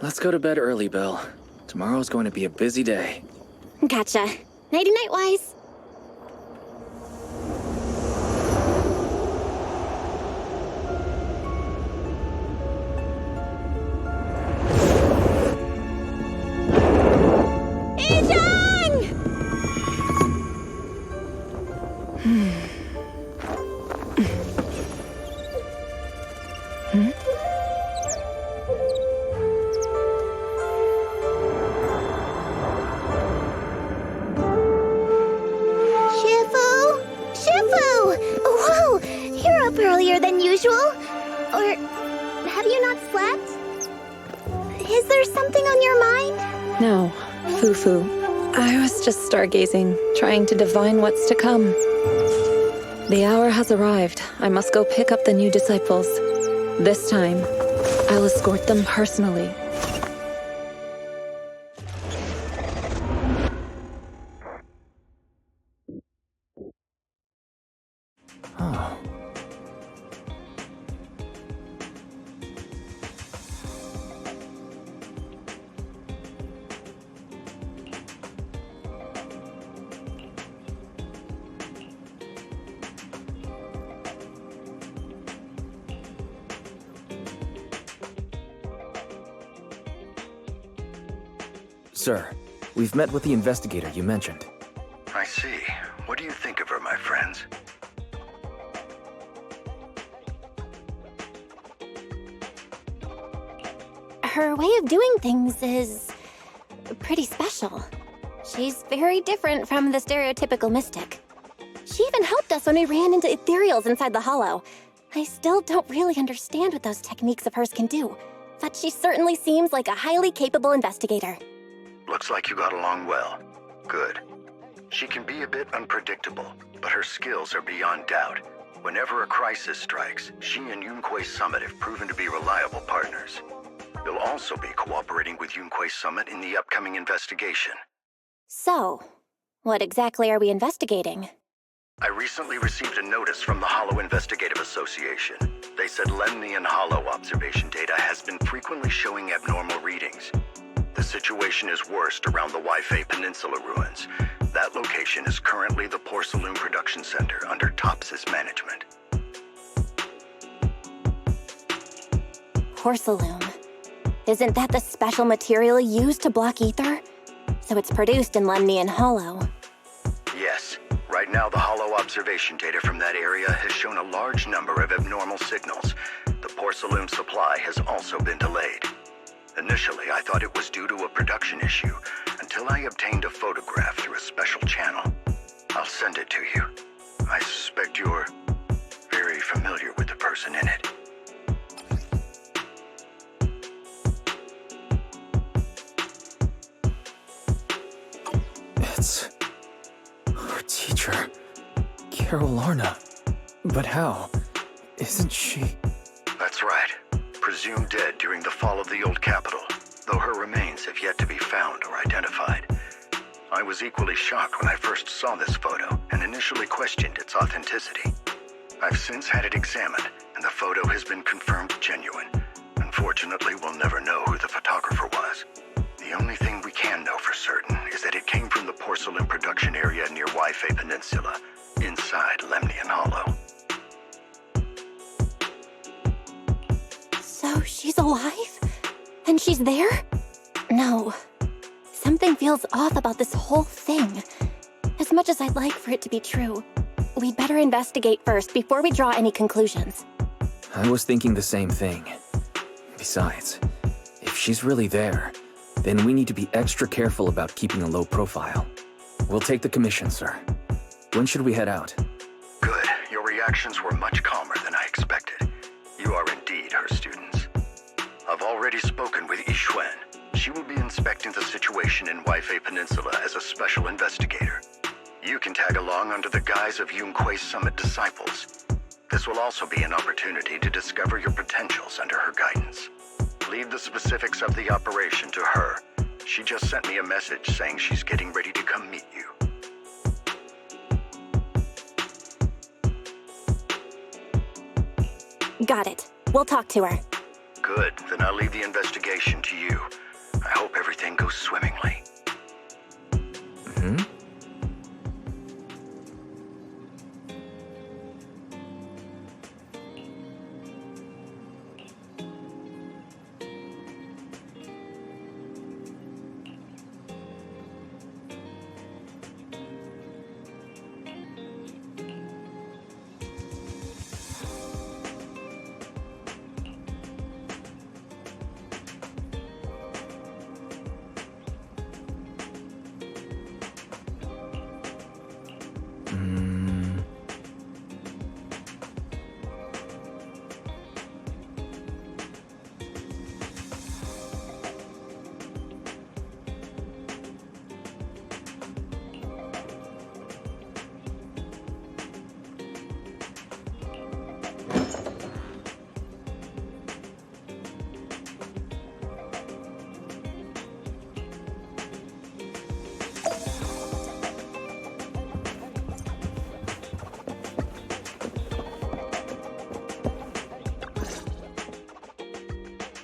Let's go to bed early, Bill. Tomorrow's going to be a busy day. Gotcha. Nighty-night, Wise. I was just stargazing, trying to divine what's to come. The hour has arrived. I must go pick up the new disciples. This time, I'll escort them personally. Oh. Sir, we've met with the investigator you mentioned. I see. What do you think of her, my friends? Her way of doing things is pretty special. She's very different from the stereotypical mystic. She even helped us when we ran into ethereals inside the hollow. I still don't really understand what those techniques of hers can do, but she certainly seems like a highly capable investigator. Looks like you got along well. Good. She can be a bit unpredictable, but her skills are beyond doubt. Whenever a crisis strikes, she and Yunque's Summit have proven to be reliable partners. They'll also be cooperating with Yunque's Summit in the upcoming investigation. So, what exactly are we investigating? I recently received a notice from the Hollow Investigative Association. They said Lemnian Hollow observation data has been frequently showing abnormal readings. The situation is worst around the Waifei Peninsula ruins. That location is currently the Porcelain Production Center under Tops's management. Porcelain. Isn't that the special material used to block ether? So it's produced in Lemnian Hollow. Yes. Right now, the Hollow observation data from that area has shown a large number of abnormal signals. The porcelain supply has also been delayed. Initially, I thought it was due to a production issue, until I obtained a photograph through a special channel. I'll send it to you. I suspect you're very familiar with the person in it. It's our teacher, Carolarna. But how? Isn't she? That's right. Presumed dead during the fall of the old capital, though her remains have yet to be found or identified. I was equally shocked when I first saw this photo and initially questioned its authenticity. I've since had it examined, and the photo has been confirmed genuine. Unfortunately, we'll never know who the photographer was. The only thing we can know for certain is that it came from the porcelain production area near Waifei Peninsula, inside Lemnian Hollow. So she's alive? And she's there? No. Something feels off about this whole thing. As much as I'd like for it to be true, we'd better investigate first before we draw any conclusions. I was thinking the same thing. Besides, if she's really there, then we need to be extra careful about keeping a low profile. We'll take the commission, sir. When should we head out? Good. Your reactions were much calmer than I expected. You are indeed her students. I've already spoken with Yixuan. She will be inspecting the situation in Waifei Peninsula as a special investigator. You can tag along under the guise of Yunque's Summit disciples. This will also be an opportunity to discover your potentials under her guidance. Leave the specifics of the operation to her. She just sent me a message saying she's getting ready to come meet you. Got it. We'll talk to her. Good, then I'll leave the investigation to you. I hope everything goes swimmingly. Hmm?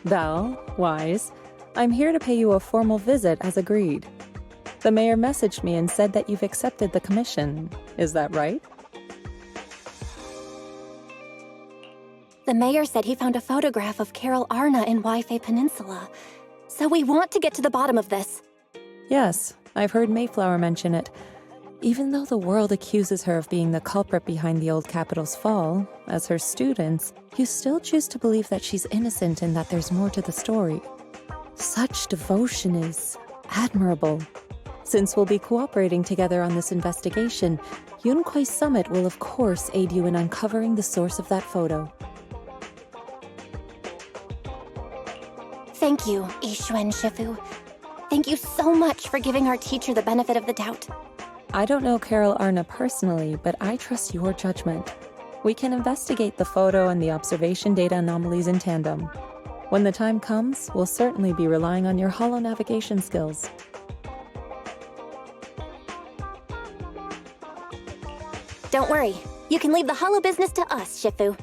Val, Wise, I'm here to pay you a formal visit as agreed. The mayor messaged me and said that you've accepted the commission. Is that right? The mayor said he found a photograph of Carol Arna in Waifei Peninsula. So we want to get to the bottom of this. Yes, I've heard Mayflower mention it. Even though the world accuses her of being the culprit behind the old capital's fall, as her students, you still choose to believe that she's innocent and that there's more to the story. Such devotion is admirable. Since we'll be cooperating together on this investigation, Yunque's Summit will of course aid you in uncovering the source of that photo. Thank you, Yixuan Shifu. Thank you so much for giving our teacher the benefit of the doubt. I don't know Carol Arna personally, but I trust your judgment. We can investigate the photo and the observation data anomalies in tandem. When the time comes, we'll certainly be relying on your holo navigation skills. Don't worry. You can leave the holo business to us, Shifu.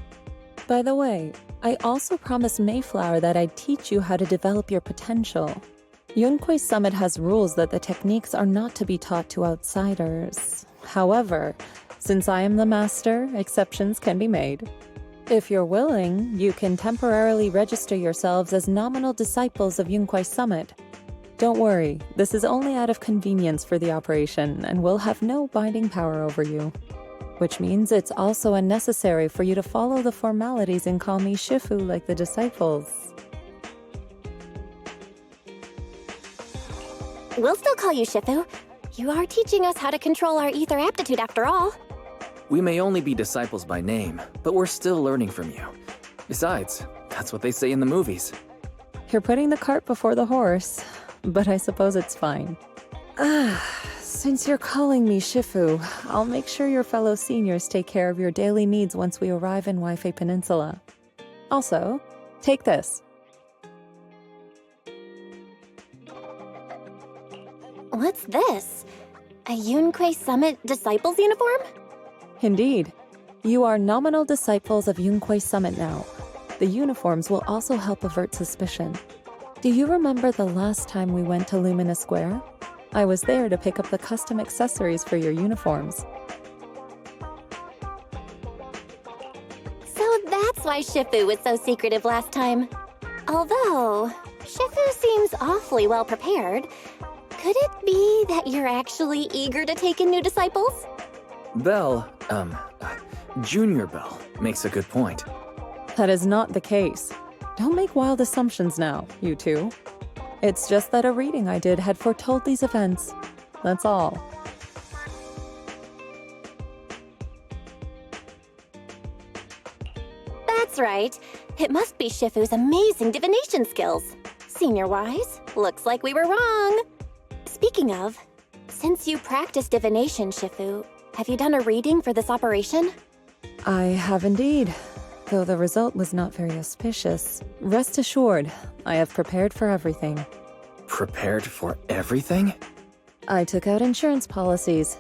By the way, I also promised Mayflower that I'd teach you how to develop your potential. Yunque's Summit has rules that the techniques are not to be taught to outsiders. However, since I am the master, exceptions can be made. If you're willing, you can temporarily register yourselves as nominal disciples of Yunque's Summit. Don't worry, this is only out of convenience for the operation and will have no binding power over you. Which means it's also unnecessary for you to follow the formalities and call me Shifu like the disciples. We'll still call you Shifu. You are teaching us how to control our ether aptitude after all. We may only be disciples by name, but we're still learning from you. Besides, that's what they say in the movies. You're putting the cart before the horse, but I suppose it's fine. Since you're calling me Shifu, I'll make sure your fellow seniors take care of your daily needs once we arrive in Waifei Peninsula. Also, take this. What's this? A Yunque Summit Disciples uniform? Indeed. You are nominal disciples of Yunque Summit now. The uniforms will also help avert suspicion. Do you remember the last time we went to Lumina Square? I was there to pick up the custom accessories for your uniforms. So that's why Shifu was so secretive last time. Although, Shifu seems awfully well prepared. Could it be that you're actually eager to take in new disciples? Junior Bell makes a good point. That is not the case. Don't make wild assumptions now, you two. It's just that a reading I did had foretold these events. That's all. That's That's right. It must be Shifu's amazing divination skills. Senior-wise, looks like we were wrong. Speaking of, since you practice divination, Shifu, have you done a reading for this operation? I have indeed, though the result was not very auspicious. Rest assured, I have prepared for everything. Prepared for everything? I took out insurance policies.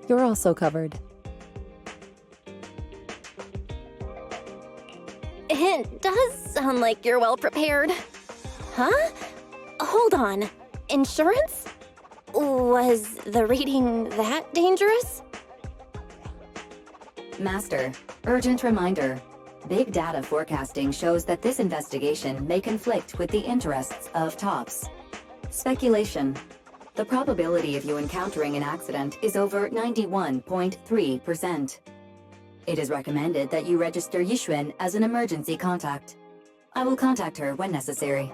You're also covered. It does sound like you're well prepared. Huh? Hold on. Insurance? Was the reading that dangerous? Master, urgent reminder. Big data forecasting shows that this investigation may conflict with the interests of TOPS. Speculation. The probability of you encountering an accident is over 91.3%. It is recommended that you register Yixuan as an emergency contact. I will contact her when necessary.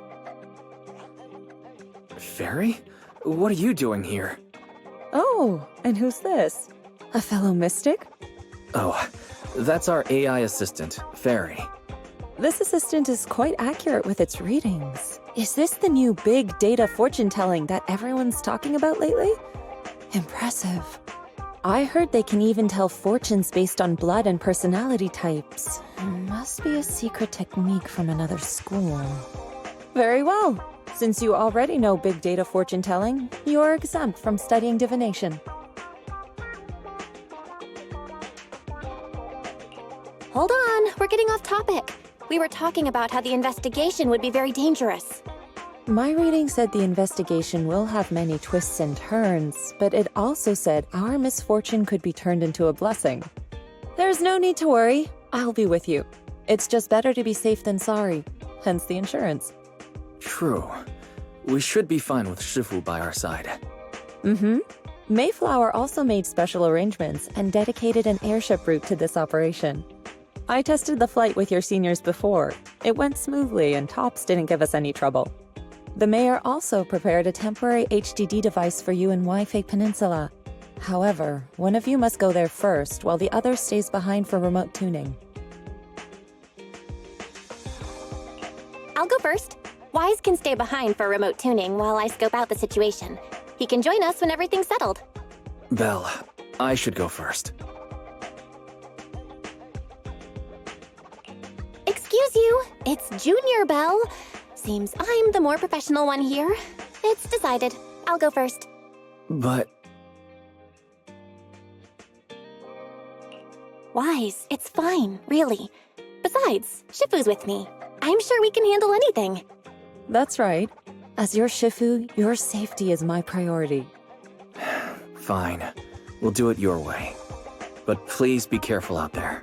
Fairy? What are you doing here? Oh, and who's this? A fellow mystic? Oh, that's our AI assistant, Fairy. This assistant is quite accurate with its readings. Is this the new big data fortune-telling that everyone's talking about lately? Impressive. I heard they can even tell fortunes based on blood and personality types. Must be a secret technique from another school. Very well. Since you already know big data fortune-telling, you are exempt from studying divination. Hold on, we're getting off topic. We were talking about how the investigation would be very dangerous. My reading said the investigation will have many twists and turns, but it also said our misfortune could be turned into a blessing. There's no need to worry. I'll be with you. It's just better to be safe than sorry, hence the insurance. True. We should be fine with Shifu by our side. Mayflower also made special arrangements and dedicated an airship route to this operation. I tested the flight with your seniors before. It went smoothly and TOPS didn't give us any trouble. The mayor also prepared a temporary HDD device for you in Wi-Fi Peninsula. However, one of you must go there first while the other stays behind for remote tuning. I'll go first. Wise can stay behind for remote tuning while I scope out the situation. He can join us when everything's settled. Belle, I should go first. Excuse you, it's Junior Belle. Seems I'm the more professional one here. It's decided. I'll go first. But Wise, it's fine, really. Besides, Shifu's with me. I'm sure we can handle anything. That's right. As your Shifu, your safety is my priority. fine. We'll do it your way. But please be careful out there.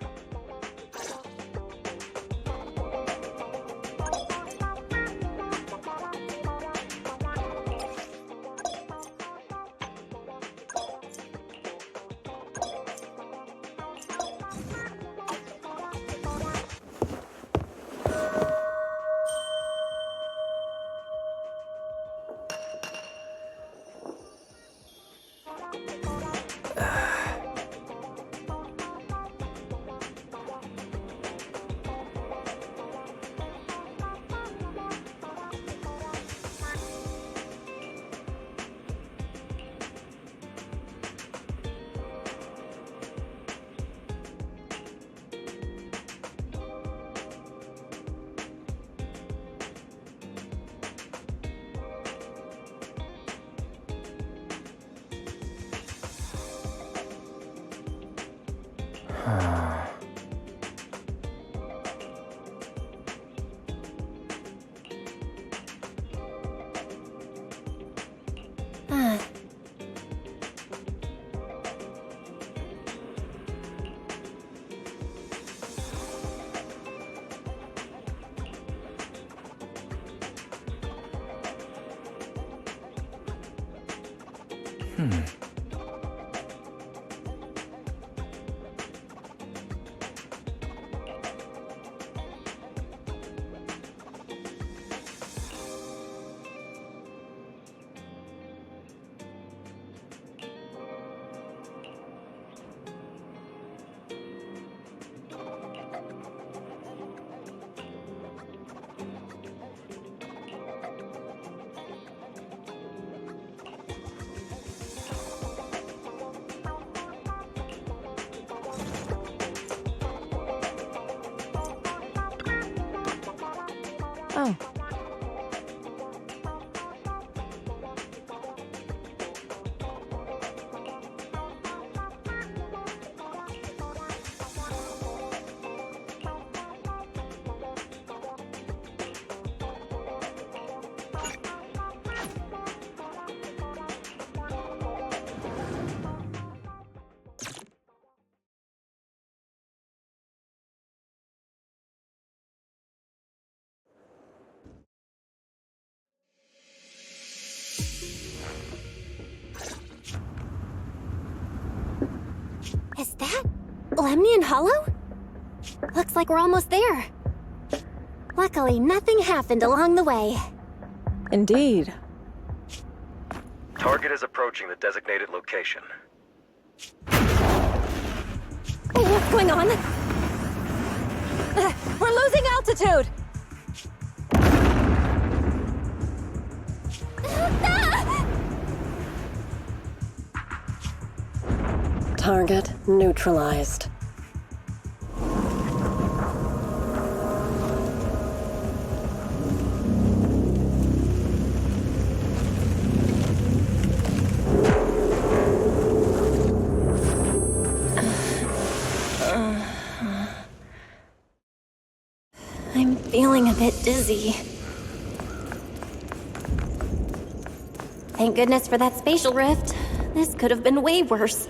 Oh. Is that Lemnian Hollow? Looks like we're almost there. Luckily, nothing happened along the way. Indeed. Target is approaching the designated location. What's going on? We're losing altitude! Target neutralized. I'm feeling a bit dizzy. Thank goodness for that spatial rift. This could have been way worse.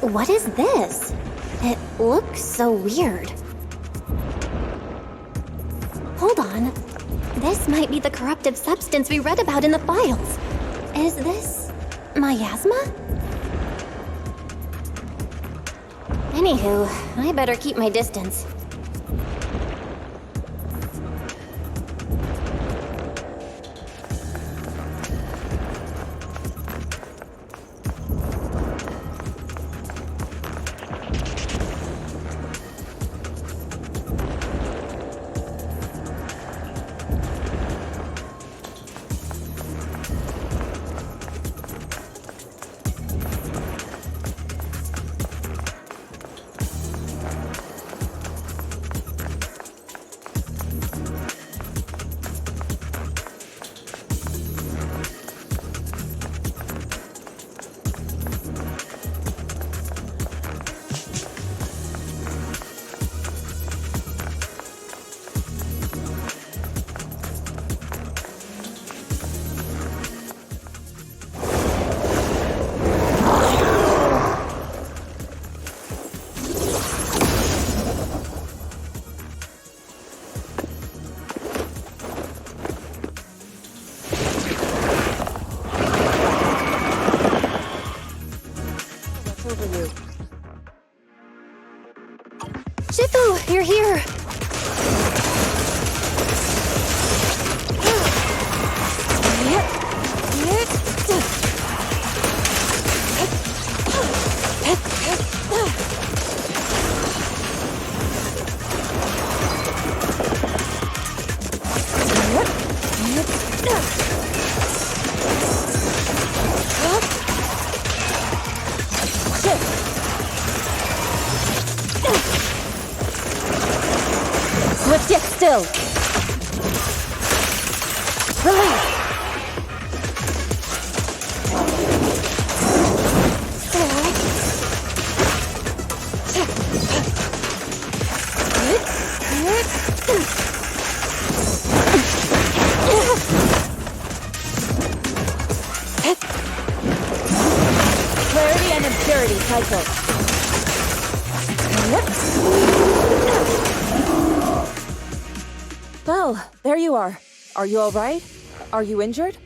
What is this? It looks so weird. Hold on. This might be the corruptive substance we read about in the files. Is this miasma? Anywho, I better keep my distance. Shifu, you're here! Let's get still. Release. Clarity and impurity cycle. Well, there you are. Are you all right? Are you injured?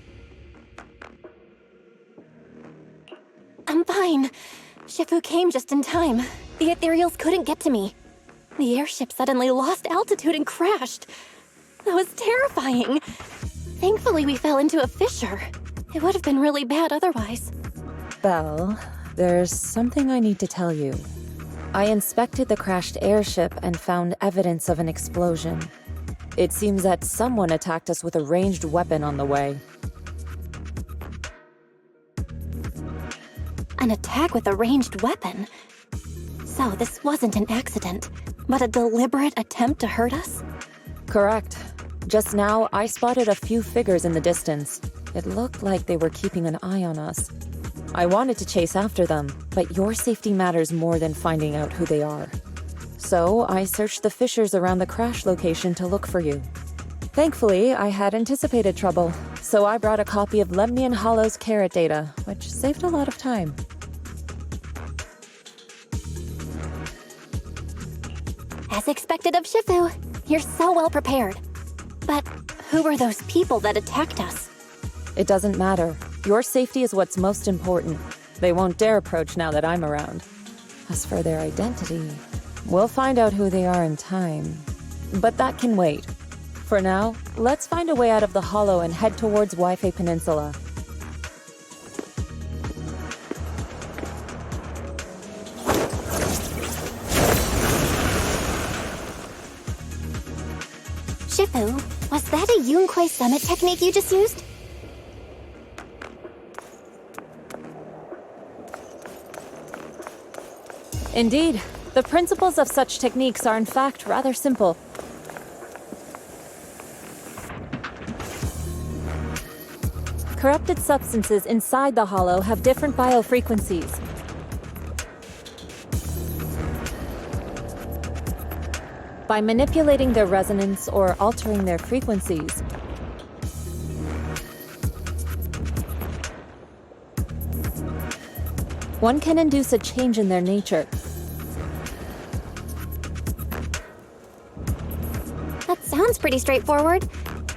I'm fine. Shifu came just in time. The ethereals couldn't get to me. The airship suddenly lost altitude and crashed. That was terrifying. Thankfully, we fell into a fissure. It would have been really bad otherwise. Belle, there's something I need to tell you. I inspected the crashed airship and found evidence of an explosion. It seems that someone attacked us with a ranged weapon on the way. An attack with a ranged weapon? So this wasn't an accident, but a deliberate attempt to hurt us? Correct. Just now, I spotted a few figures in the distance. It looked like they were keeping an eye on us. I wanted to chase after them, but your safety matters more than finding out who they are. So I searched the fissures around the crash location to look for you. Thankfully, I had anticipated trouble, so I brought a copy of Lemnian Hollow's carrot data, which saved a lot of time. As expected of Shifu, you're so well prepared. But who were those people that attacked us? It doesn't matter. Your safety is what's most important. They won't dare approach now that I'm around. As for their identity, we'll find out who they are in time. But that can wait. For now, let's find a way out of the hollow and head towards Waifei Peninsula. Shifu, was that a Yunquei summit technique you just used? Indeed, the principles of such techniques are in fact rather simple. Corrupted substances inside the hollow have different biofrequencies. By manipulating their resonance or altering their frequencies, one can induce a change in their nature. That sounds pretty straightforward,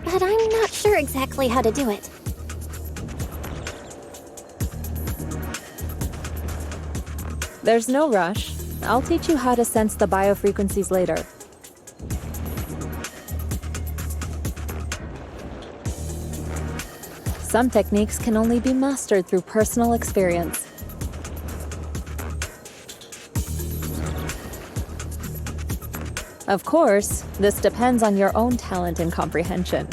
but I'm not sure exactly how to do it. There's no rush. I'll teach you how to sense the biofrequencies later. Some techniques can only be mastered through personal experience. Of course, this depends on your own talent and comprehension.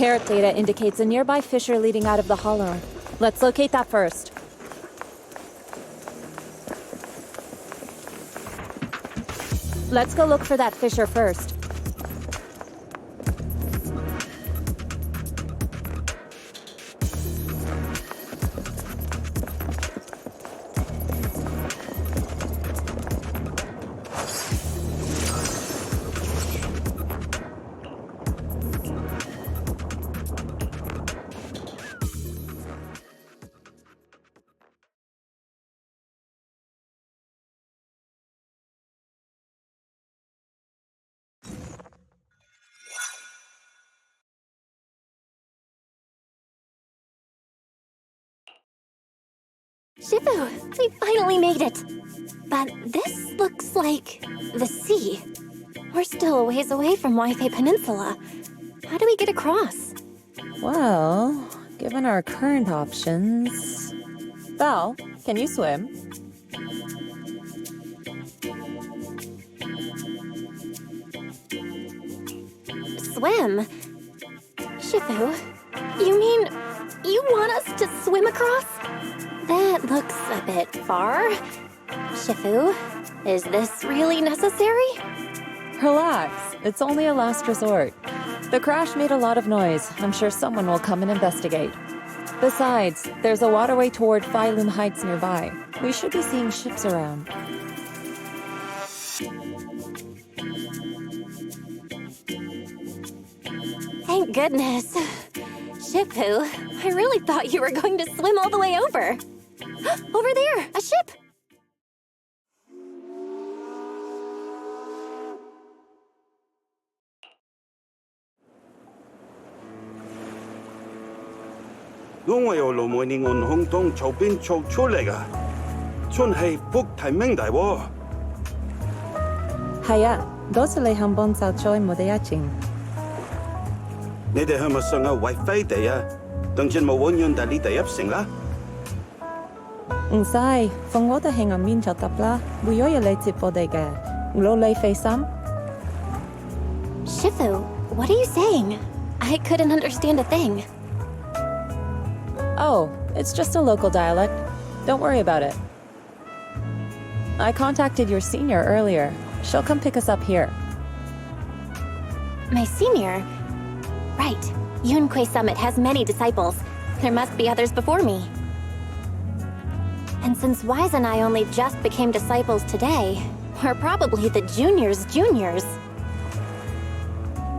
Carrot data indicates a nearby fissure leading out of the hollow. Let's locate that first. Let's go look for that fissure first. Shifu, we finally made it! But this looks like the sea. We're still a ways away from Waifei Peninsula. How do we get across? Well, given our current options... Val, can you swim? Swim? Shifu, you mean you want us to swim across? That looks a bit far. Shifu, is this really necessary? Relax, it's only a last resort. The crash made a lot of noise. I'm sure someone will come and investigate. Besides, there's a waterway toward Phylum Heights nearby. We should be seeing ships around. Thank goodness. Shifu, I really thought you were going to swim all the way over. Over there, a ship! 因為我老妹你按空當周邊做出嚟㗎，真係不太明大喎。係啊，多謝你肯幫手再冇得一陣。你哋係咪想下 WiFi 地啊？等陣冇揾用但呢第一成啦。唔使，放我哋喺入面就得啦，會有嘢你接我哋嘅，攞你費心。Shifu, what are you saying? I couldn't understand a thing. Oh, it's just a local dialect. Don't worry about it. I contacted your senior earlier. She'll come pick us up here. My senior? Right. Yunquei Summit has many disciples. There must be others before me. And since Wise and I only just became disciples today, we're probably the juniors' juniors.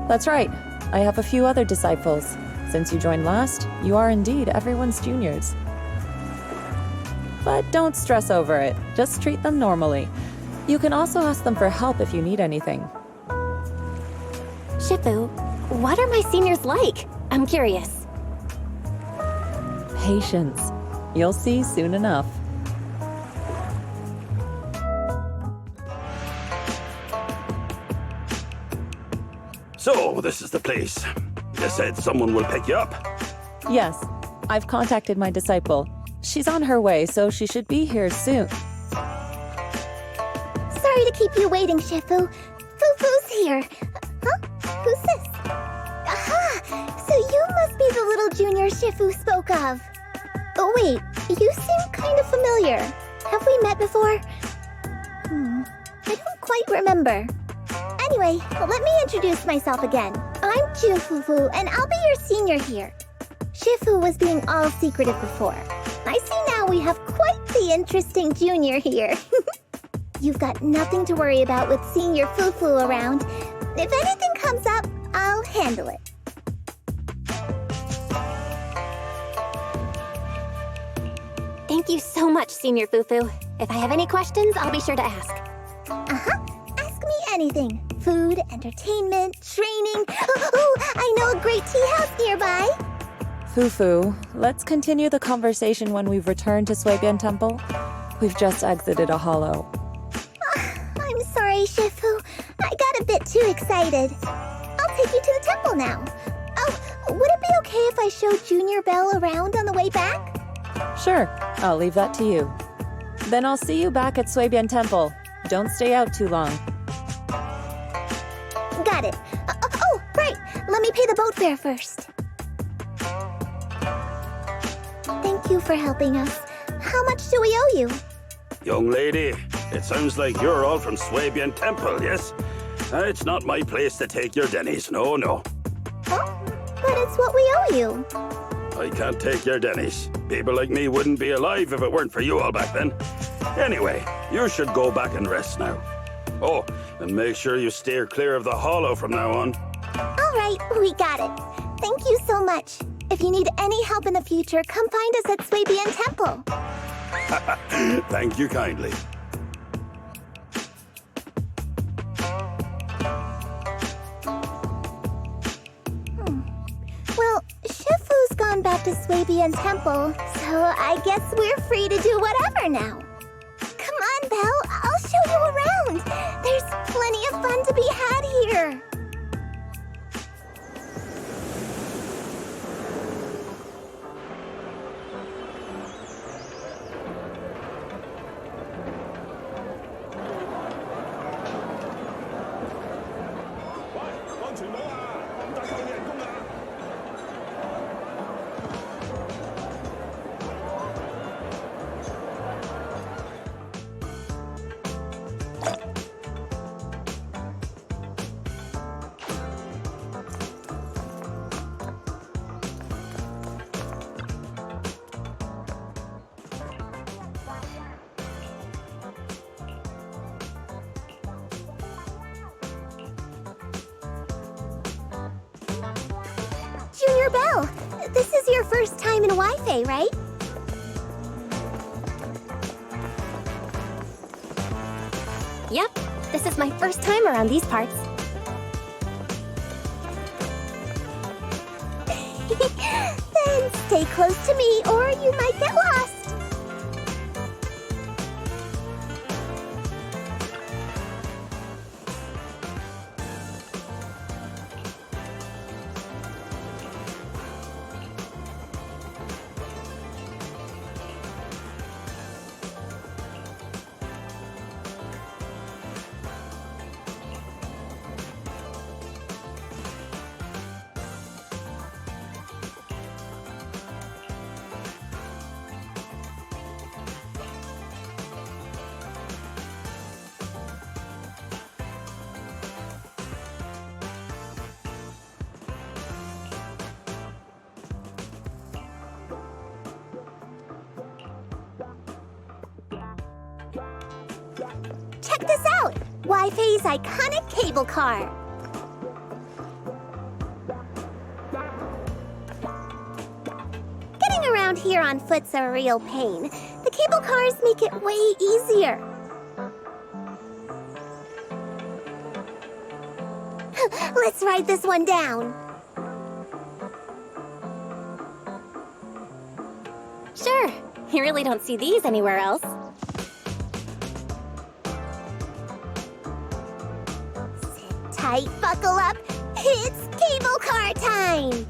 That's right. I have a few other disciples. Since you joined last, you are indeed everyone's juniors. But don't stress over it. Just treat them normally. You can also ask them for help if you need anything. Shifu, what are my seniors like? I'm curious. Patience. You'll see soon enough. So, this is the place. You said someone will pick you up. Yes, I've contacted my disciple. She's on her way, so she should be here soon. Sorry to keep you waiting, Shifu. Fufu's here. Huh? Who's this? Aha! So you must be the little junior Shifu spoke of. Oh wait, you seem kind of familiar. Have we met before? I don't quite remember. Anyway, let me introduce myself again. I'm Jun Fufu, and I'll be your senior here. Shifu was being all secretive before. I see now we have quite the interesting junior here. You've got nothing to worry about with senior Fufu around. If anything comes up, I'll handle it. Thank you so much, Senior Fufu. If I have any questions, I'll be sure to ask. Ask me anything. Food, entertainment, training. Oh, I know a great tea house nearby. Fufu, let's continue the conversation when we've returned to Suibian Temple. We've just exited a hollow. I'm sorry, Shifu. I got a bit too excited. I'll take you to the temple now. Oh, would it be okay if I showed Junior Belle around on the way back? Sure, I'll leave that to you. Then I'll see you back at Suibian Temple. Don't stay out too long. Got it. Oh, right. Let me pay the boat fare first. Thank you for helping us. How much do we owe you? Young lady, it sounds like you're all from Swabian Temple, yes? It's not my place to take your dennies, no. Huh? But it's what we owe you. I can't take your dennies. People like me wouldn't be alive if it weren't for you all back then. Anyway, you should go back and rest now. Oh, and make sure you steer clear of the hollow from now on. All right, we got it. Thank you so much. If you need any help in the future, come find us at Swabian Temple. Thank you kindly. Well, Shifu's gone back to Swabian Temple, so I guess we're free to do whatever now. Come on, Belle, I'll show you around. There's plenty of fun to be had here. Junior Belle, this is your first time in Wi-Fi, right? Yep, this is my first time around these parts. Then Stay close to me or you might get lost. Check this out! Wi-Fi's iconic cable car. Getting around here on foot's a real pain. The cable cars make it way easier. Let's ride this one down. Sure. You really don't see these anywhere else. Sit tight, buckle up. It's cable car time.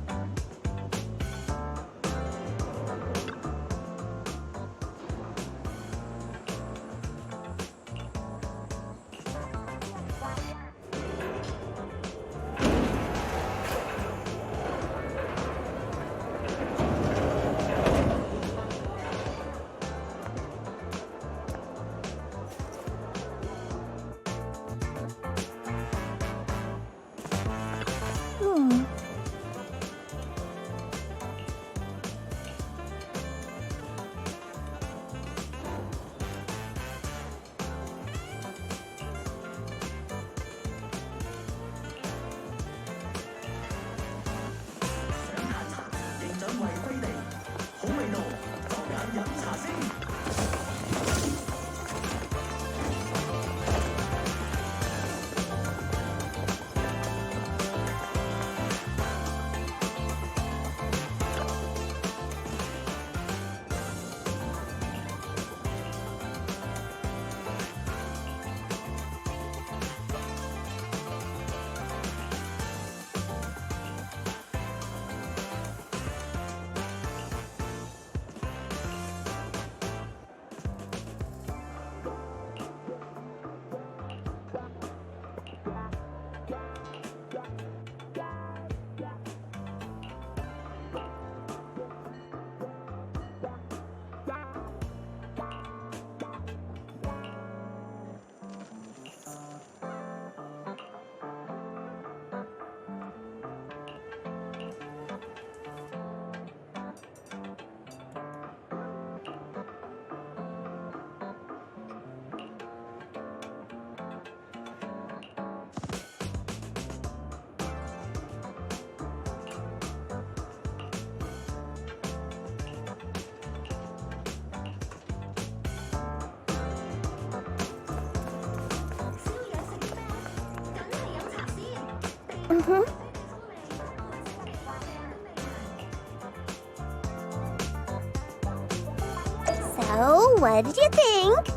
So, what did you think?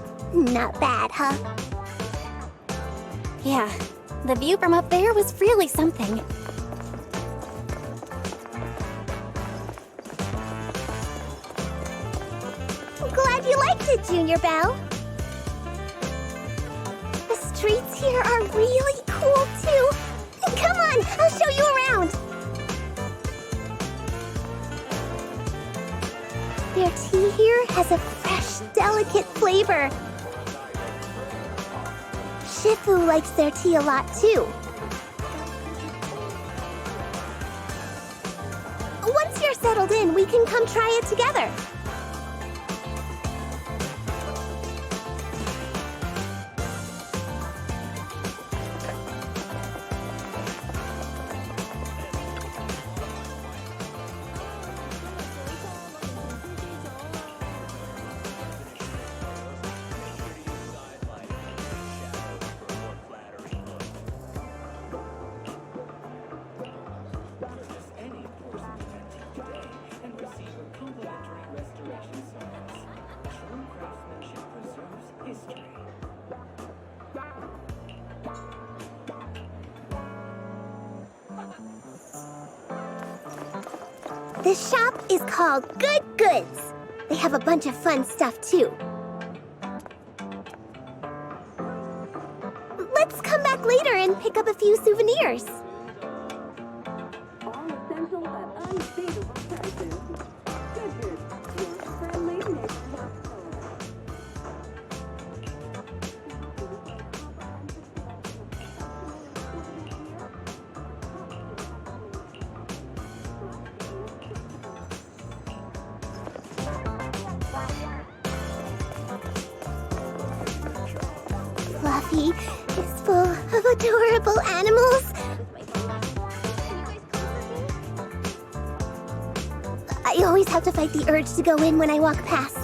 Not bad, huh? Yeah, the view from up there was really something. Glad you liked it, Junior Belle. The streets here are really cool, too. Come on, I'll show you around. Their tea here has a fresh, delicate flavor. Shifu likes their tea a lot, too. Once you're settled in, we can come try it together. This shop is called Good Goods. They have a bunch of fun stuff, too. Let's come back later and pick up a few souvenirs. All essentials at unbeatable prices. Good Goods, your friendly neighborhood store. Fluffy is full of adorable animals. I always have to fight the urge to go in when I walk past.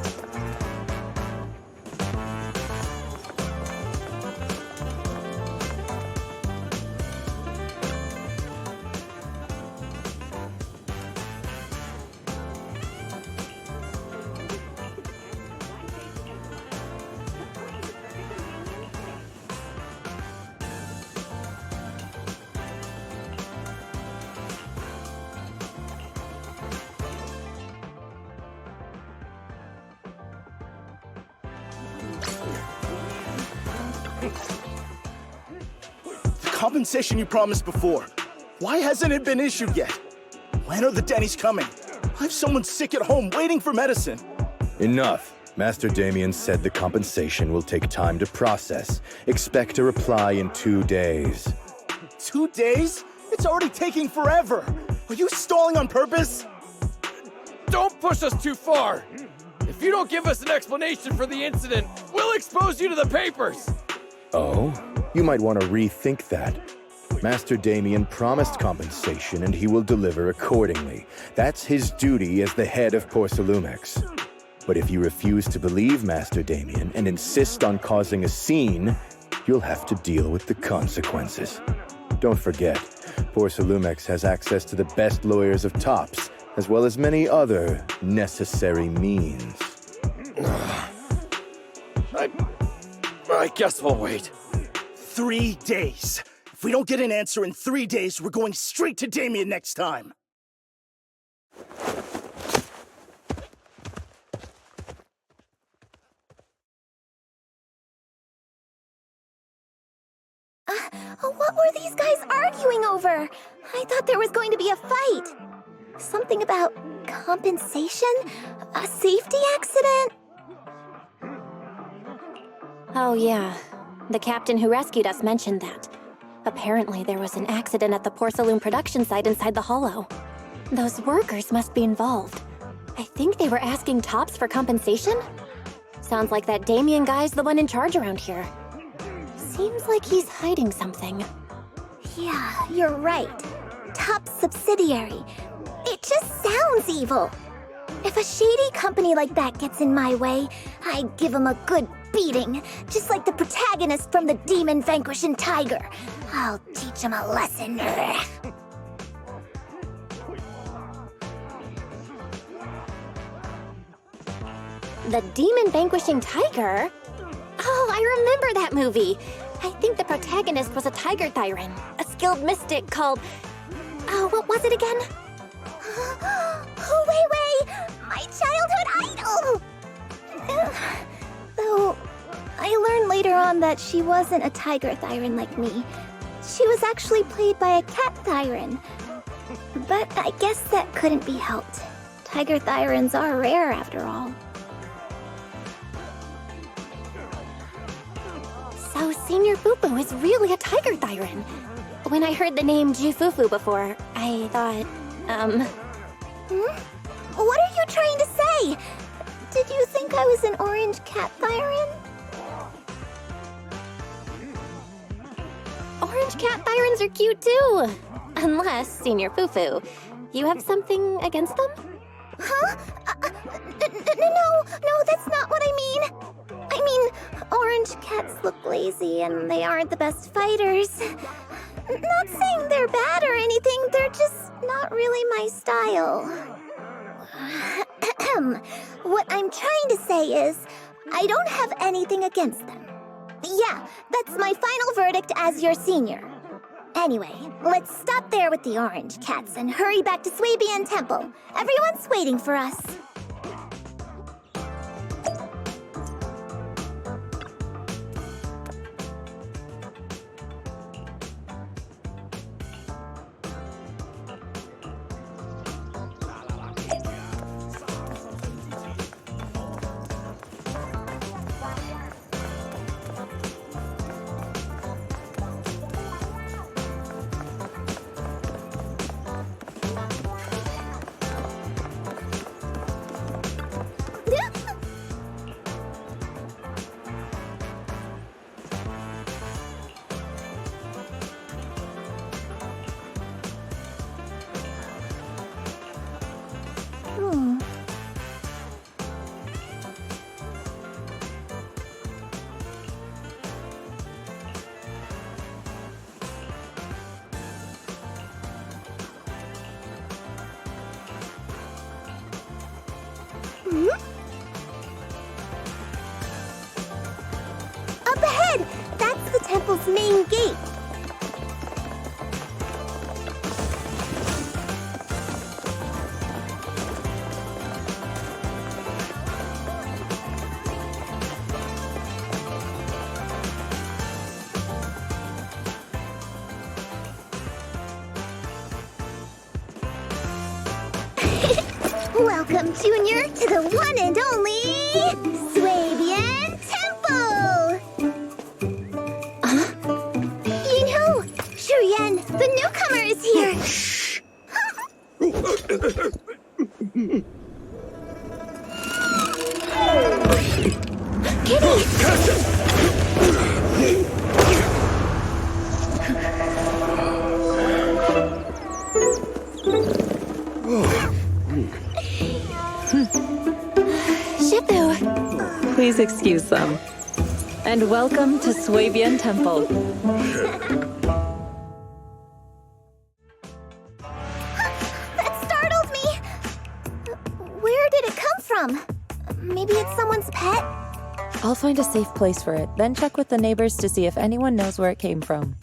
The compensation you promised before. Why hasn't it been issued yet? When are the Denny's coming? I have someone sick at home waiting for medicine. Enough. Master Damien said the compensation will take time to process. Expect a reply in 2 days. 2 days? It's already taking forever. Are you stalling on purpose? Don't push us too far. If you don't give us an explanation for the incident, we'll expose you to the papers. Oh? You might want to rethink that. Master Damien promised compensation and he will deliver accordingly. That's his duty as the head of Porcelumex. But if you refuse to believe Master Damien and insist on causing a scene, you'll have to deal with the consequences. Don't forget, Porcelumex has access to the best lawyers of Tops, as well as many other necessary means. I guess we'll wait. 3 days. If we don't get an answer in 3 days, we're going straight to Damien next time. What were these guys arguing over? I thought there was going to be a fight. Something about compensation? A safety accident? Oh, yeah. The captain who rescued us mentioned that. Apparently, there was an accident at the porcelain production site inside the hollow. Those workers must be involved. I think they were asking Tops for compensation? Sounds like that Damien guy's the one in charge around here. Seems like he's hiding something. Yeah, you're right. Top subsidiary. It just sounds evil. If a shady company like that gets in my way, I'd give him a good beating, just like the protagonist from the Demon Vanquishing Tiger. I'll teach him a lesson. The Demon Vanquishing Tiger? Oh, I remember that movie. I think the protagonist was a tiger thyran, a skilled mystic called... Oh, what was it again? Oh, Wei, my childhood idol! Though, I learned later on that she wasn't a tiger thyran like me. She was actually played by a cat thyran. But I guess that couldn't be helped. Tiger thyrans are rare after all. So Senior Fufu is really a tiger thyran. When I heard the name Jufufu before, I thought, What are you trying to say? Did you think I was an orange cat thyran? Orange cat thyrans are cute too. Unless, Senior Fufu, you have something against them? Huh? No, that's not what I mean. I mean, orange cats look lazy and they aren't the best fighters. Not saying they're bad or anything, they're just not really my style. What I'm trying to say is, I don't have anything against them. Yeah, that's my final verdict as your senior. Anyway, let's stop there with the orange cats and hurry back to Swabian Temple. Everyone's waiting for us. Up ahead! That's the temple's main gate. Welcome, Junior, to the one and only Swabian Temple! Yinhu! Truyện, the newcomer is here! Shh! Please excuse them. And welcome to Swabian Temple. That startled me! Where did it come from? Maybe it's someone's pet? I'll find a safe place for it, then check with the neighbors to see if anyone knows where it came from.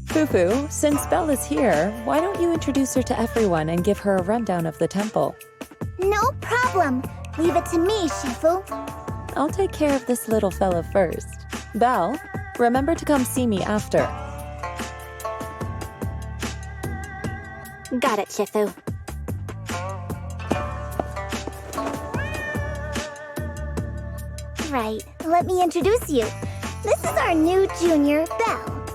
Fufu, since Belle is here, why don't you introduce her to everyone and give her a rundown of the temple? No problem. Leave it to me, Shifu. I'll take care of this little fella first. Belle, remember to come see me after. Got it, Shifu. Right, let me introduce you. This is our new junior, Belle.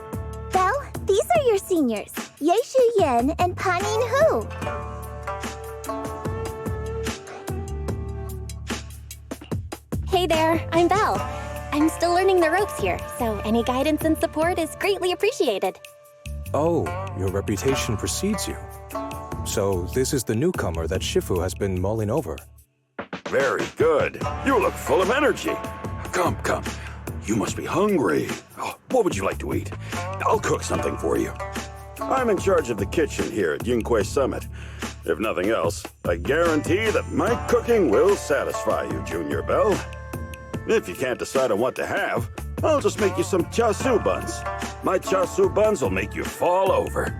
Belle, these are your seniors, Yeshu Yen and Panin Hu. Hey there, I'm Belle. I'm still learning the ropes here, so any guidance and support is greatly appreciated. Oh, your reputation precedes you. So this is the newcomer that Shifu has been mulling over. Very good. You look full of energy. Come, come. You must be hungry. Oh, what would you like to eat? I'll cook something for you. I'm in charge of the kitchen here at Yunquay Summit. If nothing else, I guarantee that my cooking will satisfy you, Junior Belle. If you can't decide on what to have, I'll just make you some chasu buns. My chasu buns will make you fall over.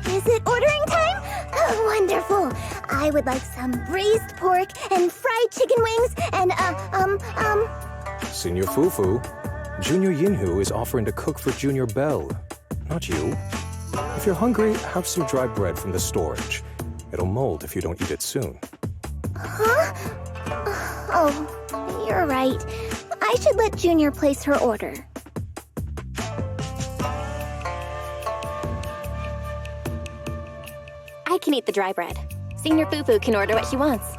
Is it ordering time? Oh, wonderful. I would like some braised pork and fried chicken wings and, Senior Fufu, Junior Yinhu is offering to cook for Junior Belle, not you. If you're hungry, have some dry bread from the storage. It'll mold if you don't eat it soon. Huh? Oh, you're right. I should let Junior place her order. I can eat the dry bread. Senior Fufu can order what she wants.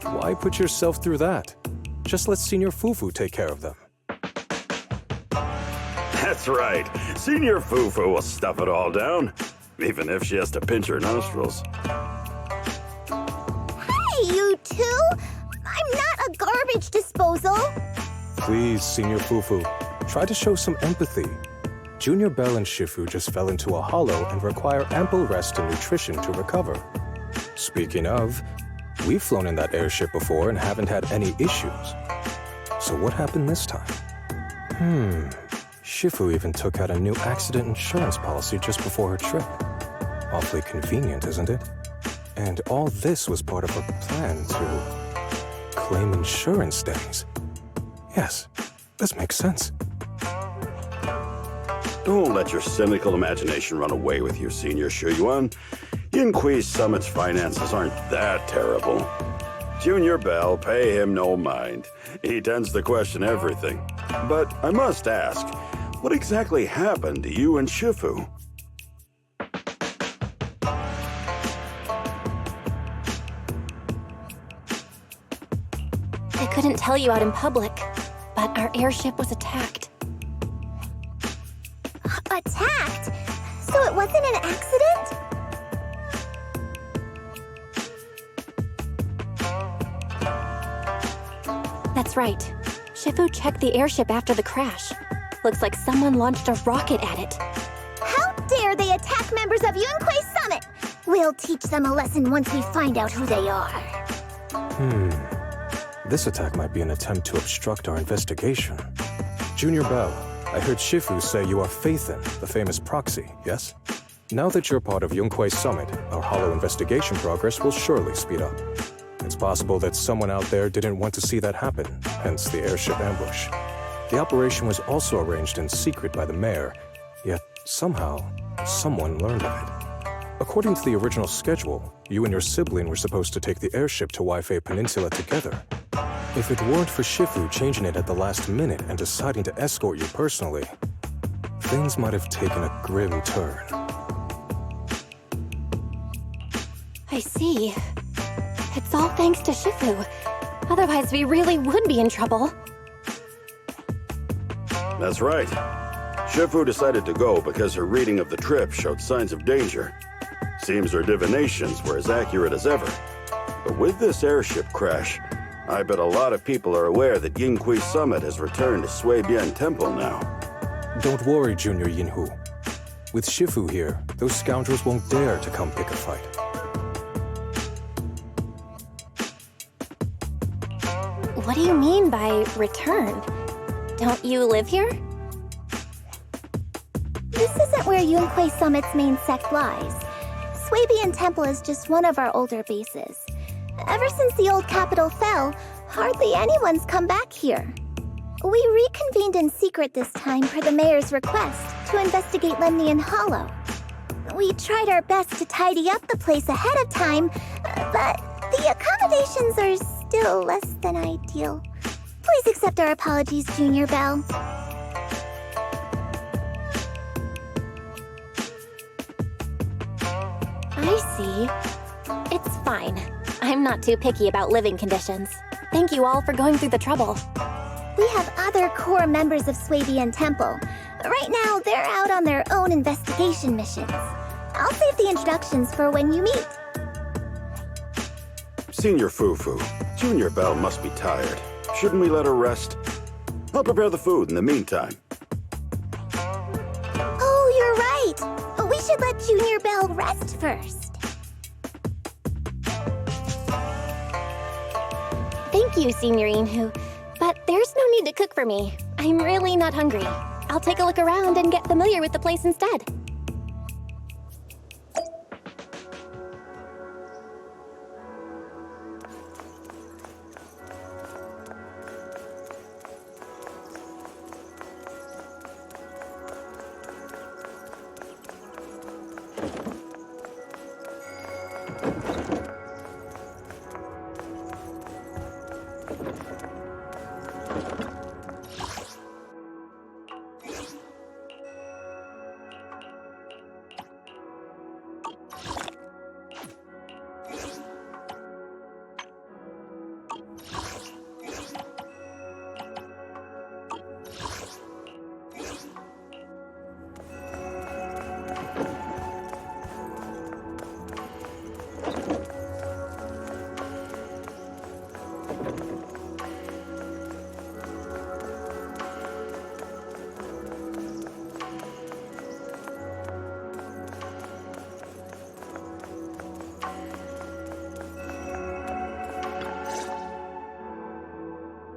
Why put yourself through that? Just let Senior Fufu take care of them. That's right. Senior Fufu will stuff it all down, even if she has to pinch her nostrils. Hey, you two! I'm not a garbage disposal! Please, Senior Fufu, try to show some empathy. Junior Belle and Shifu just fell into a hollow and require ample rest and nutrition to recover. Speaking of, we've flown in that airship before and haven't had any issues. So what happened this time? Shifu even took out a new accident insurance policy just before her trip. Awfully convenient, isn't it? And all this was part of her plan to claim insurance debts. Yes, this makes sense. Don't let your cynical imagination run away with you, Senior Shuyuan. Yinqui's Summit's finances aren't that terrible. Junior Bell, pay him no mind. He tends to question everything. But I must ask, what exactly happened to you and Shifu? I couldn't tell you out in public, but our airship was attacked. Attacked? So it wasn't an accident? That's right. Shifu checked the airship after the crash. Looks like someone launched a rocket at it. How dare they attack members of Yunquei Summit! We'll teach them a lesson once we find out who they are. This attack might be an attempt to obstruct our investigation. Junior Bell, I heard Shifu say you are Faithin, the famous proxy, yes? Now that you're part of Yunquei Summit, our hollow investigation progress will surely speed up. It's possible that someone out there didn't want to see that happen, hence the airship ambush. The operation was also arranged in secret by the mayor, yet somehow, someone learned of it. According to the original schedule, you and your sibling were supposed to take the airship to Waifei Peninsula together. If it weren't for Shifu changing it at the last minute and deciding to escort you personally, things might have taken a grim turn. I see. It's all thanks to Shifu. Otherwise, we really would be in trouble. That's right. Shifu decided to go because her reading of the trip showed signs of danger. Seems her divinations were as accurate as ever. But with this airship crash, I bet a lot of people are aware that Yinqui Summit has returned to Suibian Temple now. Don't worry, Junior Yinhu. With Shifu here, those scoundrels won't dare to come pick a fight. What do you mean by return? Don't you live here? This isn't where Yunquei Summit's main sect lies. Suibian Temple is just one of our older bases. Ever since the old capital fell, hardly anyone's come back here. We reconvened in secret this time per the mayor's request to investigate Lemnian Hollow. We tried our best to tidy up the place ahead of time, but the accommodations are still less than ideal. Please accept our apologies, Junior Bell. I see. It's fine. I'm not too picky about living conditions. Thank you all for going through the trouble. We have other core members of Suibian Temple. Right now, they're out on their own investigation missions. I'll save the introductions for when you meet. Senior Fufu, Junior Bell must be tired. Shouldn't we let her rest? I'll prepare the food in the meantime. Oh, you're right. We should let Junior Bell rest first. Thank you, Senior Inhu. But there's no need to cook for me. I'm really not hungry. I'll take a look around and get familiar with the place instead.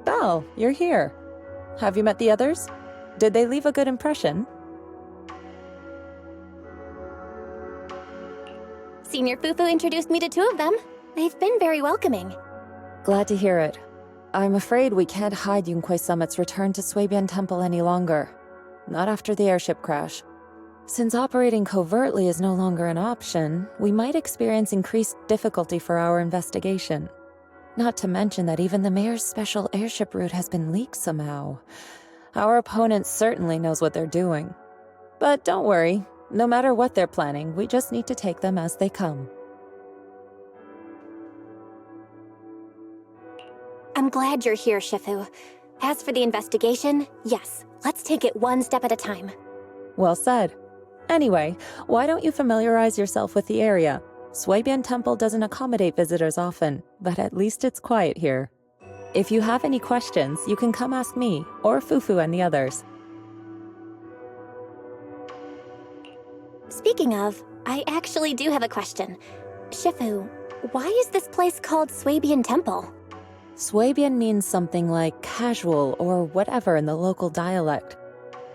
Belle, you're here. Have you met the others? Did they leave a good impression? Senior Fufu introduced me to 2 of them. They've been very welcoming. Glad to hear it. I'm afraid we can't hide Yunquei Summit's return to Suibian Temple any longer. Not after the airship crash. Since operating covertly is no longer an option, we might experience increased difficulty for our investigation. Not to mention that even the mayor's special airship route has been leaked somehow. Our opponent certainly knows what they're doing. But don't worry, no matter what they're planning, we just need to take them as they come. I'm glad you're here, Shifu. As for the investigation, yes, let's take it one step at a time. Well said. Anyway, why don't you familiarize yourself with the area? Suibian Temple doesn't accommodate visitors often, but at least it's quiet here. If you have any questions, you can come ask me, or Fufu and the others. Speaking of, I actually do have a question. Shifu, why is this place called Suibian Temple? Suibian means something like casual or whatever in the local dialect.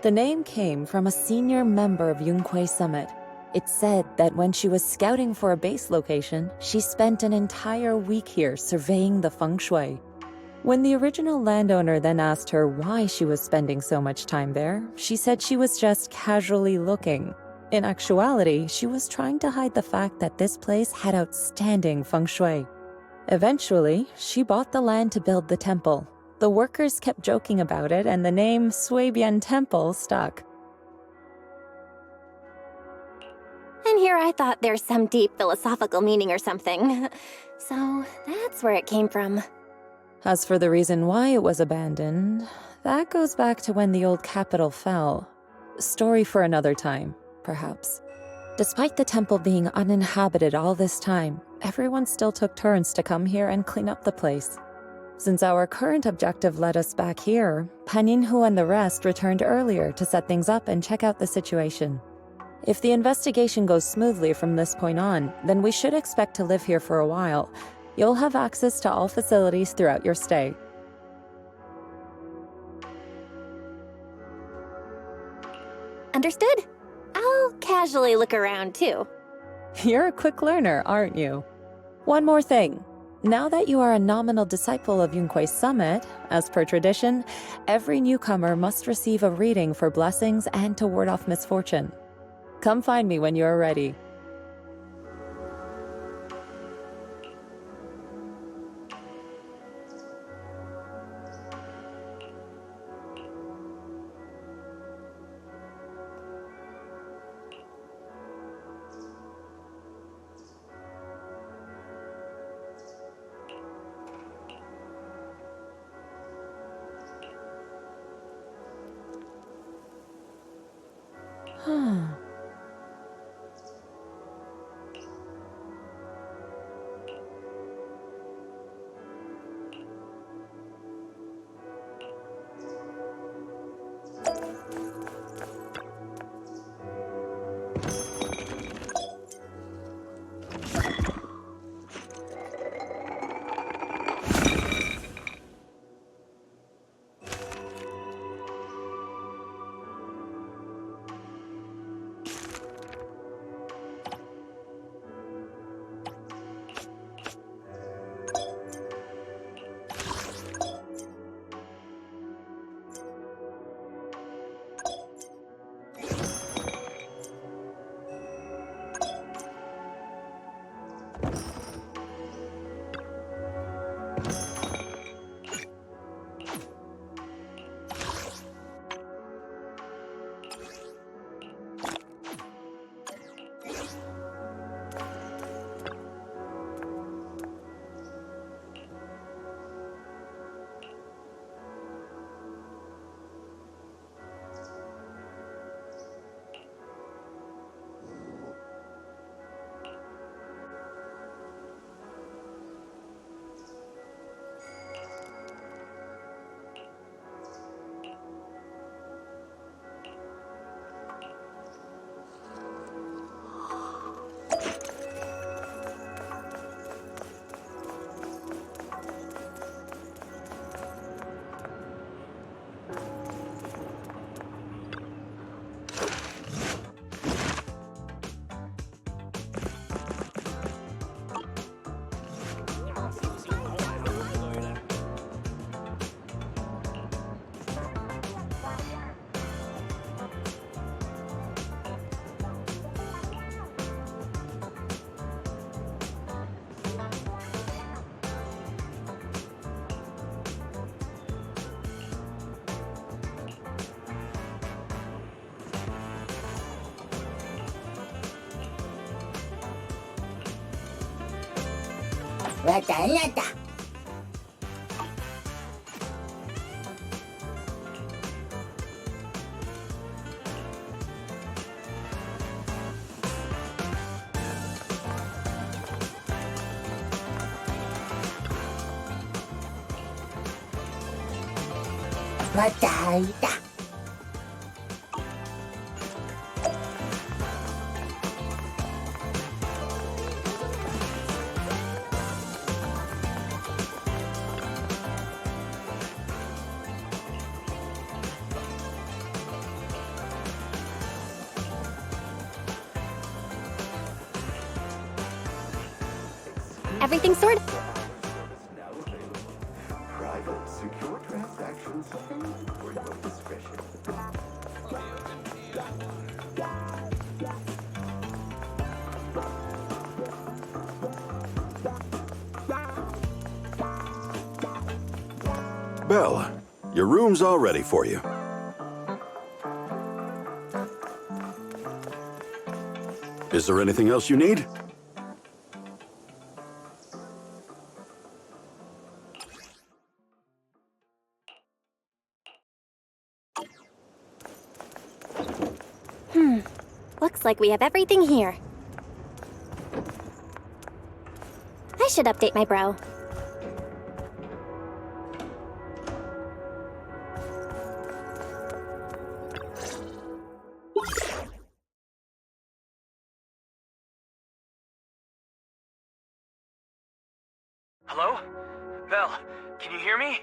The name came from a senior member of Yunquei Summit. It's said that when she was scouting for a base location, she spent an entire week here surveying the feng shui. When the original landowner then asked her why she was spending so much time there, she said she was just casually looking. In actuality, she was trying to hide the fact that this place had outstanding feng shui. Eventually, she bought the land to build the temple. The workers kept joking about it, and the name Suibian Temple stuck. And here I thought there's some deep philosophical meaning or something. So that's where it came from. As for the reason why it was abandoned, that goes back to when the old capital fell. Story for another time, perhaps. Despite the temple being uninhabited all this time, everyone still took turns to come here and clean up the place. Since our current objective led us back here, Paninhu and the rest returned earlier to set things up and check out the situation. If the investigation goes smoothly from this point on, then we should expect to live here for a while. You'll have access to all facilities throughout your stay. Understood? I'll casually look around too. You're a quick learner, aren't you? One more thing. Now that you are a nominal disciple of Yunquei Summit, as per tradition, every newcomer must receive a reading for blessings and to ward off misfortune. Come find me when you are ready. Everything sorted. Private, secure transactions for your discretion. Belle, your room's all ready for you. Is there anything else you need? Looks like we have everything here. I should update my bro. Hello? Belle, can you hear me?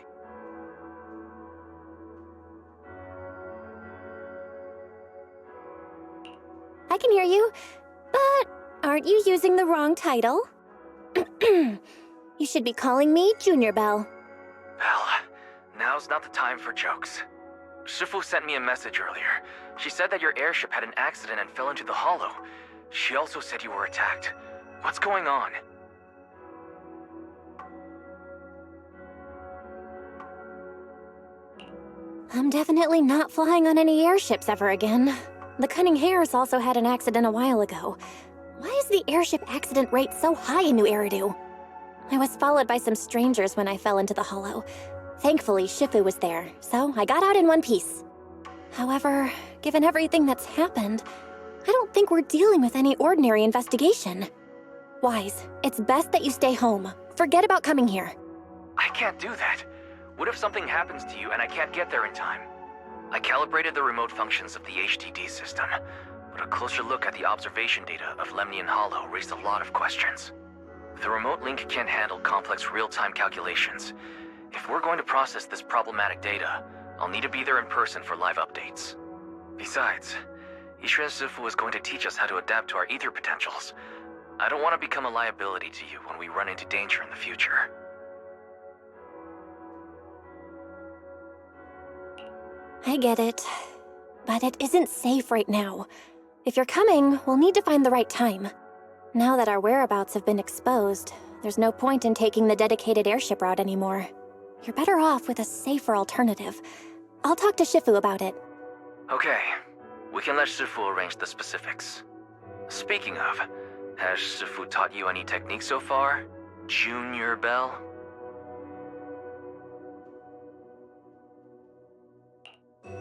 I can hear you, but aren't you using the wrong title? You should be calling me Junior Belle. Belle, now's not the time for jokes. Shifu sent me a message earlier. She said that your airship had an accident and fell into the hollow. She also said you were attacked. What's going on? I'm definitely not flying on any airships ever again. The Cunning Hares also had an accident a while ago. Why is the airship accident rate so high in New Eridu? I was followed by some strangers when I fell into the hollow. Thankfully, Shifu was there, so I got out in one piece. However, given everything that's happened, I don't think we're dealing with any ordinary investigation. Wise, it's best that you stay home. Forget about coming here. I can't do that. What if something happens to you and I can't get there in time? I calibrated the remote functions of the HDD system, but a closer look at the observation data of Lemnian Hollow raised a lot of questions. The remote link can't handle complex real-time calculations. If we're going to process this problematic data, I'll need to be there in person for live updates. Besides, Ishren Sifu is going to teach us how to adapt to our ether potentials. I don't want to become a liability to you when we run into danger in the future. I get it. But it isn't safe right now. If you're coming, we'll need to find the right time. Now that our whereabouts have been exposed, there's no point in taking the dedicated airship route anymore. You're better off with a safer alternative. I'll talk to Shifu about it. Okay. We can let Shifu arrange the specifics. Speaking of, has Shifu taught you any techniques so far? Junior Belle?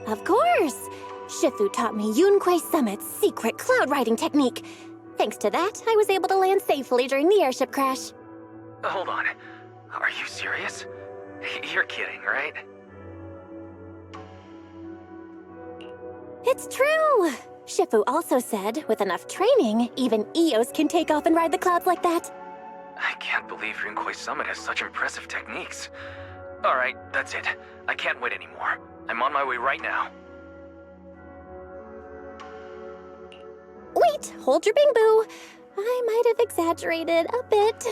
Of course! Shifu taught me Yunquei Summit's secret cloud riding technique. Thanks to that, I was able to land safely during the airship crash. Hold on. Are you serious? You're kidding, right? It's true! Shifu also said, with enough training, even Eos can take off and ride the clouds like that. I can't believe Yunquei Summit has such impressive techniques. Alright, that's it. I can't wait anymore. I'm on my way right now. Wait, hold your bing boo. I might have exaggerated a bit.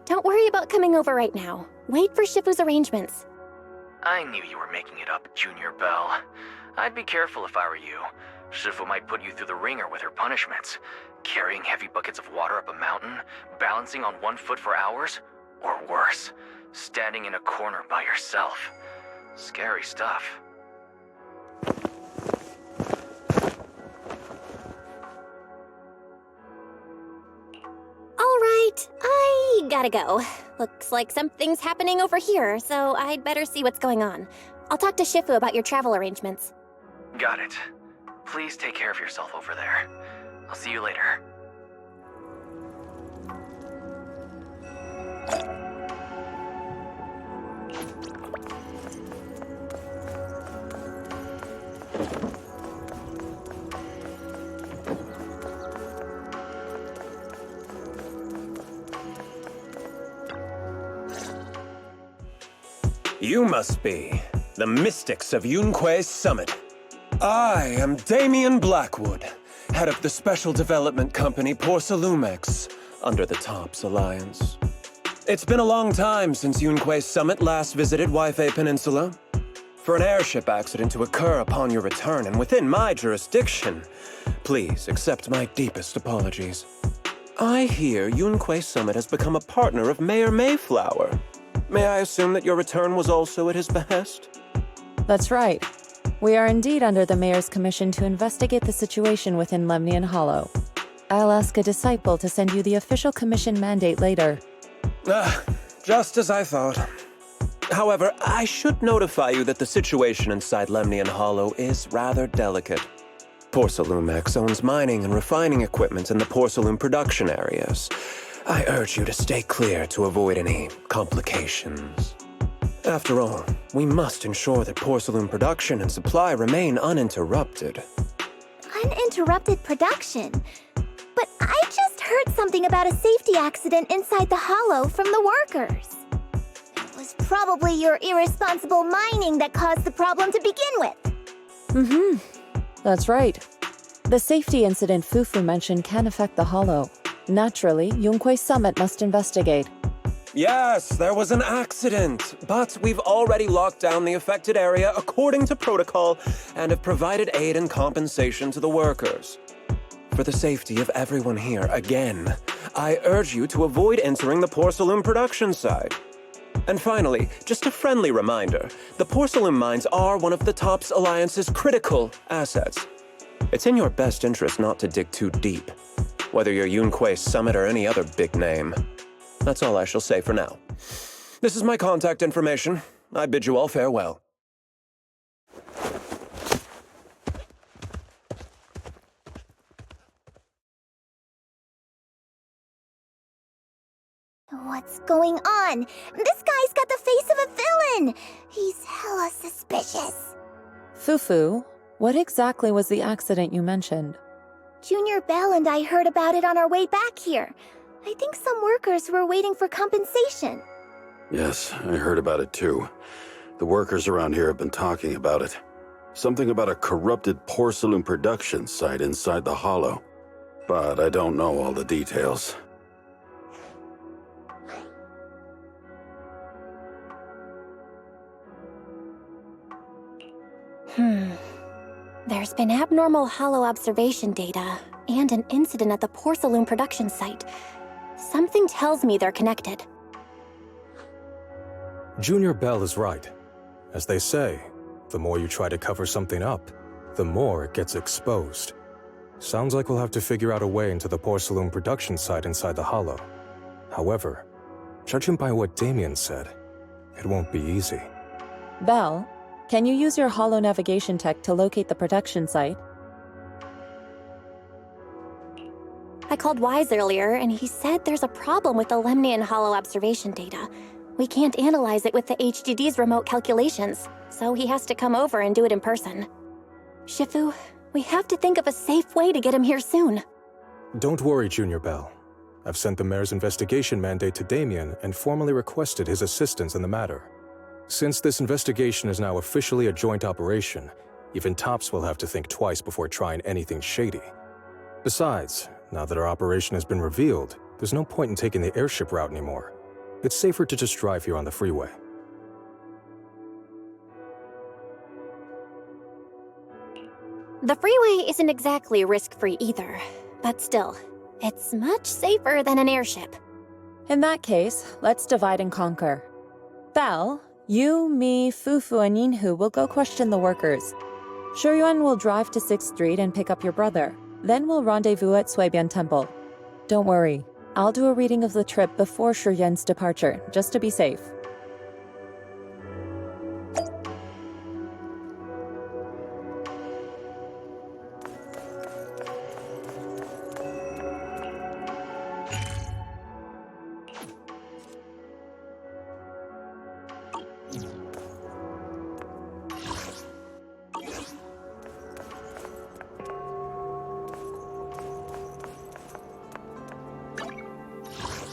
Don't worry about coming over right now. Wait for Shifu's arrangements. I knew you were making it up, Junior Belle. I'd be careful if I were you. Shifu might put you through the ringer with her punishments. Carrying heavy buckets of water up a mountain, balancing on one foot for hours, or worse, standing in a corner by yourself. Scary stuff. All right, I gotta go. Looks like something's happening over here, so I'd better see what's going on. I'll talk to Shifu about your travel arrangements. Got it. Please take care of yourself over there. I'll see you later. You must be the mystics of Yunque's summit. I am Damien Blackwood, head of the Special Development Company Porcelumex, under the TOPS Alliance. It's been a long time since Yunque's summit last visited Waifei Peninsula. For an airship accident to occur upon your return and within my jurisdiction, please accept my deepest apologies. I hear Yunque's summit has become a partner of Mayor Mayflower. May I assume that your return was also at his behest? That's right. We are indeed under the Mayor's commission to investigate the situation within Lemnian Hollow. I'll ask a disciple to send you the official commission mandate later. Just as I thought. However, I should notify you that the situation inside Lemnian Hollow is rather delicate. Porcelumex owns mining and refining equipment in the porcelain production areas. I urge you to stay clear to avoid any complications. After all, we must ensure that porcelain production and supply remain uninterrupted. Uninterrupted production? But I just heard something about a safety accident inside the hollow from the workers. It was probably your irresponsible mining that caused the problem to begin with. That's right. The safety incident Fufu mentioned can affect the hollow. Naturally, Yunque's summit must investigate. Yes, there was an accident, but we've already locked down the affected area according to protocol and have provided aid and compensation to the workers. For the safety of everyone here, again, I urge you to avoid entering the porcelain production site. And finally, just a friendly reminder, the porcelain mines are one of the TOPS Alliance's critical assets. It's in your best interest not to dig too deep, whether you're Yunque's summit or any other big name. That's all I shall say for now. This is my contact information. I bid you all farewell. What's going on? This guy's got the face of a villain! He's hella suspicious. Fufu, what exactly was the accident you mentioned? Junior Belle and I heard about it on our way back here. I think some workers were waiting for compensation. Yes, I heard about it too. The workers around here have been talking about it. Something about a corrupted porcelain production site inside the hollow. But I don't know all the details. There's been abnormal hollow observation data and an incident at the porcelain production site. Something tells me they're connected. Junior Belle is right. As they say, the more you try to cover something up, the more it gets exposed. Sounds like we'll have to figure out a way into the porcelain production site inside the hollow. However, judging by what Damien said, it won't be easy. Belle, can you use your hollow navigation tech to locate the production site? I called Wise earlier, and he said there's a problem with the Lemnian Hollow observation data. We can't analyze it with the HDD's remote calculations, so he has to come over and do it in person. Shifu, we have to think of a safe way to get him here soon. Don't worry, Junior Belle. I've sent the mayor's investigation mandate to Damien and formally requested his assistance in the matter. Since this investigation is now officially a joint operation, even TOPS will have to think twice before trying anything shady. Besides, now that our operation has been revealed, there's no point in taking the airship route anymore. It's safer to just drive here on the freeway. The freeway isn't exactly risk-free either, but still, it's much safer than an airship. In that case, let's divide and conquer. Belle, you, me, Fufu, and Yinhu will go question the workers. Shuyuan will drive to 6th Street and pick up your brother. Then we'll rendezvous at Suibian Temple. Don't worry, I'll do a reading of the trip before Shuyen's departure, just to be safe.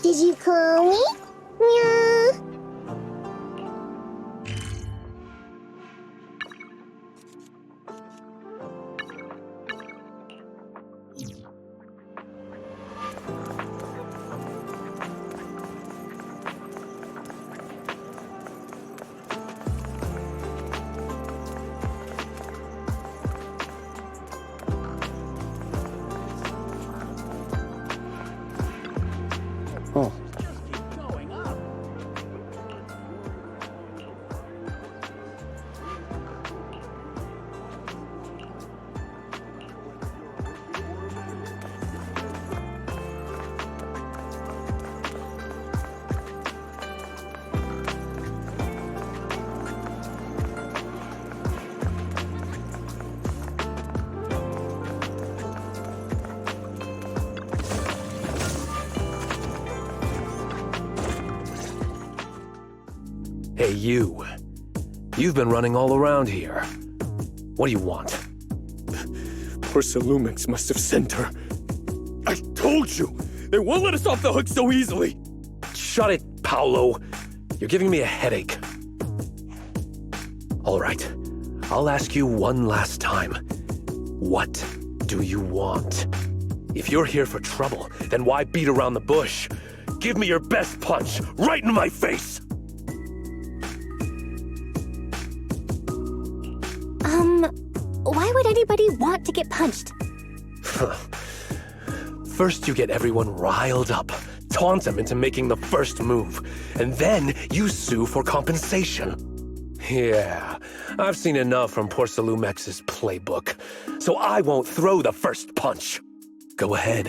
Did you call me? Meow. Oh. Hey, you. You've been running all around here. What do you want? Porcelumix must have sent her. I told you! They won't let us off the hook so easily! Shut it, Paolo. You're giving me a headache. All right. I'll ask you one last time. What do you want? If you're here for trouble, then why beat around the bush? Give me your best punch, right in my face! Why would anybody want to get punched? First you get everyone riled up, taunt them into making the first move, and then you sue for compensation. Yeah, I've seen enough from Porcelumex's playbook, so I won't throw the first punch. Go ahead.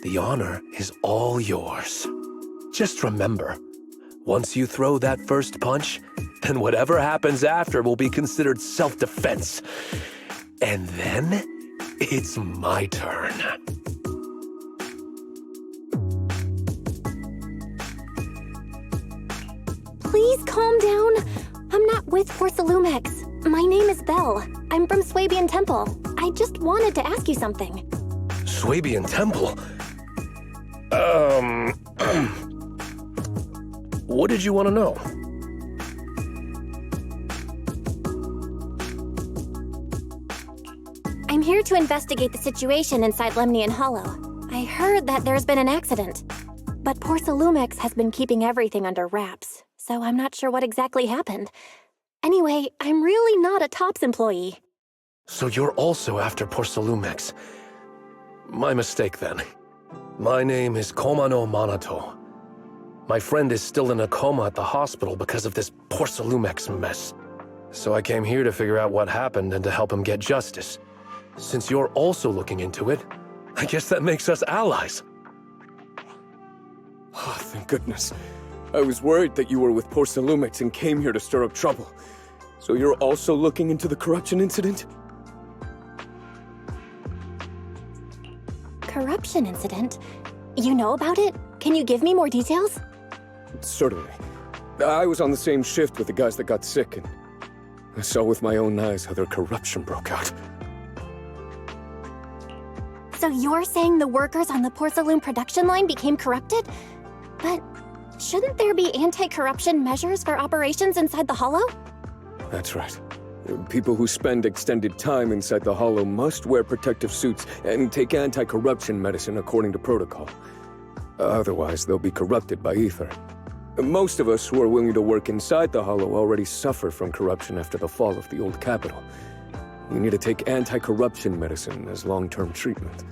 The honor is all yours. Just remember, once you throw that first punch, then whatever happens after will be considered self-defense. And then, it's my turn. Please calm down. I'm not with Porcelumex. My name is Belle. I'm from Swabian Temple. I just wanted to ask you something. Swabian Temple? What did you want to know? I'm here to investigate the situation inside Lemnian Hollow. I heard that there's been an accident. But Porcelumex has been keeping everything under wraps, so I'm not sure what exactly happened. Anyway, I'm really not a TOPS employee. So you're also after Porcelumex. My mistake, then. My name is Komano Manato. My friend is still in a coma at the hospital because of this Porcelumex mess. So I came here to figure out what happened and to help him get justice. Since you're also looking into it, I guess that makes us allies. Oh, thank goodness. I was worried that you were with Porcelumix and came here to stir up trouble. So you're also looking into the corruption incident? Corruption incident? You know about it? Can you give me more details? Certainly. I was on the same shift with the guys that got sick, and I saw with my own eyes how their corruption broke out. So you're saying the workers on the porcelain production line became corrupted? But shouldn't there be anti-corruption measures for operations inside the Hollow? That's right. People who spend extended time inside the Hollow must wear protective suits and take anti-corruption medicine according to protocol. Otherwise, they'll be corrupted by ether. Most of us who are willing to work inside the Hollow already suffer from corruption after the fall of the old capital. We need to take anti-corruption medicine as long-term treatment.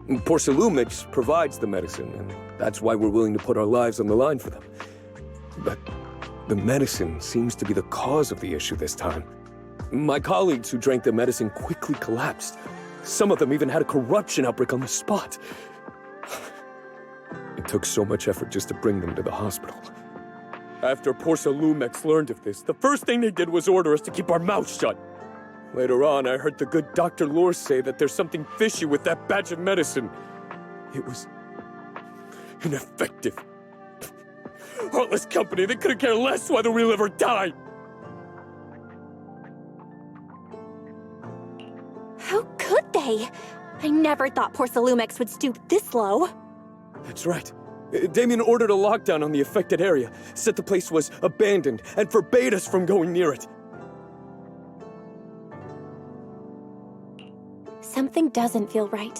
Porcelumix provides the medicine, and that's why we're willing to put our lives on the line for them. But the medicine seems to be the cause of the issue this time. My colleagues who drank the medicine quickly collapsed. Some of them even had a corruption outbreak on the spot. took so much effort just to bring them to the hospital. After Porsalumex learned of this, the first thing they did was order us to keep our mouths shut. Later on, I heard the good Dr. Lore say that there's something fishy with that batch of medicine. It was ineffective. Heartless company, they couldn't care less whether we live or die. How could they? I never thought Porsalumex would stoop this low. That's right. Damien ordered a lockdown on the affected area, said the place was abandoned, and forbade us from going near it. Something doesn't feel right.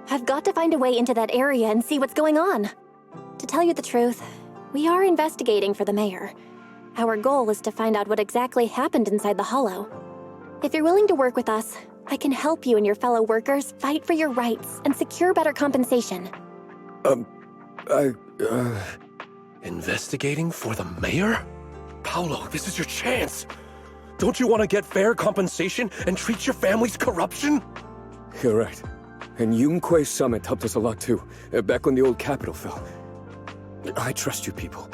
I've got to find a way into that area and see what's going on. To tell you the truth, we are investigating for the mayor. Our goal is to find out what exactly happened inside the hollow. If you're willing to work with us, I can help you and your fellow workers fight for your rights and secure better compensation. Investigating for the mayor? Paolo, this is your chance. Don't you want to get fair compensation and treat your family's corruption? You're right. And Yunquei Summit helped us a lot too, back when the old capital fell. I trust you people.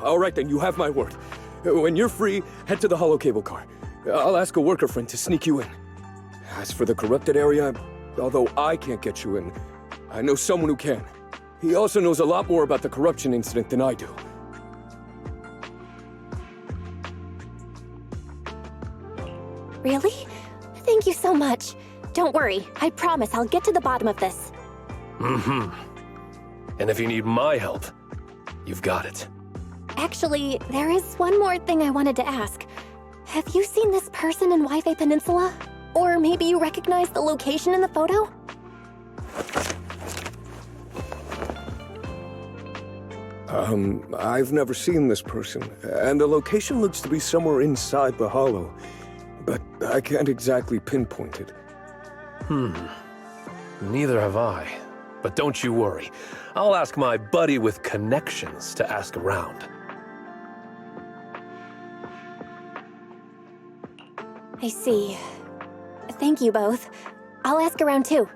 All right then, you have my word. When you're free, head to the hollow cable car. I'll ask a worker friend to sneak you in. As for the corrupted area, although I can't get you in, I know someone who can. He also knows a lot more about the corruption incident than I do. Really? Thank you so much. Don't worry, I promise I'll get to the bottom of this. Mm-hmm. And if you need my help, you've got it. Actually, there is one more thing I wanted to ask. Have you seen this person in Wi-Fi Peninsula? Or maybe you recognize the location in the photo? I've never seen this person, and the location looks to be somewhere inside the hollow, but I can't exactly pinpoint it. Neither have I. But don't you worry. I'll ask my buddy with connections to ask around. I see. Thank you both. I'll ask around too.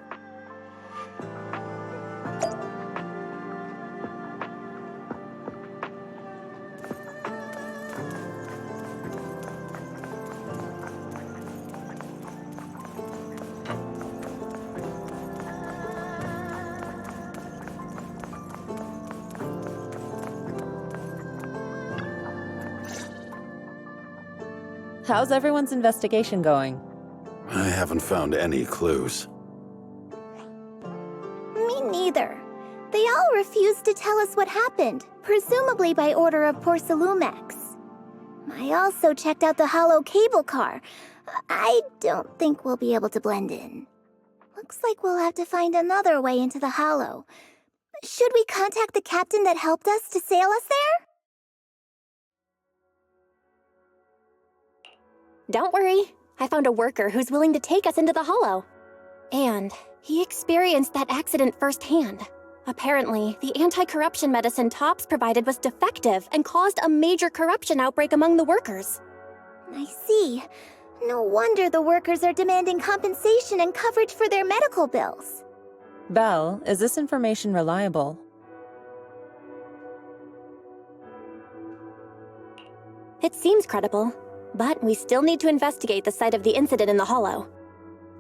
How's everyone's investigation going? I haven't found any clues. Me neither. They all refused to tell us what happened, presumably by order of Porsalumex. I also checked out the hollow cable car. I don't think we'll be able to blend in. Looks like we'll have to find another way into the hollow. Should we contact the captain that helped us to sail us there? Don't worry. I found a worker who's willing to take us into the hollow. And he experienced that accident firsthand. Apparently, the anti-corruption medicine Tops provided was defective and caused a major corruption outbreak among the workers. I see. No wonder the workers are demanding compensation and coverage for their medical bills. Belle, is this information reliable? It seems credible, but we still need to investigate the site of the incident in the hollow.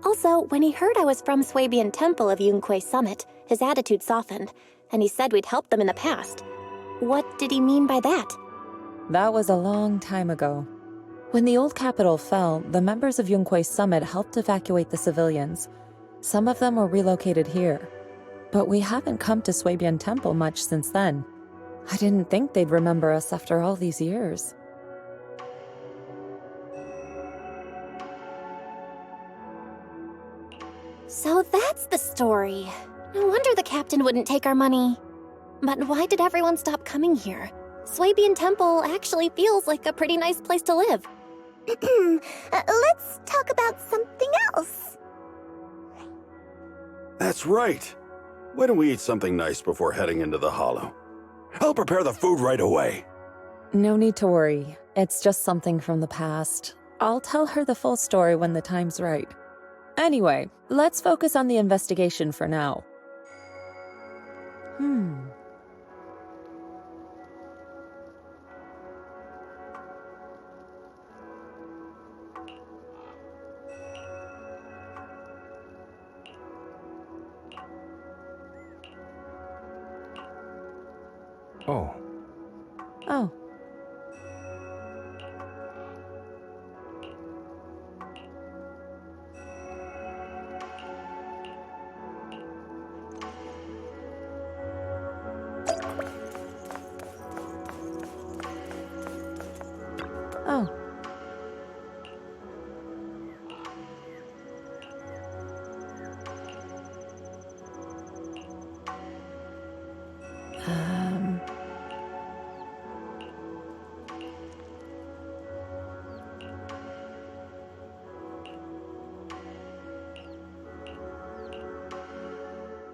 Also, when he heard I was from Swabian Temple of Yunquei Summit, his attitude softened, and he said we'd helped them in the past. What did he mean by that? That was a long time ago. When the old capital fell, the members of Yunquei Summit helped evacuate the civilians. Some of them were relocated here. But we haven't come to Swabian Temple much since then. I didn't think they'd remember us after all these years. So that's the story. No wonder the captain wouldn't take our money. But why did everyone stop coming here? Swabian Temple actually feels like a pretty nice place to live. Let's talk about something else. That's right. Why don't we eat something nice before heading into the hollow? I'll prepare the food right away. No need to worry. It's just something from the past. I'll tell her the full story when the time's right. Anyway, let's focus on the investigation for now. Oh. Oh. Oh.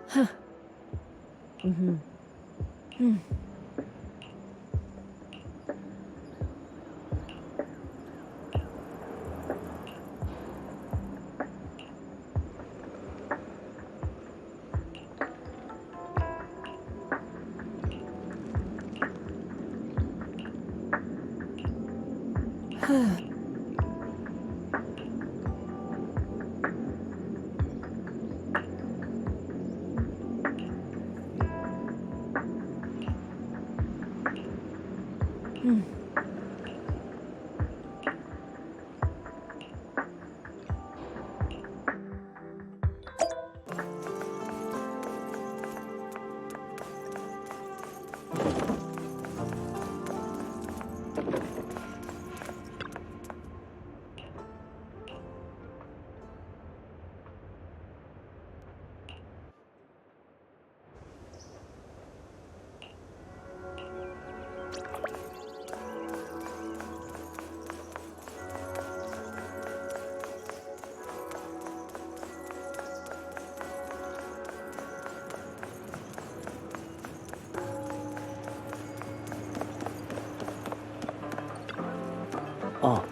Huh. Mm-hmm. Hmm. Oh.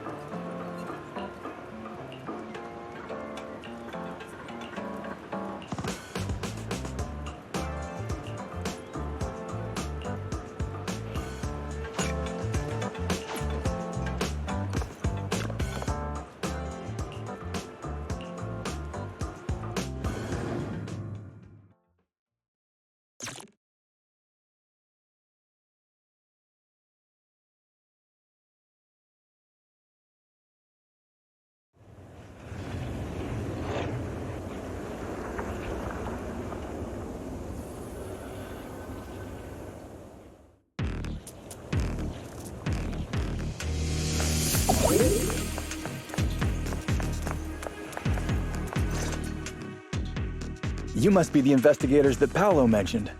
You must be the investigators that Paolo mentioned.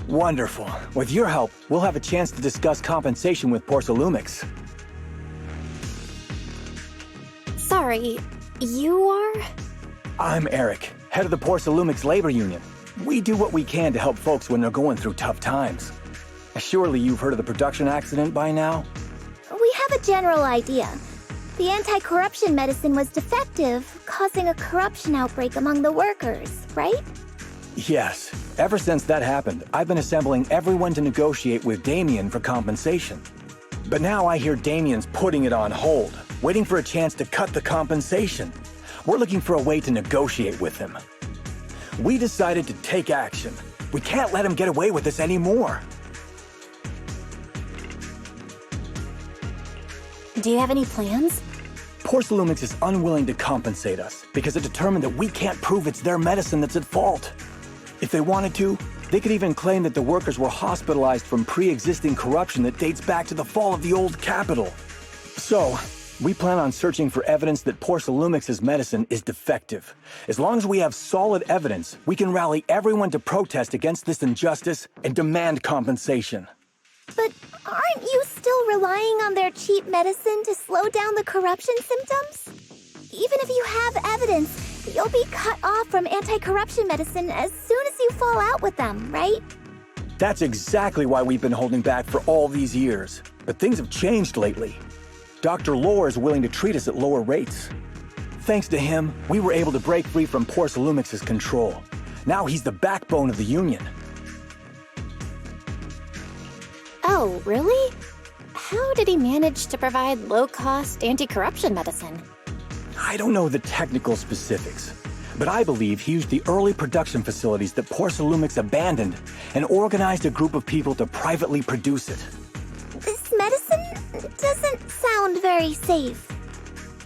Wonderful. With your help, we'll have a chance to discuss compensation with Porsalumix. Sorry, you are? I'm Eric, head of the Porsalumix labor union. We do what we can to help folks when they're going through tough times. Surely you've heard of the production accident by now? We have a general idea. The anti-corruption medicine was defective, causing a corruption outbreak among the workers, right? Yes. Ever since that happened, I've been assembling everyone to negotiate with Damien for compensation. But now I hear Damien's putting it on hold, waiting for a chance to cut the compensation. We're looking for a way to negotiate with him. We decided to take action. We can't let him get away with this anymore. Do you have any plans? Porsalumix is unwilling to compensate us because it determined that we can't prove it's their medicine that's at fault. If they wanted to, they could even claim that the workers were hospitalized from pre-existing corruption that dates back to the fall of the old capital. So, we plan on searching for evidence that Porsalumix's medicine is defective. As long as we have solid evidence, we can rally everyone to protest against this injustice and demand compensation. But aren't you still relying on their cheap medicine to slow down the corruption symptoms? Even if you have evidence, you'll be cut off from anti-corruption medicine as soon as you fall out with them, right? That's exactly why we've been holding back for all these years. But things have changed lately. Dr. Lore is willing to treat us at lower rates. Thanks to him, we were able to break free from Porsalumix's control. Now he's the backbone of the union. Oh, really? How did he manage to provide low-cost anti-corruption medicine? I don't know the technical specifics, but I believe he used the early production facilities that Porcelumix abandoned and organized a group of people to privately produce it. This medicine doesn't sound very safe.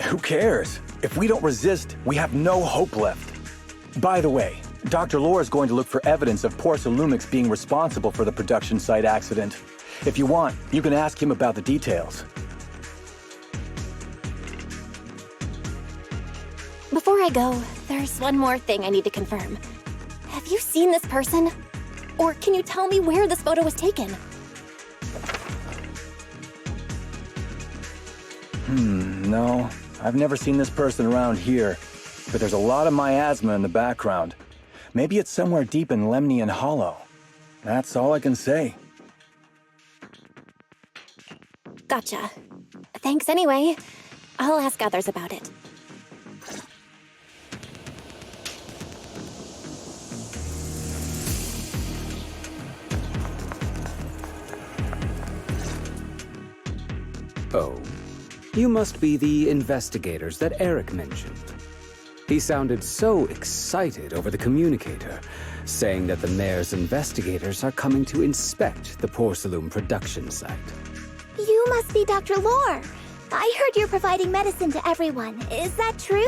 Who cares? If we don't resist, we have no hope left. By the way, Dr. Lore is going to look for evidence of Porcelumix being responsible for the production site accident. If you want, you can ask him about the details. Before I go, there's one more thing I need to confirm. Have you seen this person? Or can you tell me where this photo was taken? No. I've never seen this person around here, but there's a lot of miasma in the background. Maybe it's somewhere deep in Lemnian Hollow. That's all I can say. Gotcha. Thanks anyway. I'll ask others about it. Oh, you must be the investigators that Eric mentioned. He sounded so excited over the communicator, saying that the mayor's investigators are coming to inspect the Porcelum production site. You must be Dr. Lore. I heard you're providing medicine to everyone. Is that true?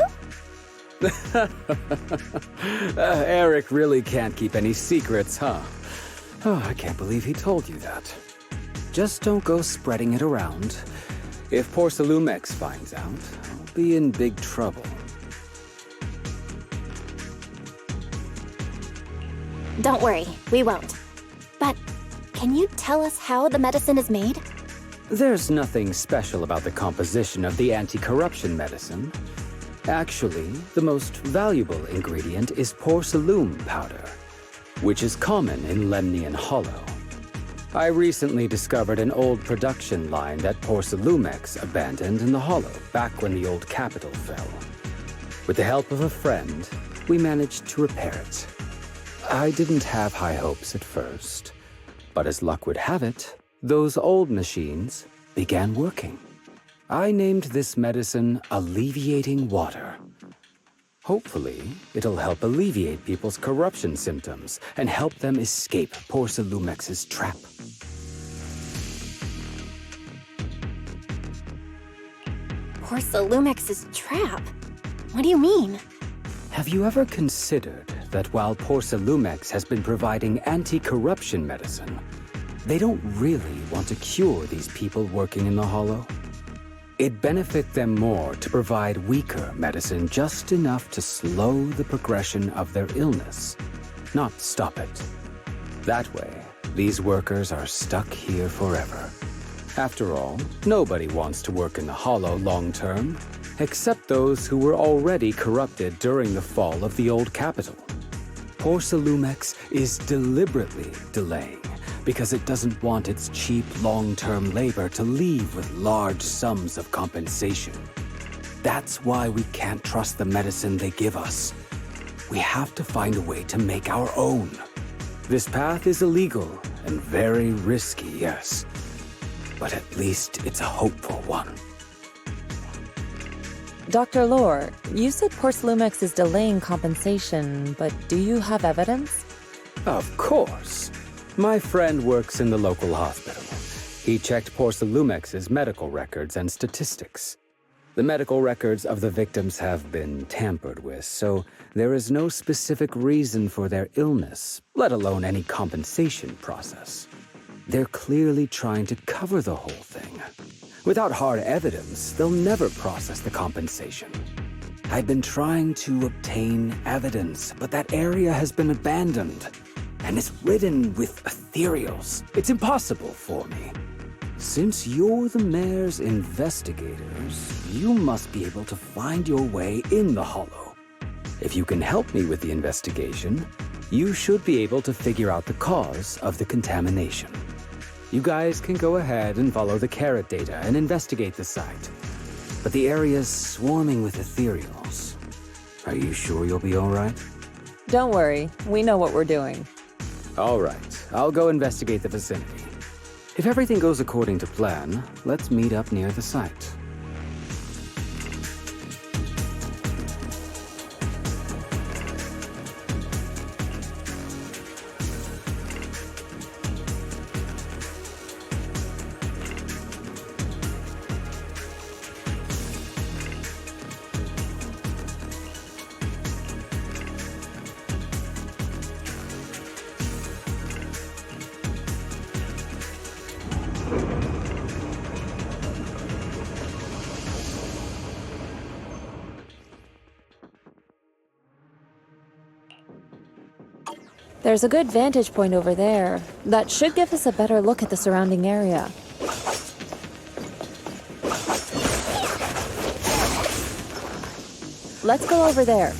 Eric really can't keep any secrets, huh? Oh, I can't believe he told you that. Just don't go spreading it around. If Porcelumix finds out, I'll be in big trouble. Don't worry, we won't. But can you tell us how the medicine is made? There's nothing special about the composition of the anti-corruption medicine. Actually, the most valuable ingredient is Porcelum powder, which is common in Lemnian Hollow. I recently discovered an old production line that Porcelumix abandoned in the Hollow back when the old capital fell. With the help of a friend, we managed to repair it. I didn't have high hopes at first, but as luck would have it, those old machines began working. I named this medicine Alleviating Water. Hopefully, it'll help alleviate people's corruption symptoms and help them escape Porcelumix's trap. Porcelumix's trap? What do you mean? Have you ever considered that while Porcelumix has been providing anti-corruption medicine, they don't really want to cure these people working in the Hollow? It'd benefit them more to provide weaker medicine just enough to slow the progression of their illness, not stop it. That way, these workers are stuck here forever. After all, nobody wants to work in the Hollow long-term, except those who were already corrupted during the fall of the old capital. Porcelumix is deliberately delaying because it doesn't want its cheap long-term labor to leave with large sums of compensation. That's why we can't trust the medicine they give us. We have to find a way to make our own. This path is illegal and very risky, yes. But at least it's a hopeful one. Dr. Lore, you said Porcelumix is delaying compensation, but do you have evidence? Of course. My friend works in the local hospital. He checked Porcelumix's medical records and statistics. The medical records of the victims have been tampered with, so there is no specific reason for their illness, let alone any compensation process. They're clearly trying to cover the whole thing. Without hard evidence, they'll never process the compensation. I've been trying to obtain evidence, but that area has been abandoned, and it's ridden with ethereals. It's impossible for me. Since you're the mayor's investigators, you must be able to find your way in the Hollow. If you can help me with the investigation, you should be able to figure out the cause of the contamination. You guys can go ahead and follow the carrot data and investigate the site. But the area's swarming with ethereals. Are you sure you'll be all right? Don't worry, we know what we're doing. All right, I'll go investigate the vicinity. If everything goes according to plan, let's meet up near the site. There's a good vantage point over there. That should give us a better look at the surrounding area. Let's go over there.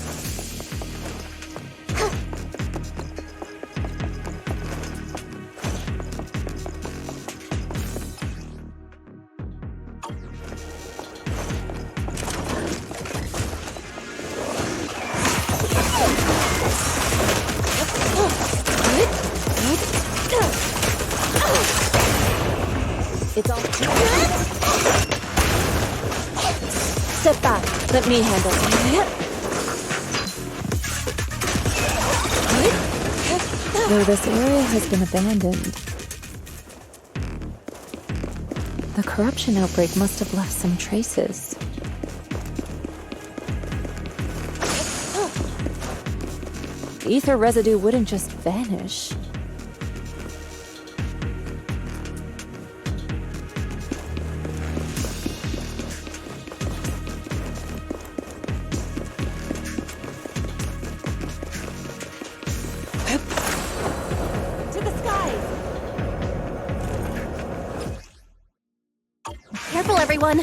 Step back. Let me handle it. Though this area has been abandoned, the corruption outbreak must have left some traces. Ether residue wouldn't just vanish.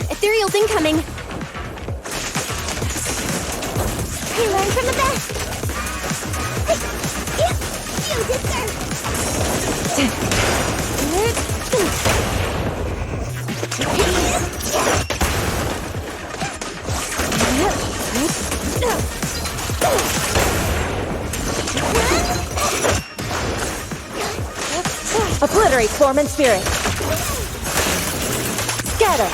Ethereal's incoming! We learn from the best! You deserve! Obliterate form and spirit! Scatter!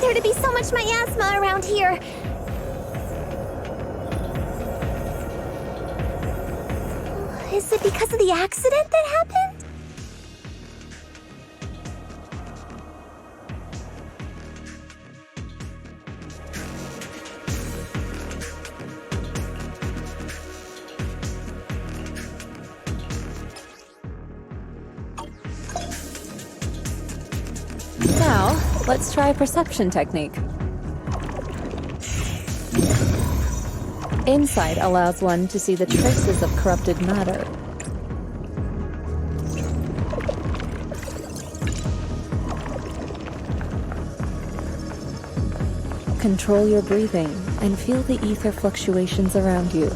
There to be so much miasma around here. Is it because of the accident that happened? Now, let's try a perception technique. Insight allows one to see the traces of corrupted matter. Control your breathing and feel the ether fluctuations around you.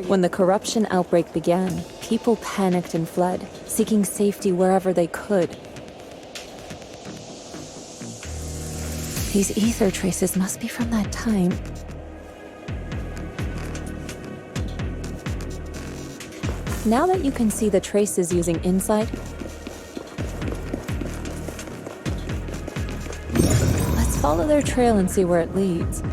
When the corruption outbreak began, people panicked and fled, seeking safety wherever they could. These ether traces must be from that time. Now that you can see the traces using insight, let's follow their trail and see where it leads.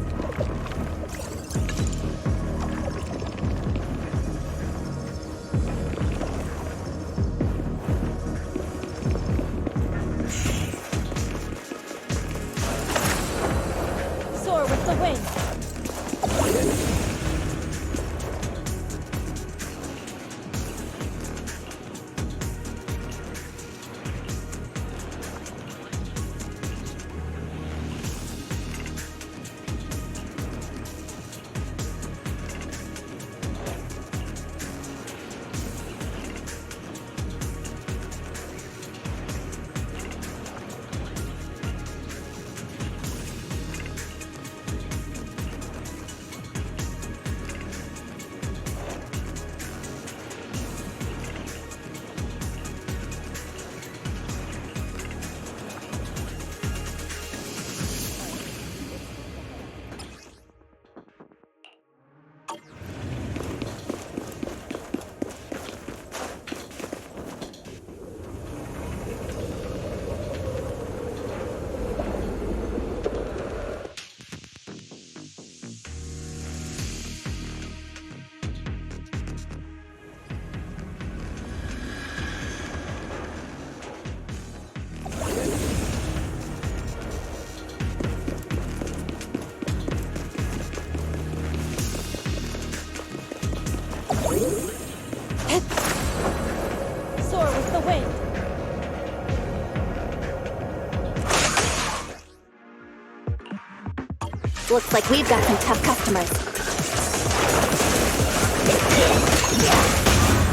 Looks like we've got some tough customers.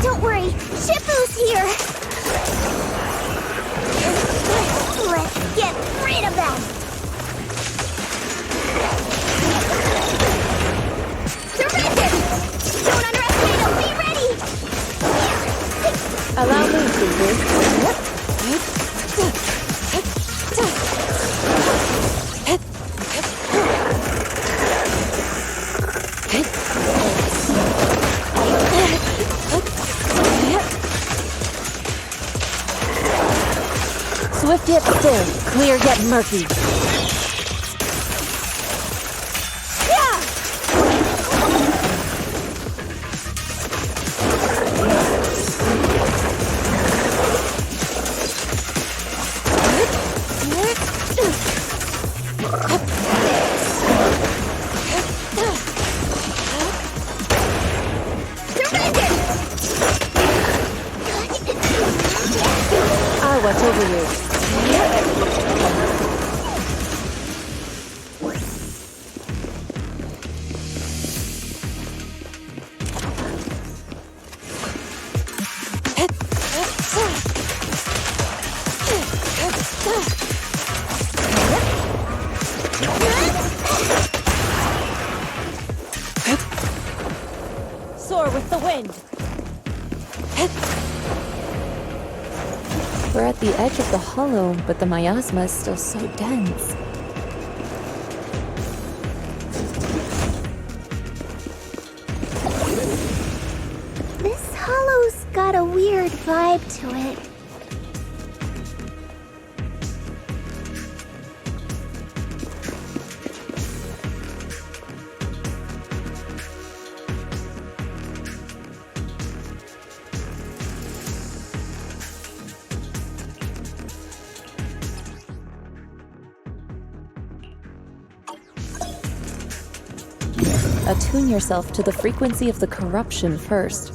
Don't worry, Shifu's here! Let's get rid of them! Surrender! Don't underestimate them, be ready! Allow me, Fufu. Swift yet still, clear yet murky. I watch over you. Soar with the wind. We're at the edge of the hollow, but the miasma is still so dense. This hollow's got a weird vibe to it. Attune yourself to the frequency of the corruption first.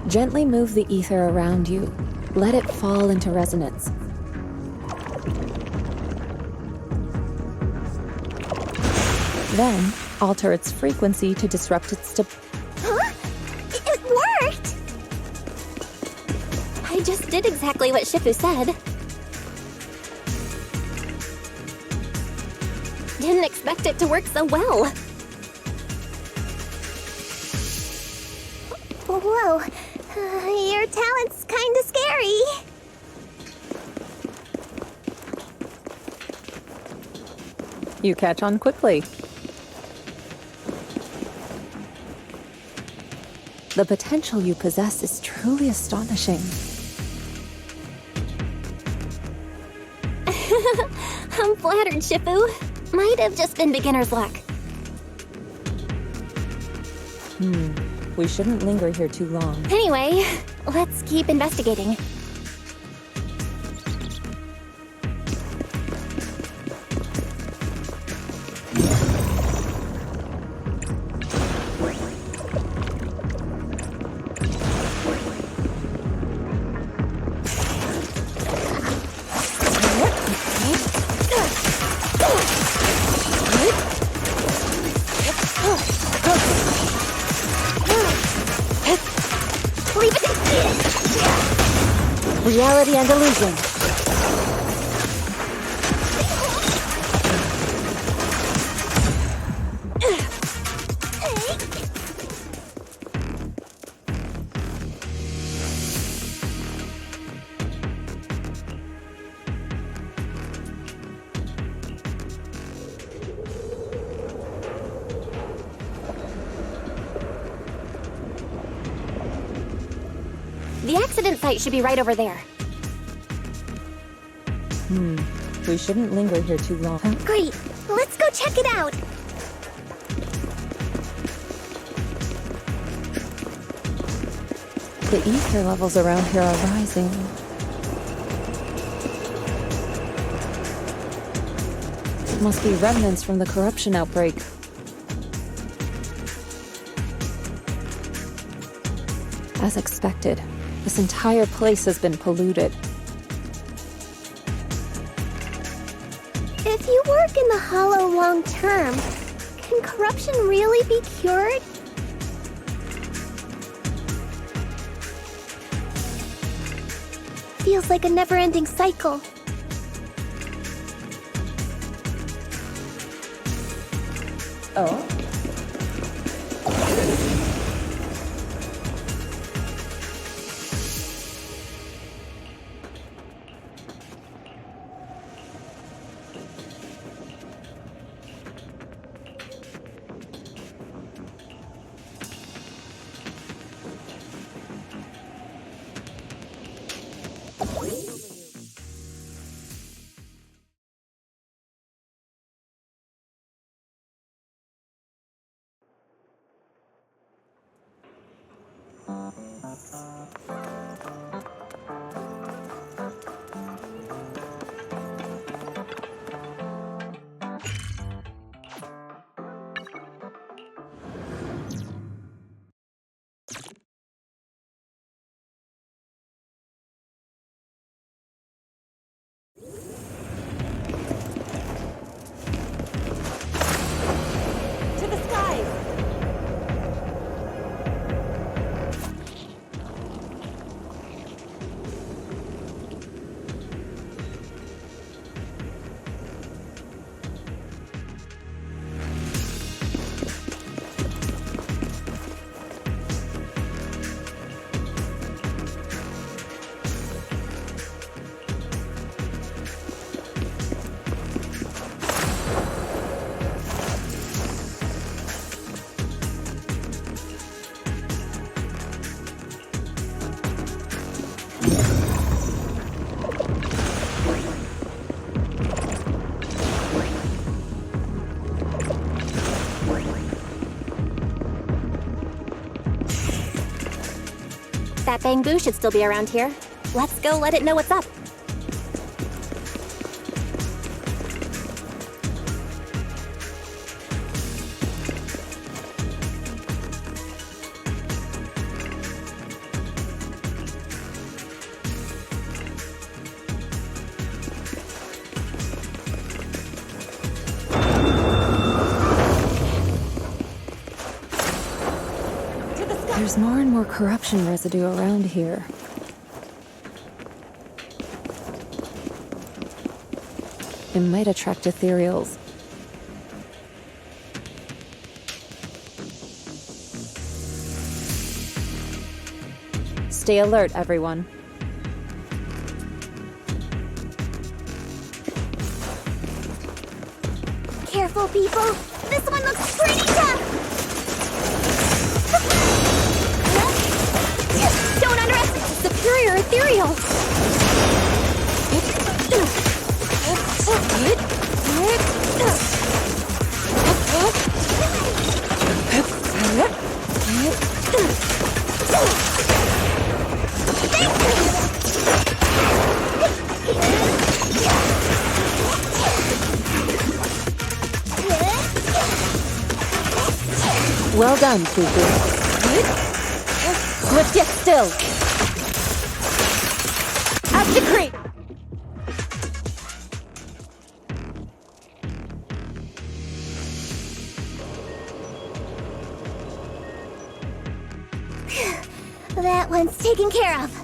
Gently move the ether around you. Let it fall into resonance. Then, alter its frequency to disrupt its Huh? It worked! I just did exactly what Shifu said. Didn't expect it to work so well. Whoa, your talent's kinda scary. You catch on quickly. The potential you possess is truly astonishing. I'm flattered, Shifu. Might have just been beginner's luck. We shouldn't linger here too long. Anyway, let's keep investigating. Reality and illusion. The accident site should be right over there. We shouldn't linger here too long. Great, let's go check it out. The ether levels around here are rising. It must be remnants from the corruption outbreak. As expected, this entire place has been polluted. If you work in the Hollow long term, can corruption really be cured? Feels like a never-ending cycle. Oh? That bamboo should still be around here. Let's go let it know what's up. There's more and more corruption residue around here. It might attract ethereals. Stay alert, everyone. Careful, people! This one looks pretty tough! Don't underestimate superior ethereal! Well done, Fufu. Swift yet still. As decreed. That one's taken care of.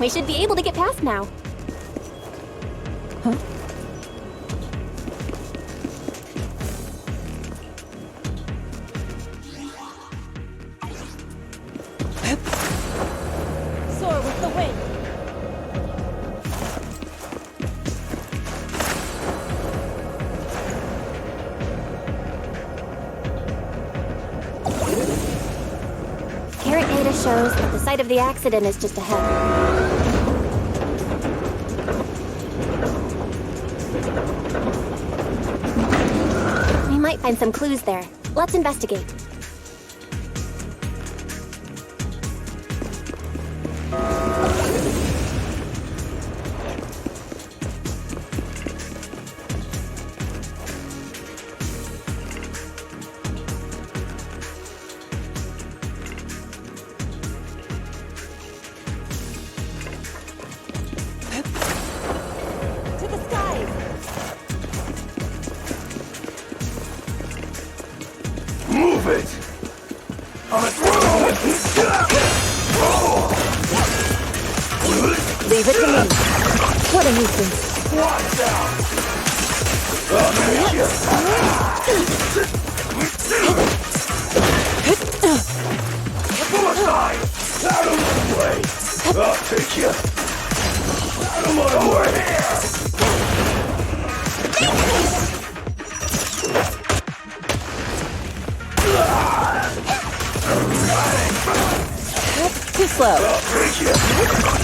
We should be able to get past now. Huh? Soar with the wind. Current data shows that the site of the accident is just ahead. We might find some clues there. Let's investigate. Move it! Leave it to me. What a nuisance. Watch out! I'll make you. Pull aside! Out of my way! I'll take you! Out of my way! Too slow.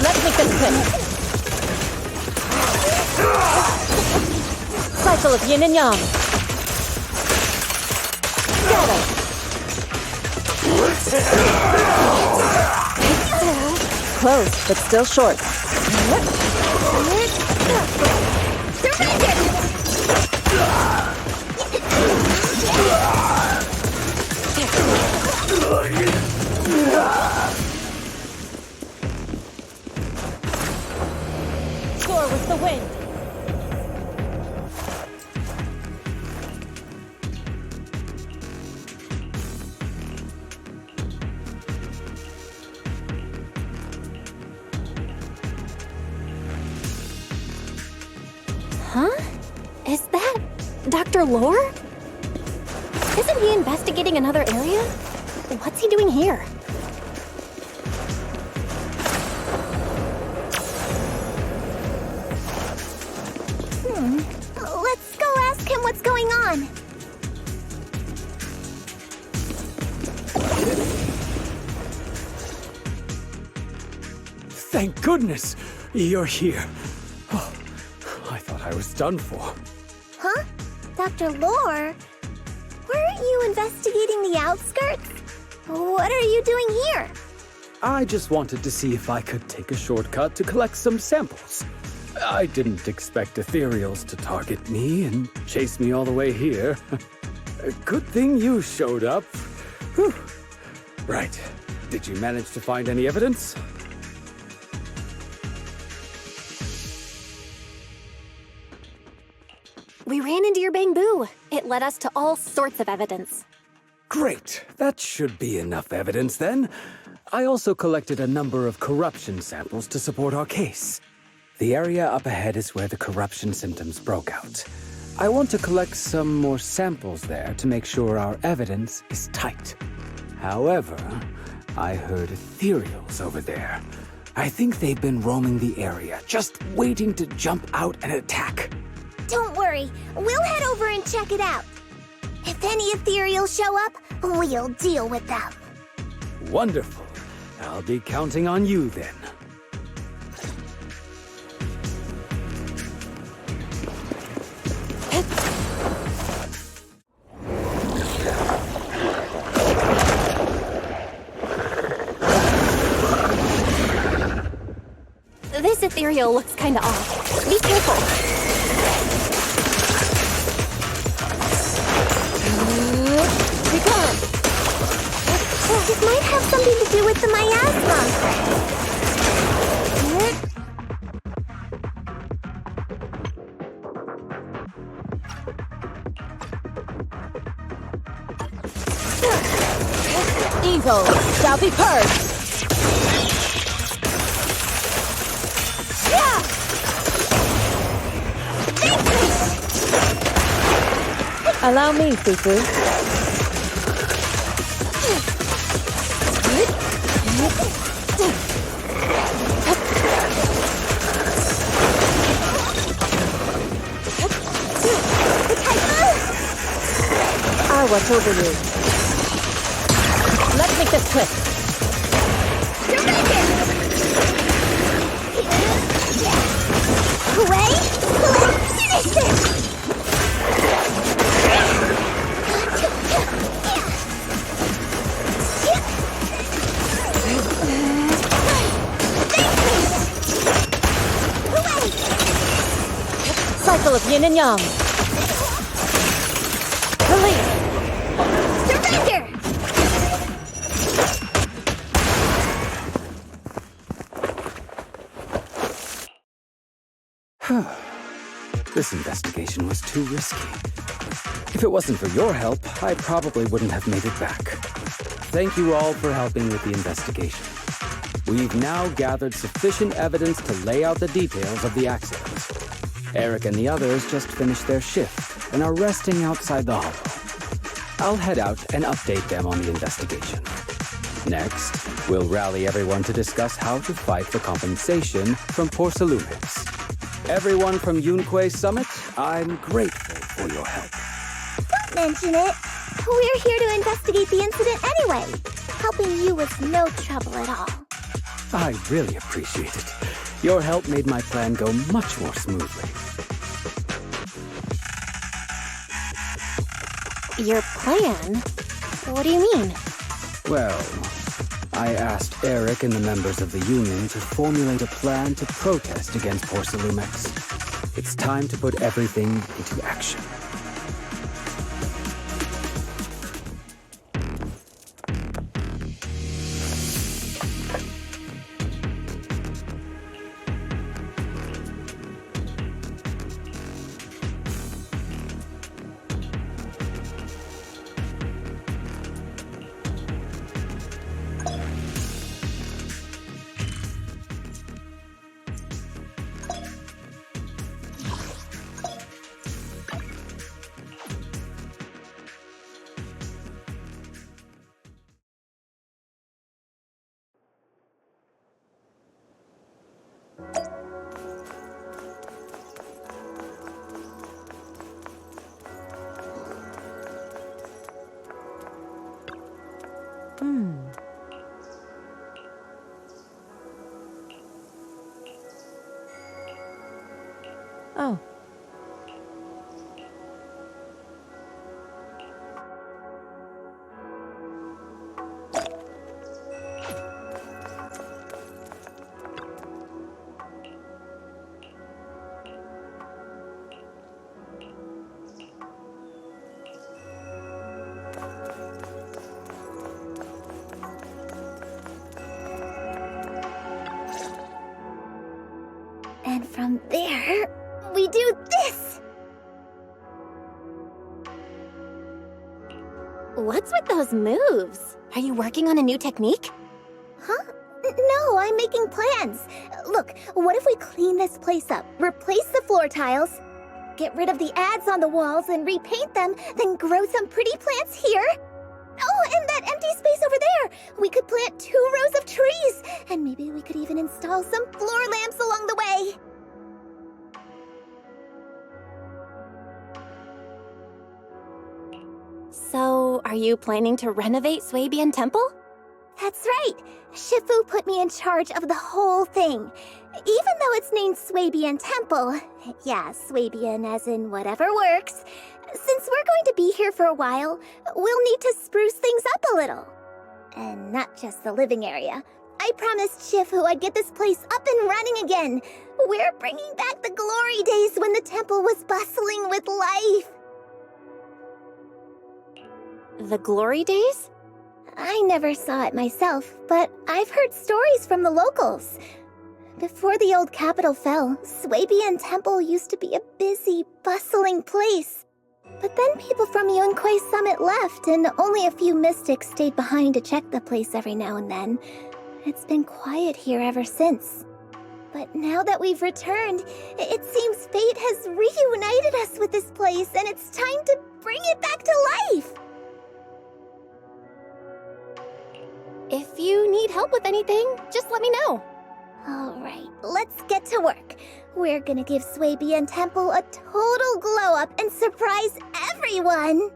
Let's make them quick. Cycle of yin and yang. Got it. Close, but still short. Soar with the wind. Huh? Is that Dr. Lore? Isn't he investigating another area? What's he doing here? Let's go ask him what's going on. Thank goodness you're here. Oh, I thought I was done for. Huh? Dr. Lore? Weren't you investigating the outskirts? What are you doing here? I just wanted to see if I could take a shortcut to collect some samples. I didn't expect ethereals to target me and chase me all the way here. Good thing you showed up. Whew. Right. Did you manage to find any evidence? We ran into your bamboo. It led us to all sorts of evidence. Great. That should be enough evidence then. I also collected a number of corruption samples to support our case. The area up ahead is where the corruption symptoms broke out. I want to collect some more samples there to make sure our evidence is tight. However, I heard ethereals over there. I think they've been roaming the area, just waiting to jump out and attack. Don't worry, we'll head over and check it out. If any ethereals show up, we'll deal with them. Wonderful. I'll be counting on you then. This ethereal looks kinda off. Be careful. Be gone. It might have something to do with the miasma. Evil shall be purged. Allow me, Fufu. I'll watch over you. Let's make this quick. Away! Finish this! Cycle of yin and yang. Release. Surrender! This investigation was too risky. If it wasn't for your help, I probably wouldn't have made it back. Thank you all for helping with the investigation. We've now gathered sufficient evidence to lay out the details of the accident. Eric and the others just finished their shift and are resting outside the hollow. I'll head out and update them on the investigation. Next, we'll rally everyone to discuss how to fight for compensation from Porcelumix. Everyone from Yunquay Summit, I'm grateful for your help. Don't mention it. We're here to investigate the incident anyway. Helping you was no trouble at all. I really appreciate it. Your help made my plan go much more smoothly. Your plan? What do you mean? Well, I asked Eric and the members of the union to formulate a plan to protest against Porcelumix. It's time to put everything into action. Oh. And from there, we do this! What's with those moves? Are you working on a new technique? Huh? No, I'm making plans. Look, what if we clean this place up, replace the floor tiles, get rid of the ads on the walls and repaint them, then grow some pretty plants here? Oh, and that empty space over there! We could plant 2 rows of trees, and maybe we could even install some floor lamps along the way. So, are you planning to renovate Swabian Temple? That's right! Shifu put me in charge of the whole thing. Even though it's named Swabian Temple, yeah, Swabian as in whatever works, since we're going to be here for a while, we'll need to spruce things up a little. And not just the living area. I promised Shifu I'd get this place up and running again. We're bringing back the glory days when the temple was bustling with life. The glory days? I never saw it myself, but I've heard stories from the locals. Before the old capital fell, Swabian Temple used to be a busy, bustling place. But then people from Yunquay Summit left, and only a few mystics stayed behind to check the place every now and then. It's been quiet here ever since. But now that we've returned, it seems fate has reunited us with this place, and it's time to bring it back to life! If you need help with anything, just let me know. Alright, let's get to work. We're gonna give Swabian Temple a total glow-up and surprise everyone!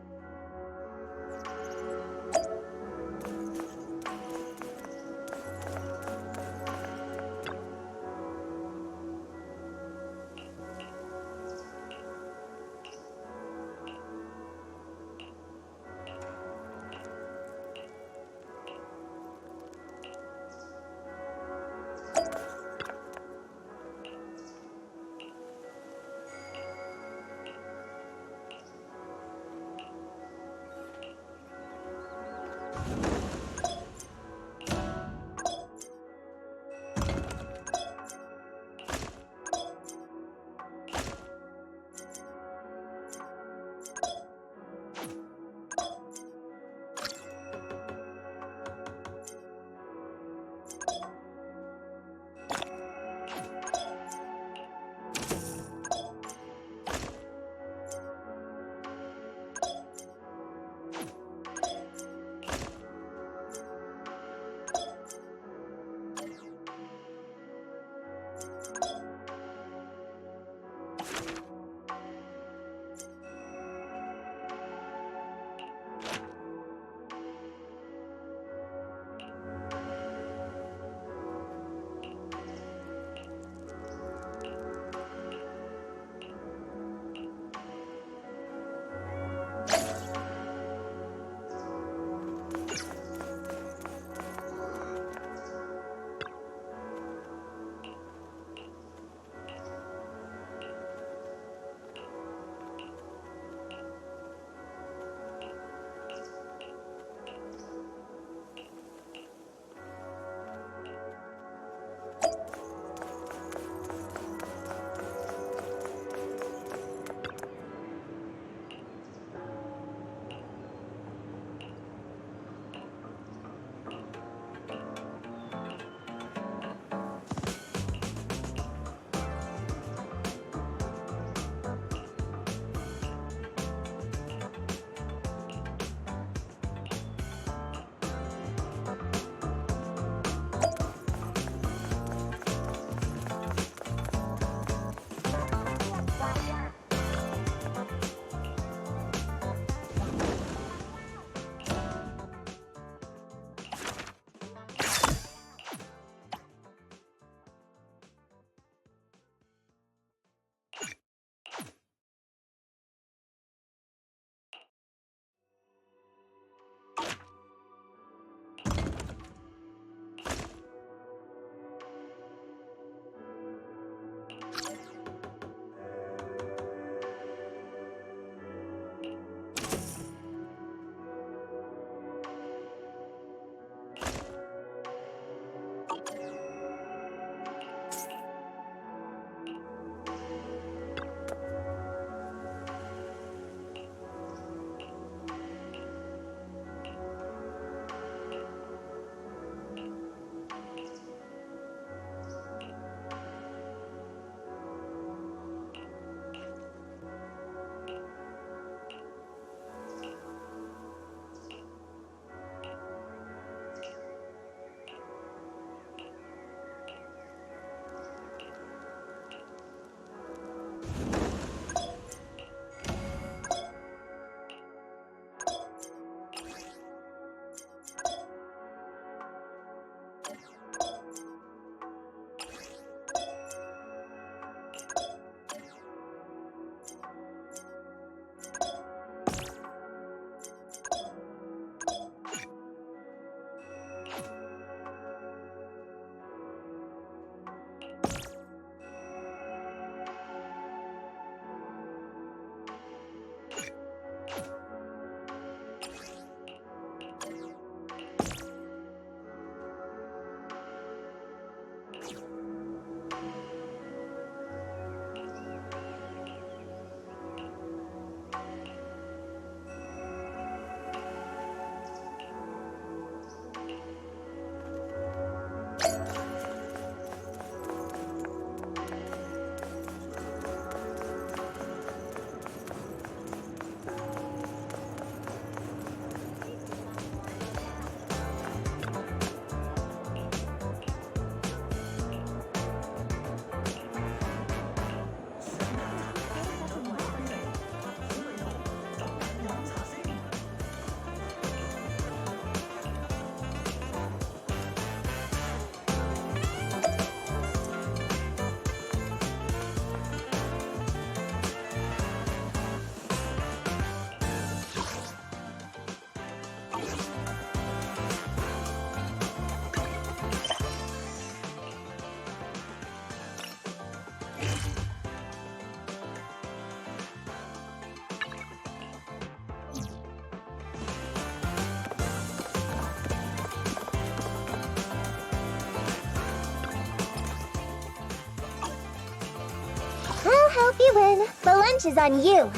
help you win. The lunch is on you.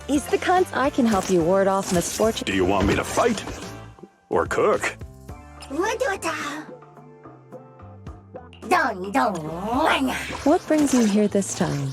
Is the cunt I can help you ward off misfortune? Do you want me to fight? Or cook? What brings you here this time?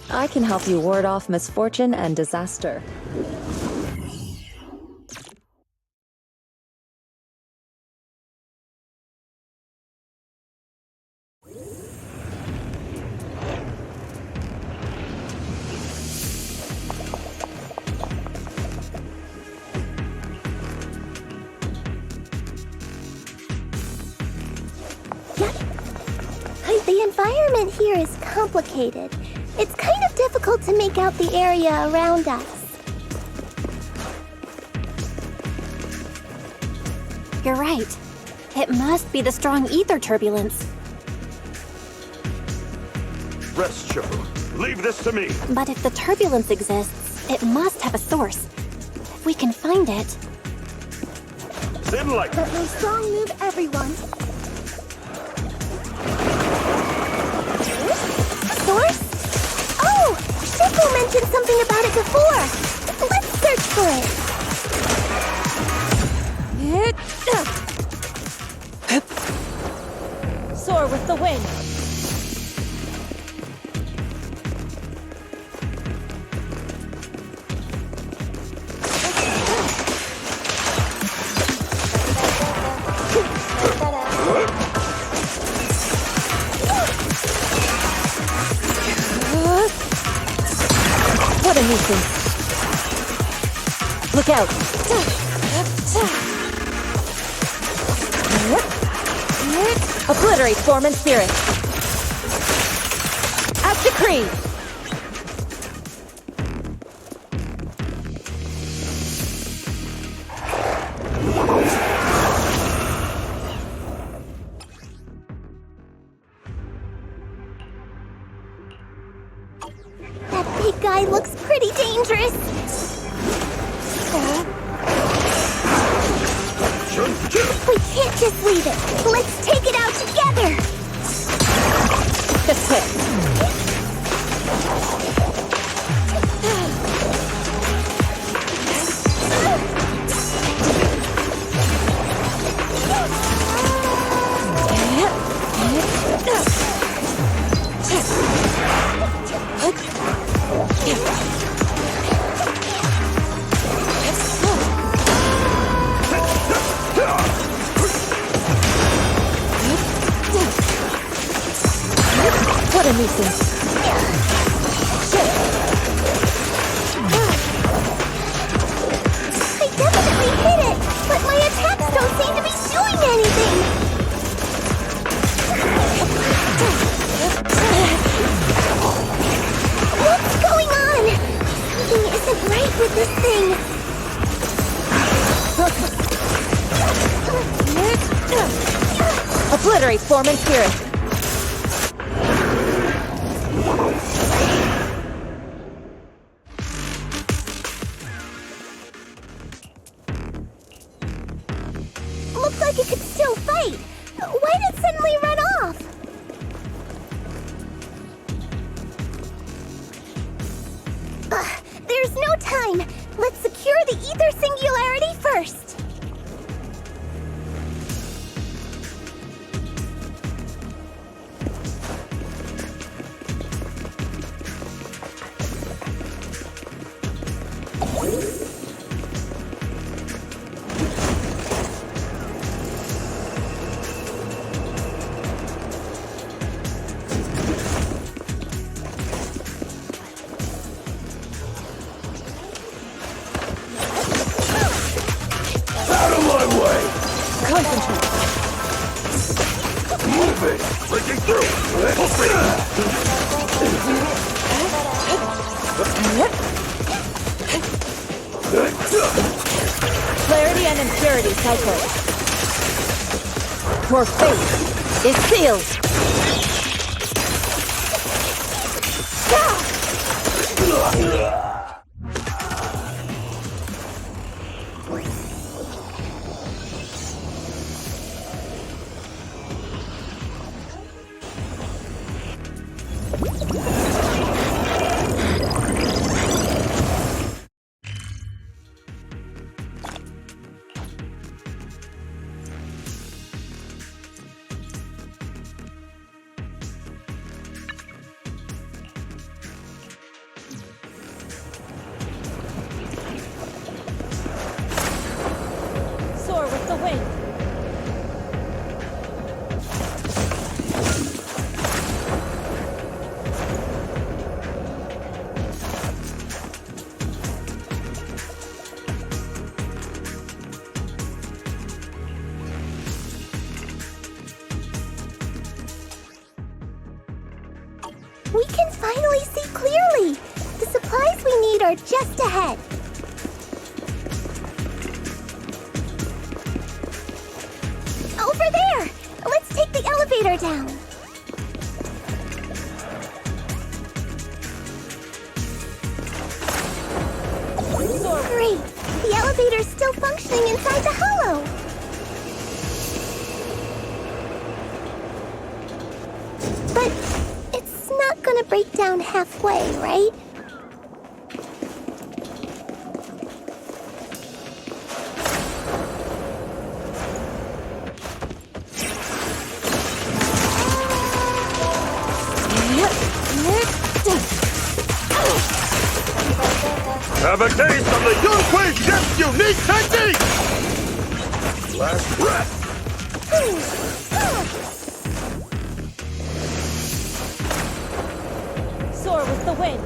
I can help you ward off misfortune and disaster. The environment here is complicated. It's kind of difficult to make out the area around us. You're right. It must be the strong ether turbulence. Rest, Chôn. Leave this to me. But if the turbulence exists, it must have a source. If we can find it... Thin light. Let my song move everyone. Source? Oh! Shifu mentioned something about it before. Let's search for it. Soar with the wind. What a nuisance. Look out. Obliterate form and spirit. As decreed. That big guy looks pretty dangerous. We can't just leave it. Let's take it out together. This way. What a nuisance. I definitely hit it, but my attacks don't seem to be doing anything. What's going on? Something isn't right with this thing. Obliterate form and spirit. Looks like it could still fight. Why did it suddenly run off? There's no time. Let's secure the ether singularity first. Clarity and impurity cycle. Your fate is sealed. Soar with the wind. We can finally see clearly! The supplies we need are just ahead. Over there! Let's take the elevator down. Great! The elevator's still functioning inside the hollow! But it's not gonna break down halfway, right? Have a taste of the Yunhui Chef's unique technique! Last breath! Soar with the wind.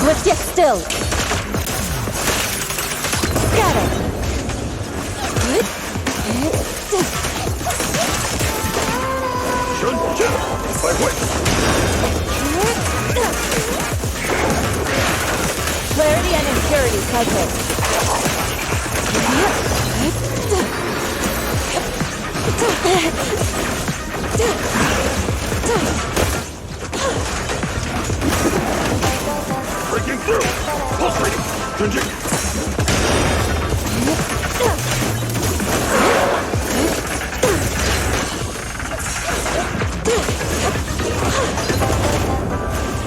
Let's get still. Got it. Clarity and impurity cycle. Breaking through! Pulsating! Changing!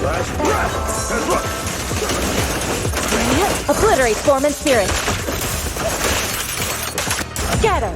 Last breath! And look! Obliterate form and spirit. Scatter.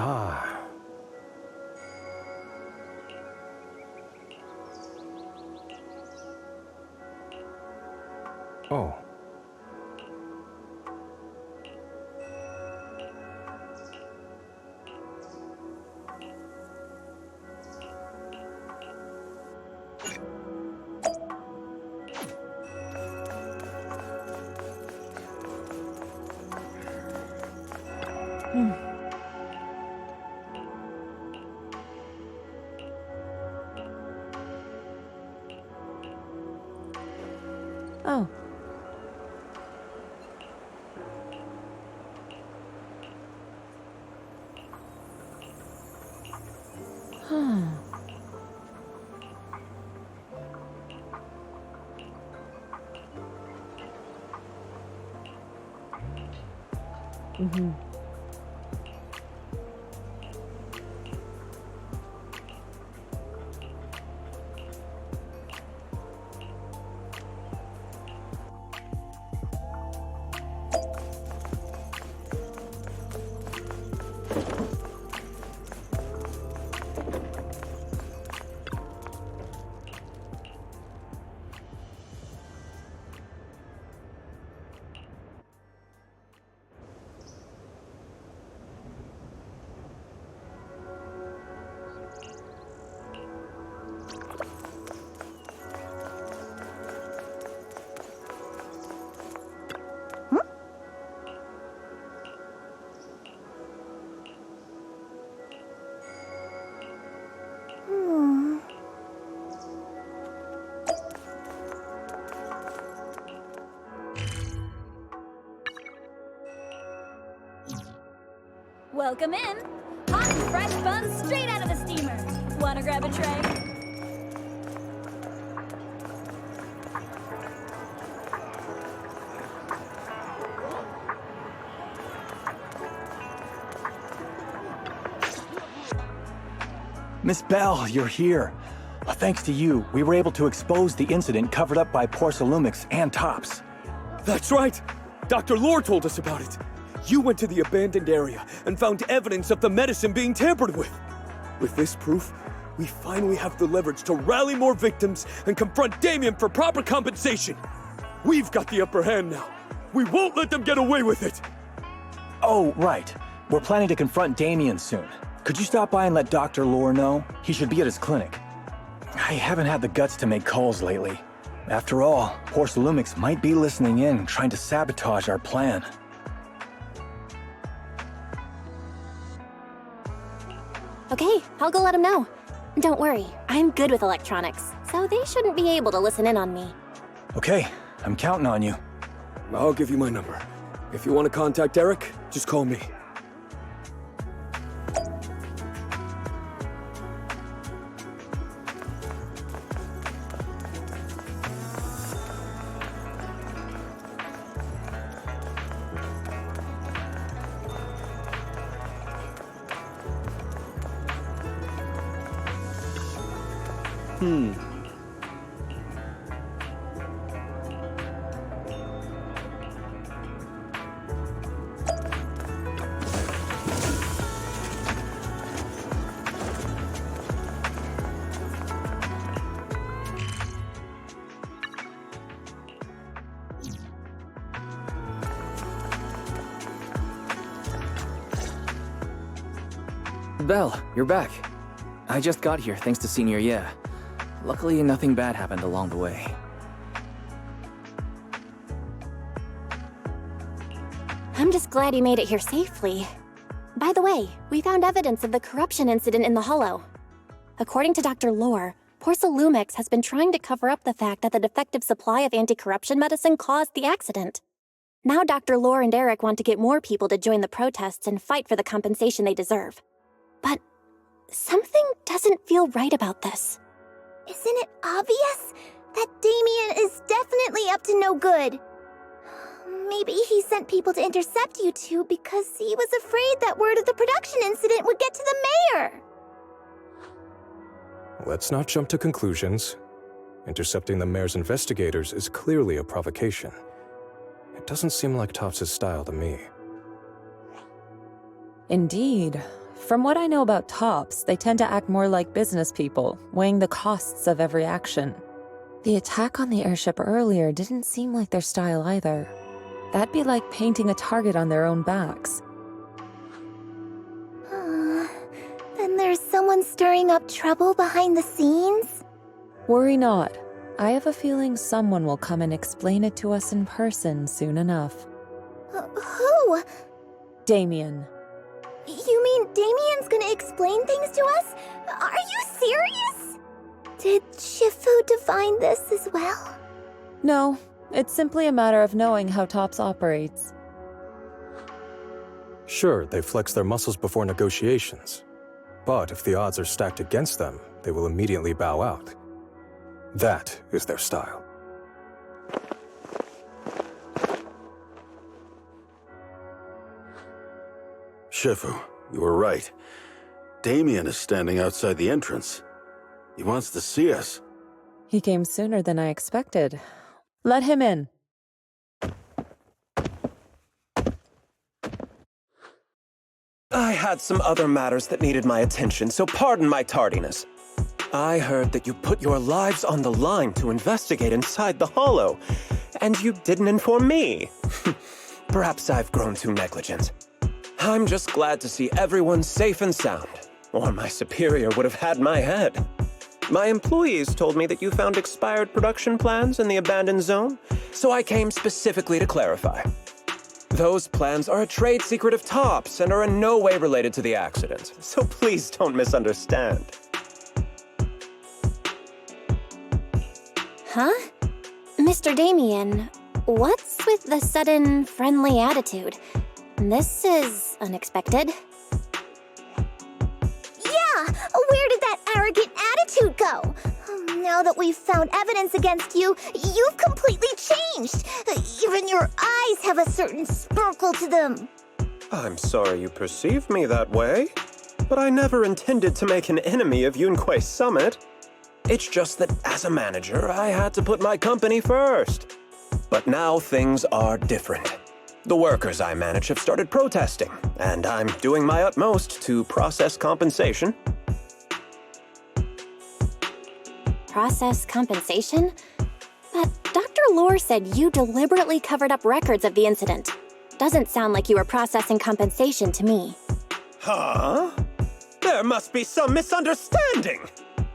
Ah. Oh. Oh. Mm-hmm. Welcome in. Hot and fresh buns straight out of the steamer. Wanna grab a tray? Miss Bell, you're here. Thanks to you, we were able to expose the incident covered up by Porcelumix and Tops. That's right! Dr. Lore told us about it. You went to the abandoned area and found evidence of the medicine being tampered with. With this proof, we finally have the leverage to rally more victims and confront Damien for proper compensation. We've got the upper hand now. We won't let them get away with it. Oh, right. We're planning to confront Damien soon. Could you stop by and let Dr. Lore know? He should be at his clinic. I haven't had the guts to make calls lately. After all, Porcelumix might be listening in, trying to sabotage our plan. Okay, I'll go let him know. Don't worry, I'm good with electronics, so they shouldn't be able to listen in on me. Okay, I'm counting on you. I'll give you my number. If you want to contact Eric, just call me. Belle, you're back. I just got here thanks to Senior Ye. Luckily, nothing bad happened along the way. I'm just glad you made it here safely. By the way, we found evidence of the corruption incident in the Hollow. According to Dr. Lore, Porcelumix has been trying to cover up the fact that the defective supply of anti-corruption medicine caused the accident. Now Dr. Lore and Eric want to get more people to join the protests and fight for the compensation they deserve. But something doesn't feel right about this. Isn't it obvious that Damien is definitely up to no good? Maybe he sent people to intercept you two because he was afraid that word of the production incident would get to the mayor. Let's not jump to conclusions. Intercepting the mayor's investigators is clearly a provocation. It doesn't seem like Tops' style to me. Indeed. From what I know about Tops, they tend to act more like business people, weighing the costs of every action. The attack on the airship earlier didn't seem like their style either. That'd be like painting a target on their own backs. Then there's someone stirring up trouble behind the scenes? Worry not. I have a feeling someone will come and explain it to us in person soon enough. Who? Damien. You mean Damien's gonna explain things to us? Are you serious? Did Shifu define this as well? No, it's simply a matter of knowing how Tops operates. Sure, they flex their muscles before negotiations. But if the odds are stacked against them, they will immediately bow out. That is their style. Shifu, you were right. Damien is standing outside the entrance. He wants to see us. He came sooner than I expected. Let him in. I had some other matters that needed my attention, so pardon my tardiness. I heard that you put your lives on the line to investigate inside the Hollow, and you didn't inform me. Perhaps I've grown too negligent. I'm just glad to see everyone safe and sound, or my superior would have had my head. My employees told me that you found expired production plans in the abandoned zone, so I came specifically to clarify. Those plans are a trade secret of Top's and are in no way related to the accident, so please don't misunderstand. Huh? Mr. Damien, what's with the sudden friendly attitude? This is unexpected. Yeah! Where did that arrogant attitude go? Now that we've found evidence against you, you've completely changed. Even your eyes have a certain sparkle to them. I'm sorry you perceive me that way, but I never intended to make an enemy of Yunquei Summit. It's just that as a manager, I had to put my company first. But now things are different. The workers I manage have started protesting, and I'm doing my utmost to process compensation. Process compensation? But Dr. Lore said you deliberately covered up records of the incident. Doesn't sound like you were processing compensation to me. Huh? There must be some misunderstanding.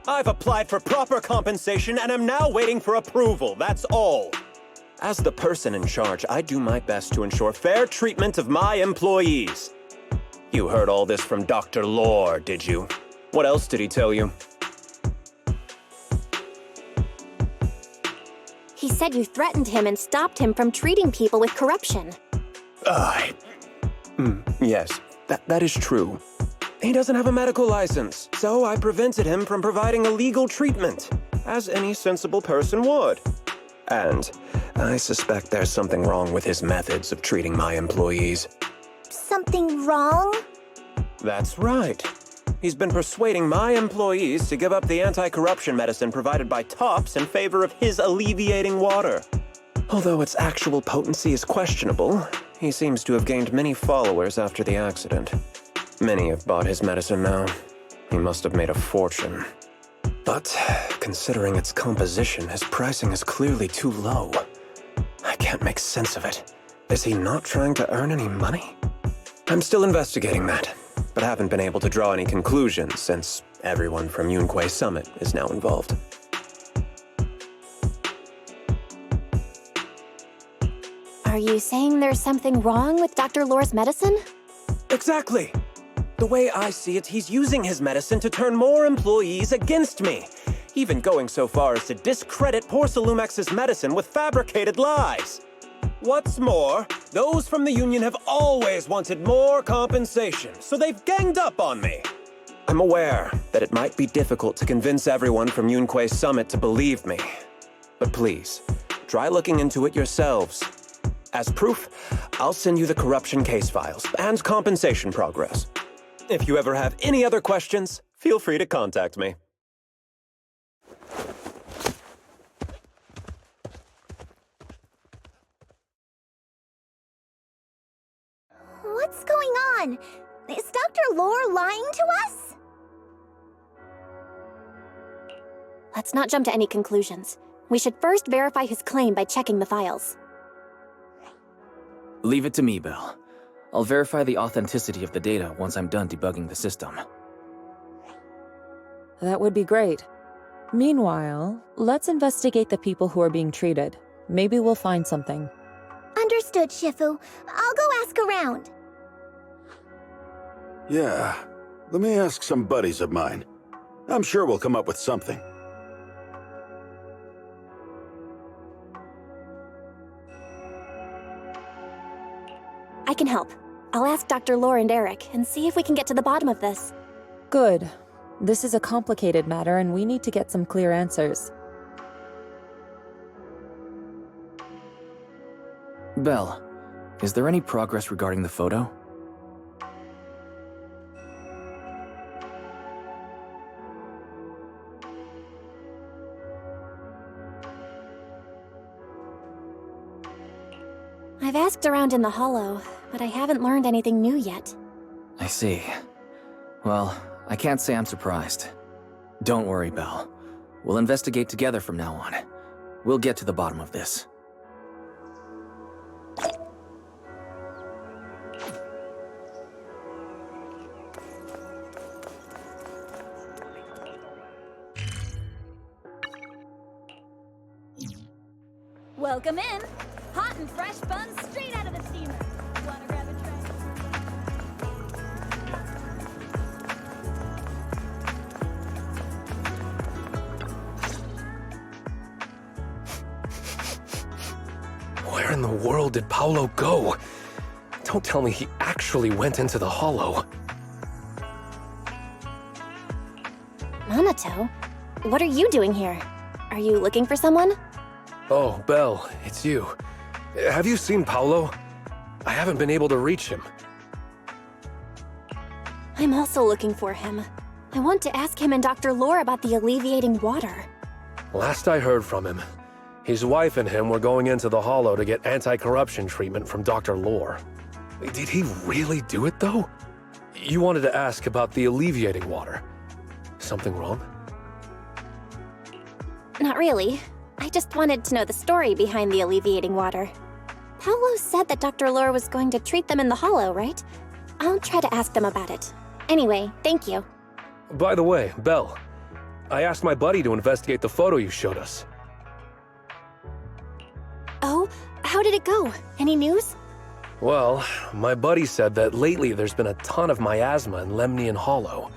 I've applied for proper compensation and am now waiting for approval, that's all. As the person in charge, I do my best to ensure fair treatment of my employees. You heard all this from Dr. Lore, did you? What else did he tell you? He said you threatened him and stopped him from treating people with corruption. Yes, that is true. He doesn't have a medical license, so I prevented him from providing a legal treatment, as any sensible person would. And I suspect there's something wrong with his methods of treating my employees. Something wrong? That's right. He's been persuading my employees to give up the anti-corruption medicine provided by Tops in favor of his alleviating water. Although its actual potency is questionable, he seems to have gained many followers after the accident. Many have bought his medicine now. He must have made a fortune. But considering its composition, his pricing is clearly too low. I can't make sense of it. Is he not trying to earn any money? I'm still investigating that, but haven't been able to draw any conclusions since everyone from Yunquei Summit is now involved. Are you saying there's something wrong with Dr. Lore's medicine? Exactly! The way I see it, he's using his medicine to turn more employees against me, even going so far as to discredit Porcelumex's medicine with fabricated lies. What's more, those from the union have always wanted more compensation, so they've ganged up on me. I'm aware that it might be difficult to convince everyone from Yunquei Summit to believe me, but please, try looking into it yourselves. As proof, I'll send you the corruption case files and compensation progress. If you ever have any other questions, feel free to contact me. What's going on? Is Dr. Lore lying to us? Let's not jump to any conclusions. We should first verify his claim by checking the files. Leave it to me, Belle. I'll verify the authenticity of the data once I'm done debugging the system. That would be great. Meanwhile, let's investigate the people who are being treated. Maybe we'll find something. Understood, Shifu. I'll go ask around. Yeah, let me ask some buddies of mine. I'm sure we'll come up with something. I can help. I'll ask Dr. Lore and Eric and see if we can get to the bottom of this. Good. This is a complicated matter and we need to get some clear answers. Belle, is there any progress regarding the photo? looked around in the hollow, but I haven't learned anything new yet. I see. Well, I can't say I'm surprised. Don't worry, Belle. We'll investigate together from now on. We'll get to the bottom of this. Welcome in! Hot and fresh buns straight out of the steamer. Wanna grab a tray? Where in the world did Paolo go? Don't tell me he actually went into the hollow. Mamato, what are you doing here? Are you looking for someone? Oh, Belle, it's you. Have you seen Paolo? I haven't been able to reach him. I'm also looking for him. I want to ask him and Dr. Lore about the alleviating water. Last I heard from him, his wife and him were going into the hollow to get anti-corruption treatment from Dr. Lore. Did he really do it, though? You wanted to ask about the alleviating water. Something wrong? Not really. I just wanted to know the story behind the alleviating water. Paolo said that Dr. Lore was going to treat them in the hollow, right? I'll try to ask them about it. Anyway, thank you. By the way, Belle, I asked my buddy to investigate the photo you showed us. Oh, how did it go? Any news? Well, my buddy said that lately there's been a ton of miasma in Lemnian Hollow.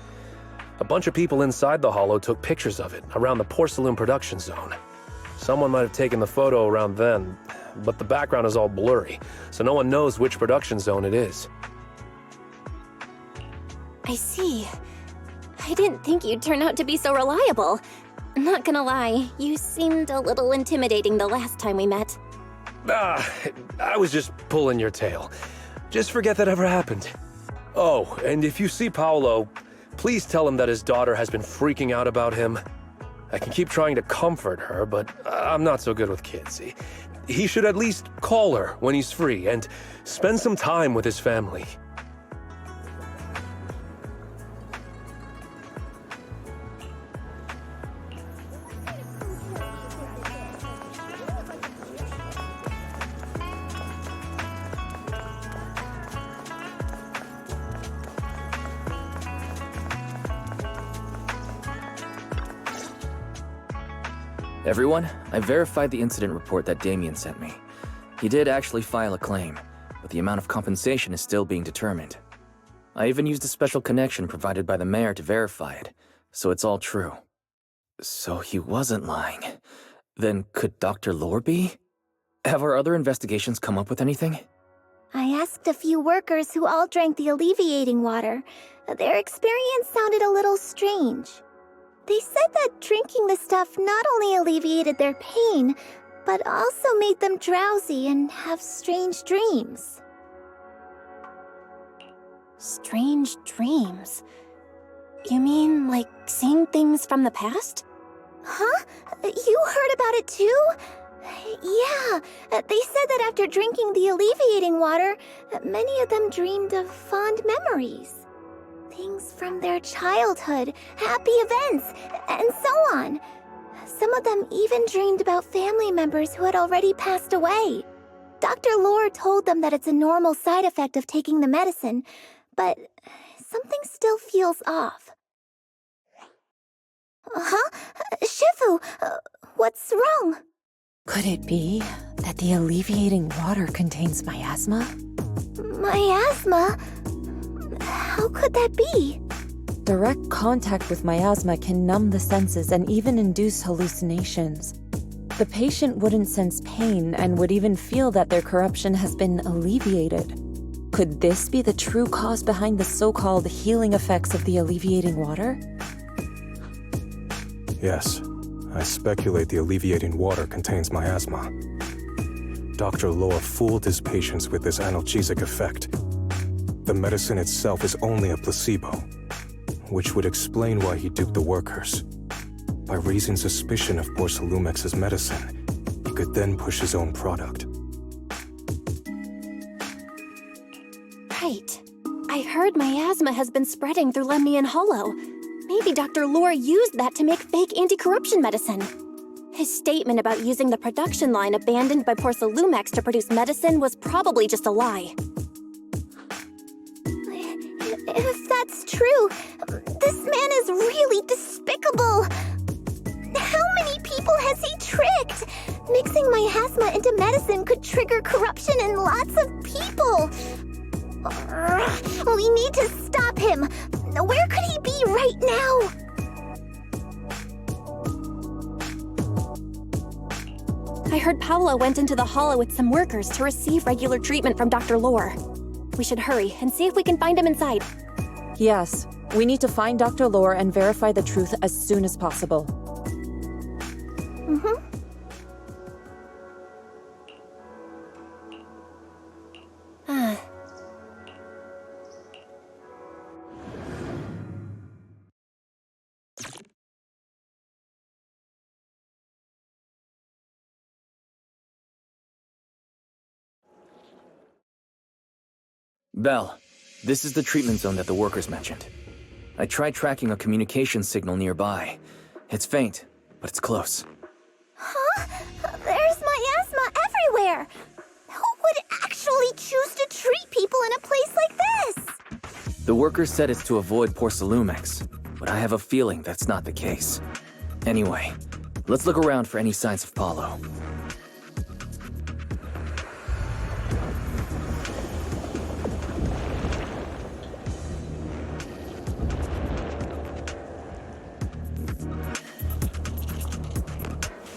A bunch of people inside the hollow took pictures of it around the porcelain production zone. Someone might have taken the photo around then, but the background is all blurry, so no one knows which production zone it is. I see. I didn't think you'd turn out to be so reliable. Not gonna lie, you seemed a little intimidating the last time we met. I was just pulling your tail. Just forget that ever happened. Oh, and if you see Paolo, please tell him that his daughter has been freaking out about him. I can keep trying to comfort her, but I'm not so good with kids. He should at least call her when he's free and spend some time with his family. Everyone, I verified the incident report that Damien sent me. He did actually file a claim, but the amount of compensation is still being determined. I even used a special connection provided by the mayor to verify it, so it's all true. So he wasn't lying. Then could Dr. Lore be? Have our other investigations come up with anything? I asked a few workers who all drank the alleviating water. Their experience sounded a little strange. They said that drinking the stuff not only alleviated their pain, but also made them drowsy and have strange dreams. Strange dreams? You mean, like, seeing things from the past? Huh? You heard about it too? Yeah, they said that after drinking the alleviating water, many of them dreamed of fond memories. Things from their childhood, happy events, and so on. Some of them even dreamed about family members who had already passed away. Dr. Lore told them that it's a normal side effect of taking the medicine, but something still feels off. Huh? Shifu, what's wrong? Could it be that the alleviating water contains miasma? Miasma? How could that be? Direct contact with miasma can numb the senses and even induce hallucinations. The patient wouldn't sense pain and would even feel that their corruption has been alleviated. Could this be the true cause behind the so-called healing effects of the alleviating water? Yes, I speculate the alleviating water contains miasma. Dr. Lore fooled his patients with this analgesic effect. The medicine itself is only a placebo, which would explain why he duped the workers. By raising suspicion of Porcelumex's medicine, he could then push his own product. I heard miasma has been spreading through Lemnian Hollow. Maybe Dr. Lore used that to make fake anti-corruption medicine. His statement about using the production line abandoned by Porcelumex to produce medicine was probably just a lie. If that's true, this man is really despicable. How many people has he tricked? Mixing miasma into medicine could trigger corruption in lots of people. We need to stop him. Where could he be right now? I heard Paolo went into the Hollow with some workers to receive regular treatment from Dr. Lore. We should hurry and see if we can find him inside. Yes, we need to find Dr. Lore and verify the truth as soon as possible. Mm-hmm. Belle, this is the treatment zone that the workers mentioned. I tried tracking a communication signal nearby. It's faint, but it's close. Huh? There's miasma everywhere! Who would actually choose to treat people in a place like this? The workers said it's to avoid Porcelumex, but I have a feeling that's not the case. Anyway, let's look around for any signs of Paolo.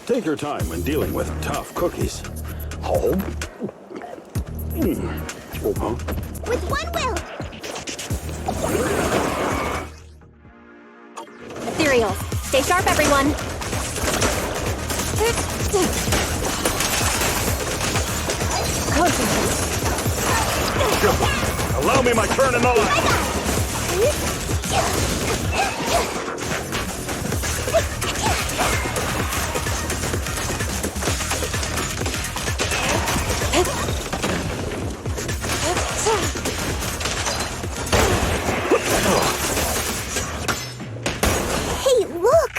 Take your time when dealing with tough cookies. Oh. Oh. With one will! Ethereal, stay sharp, everyone! Allow me my turn in the light! Hey, look!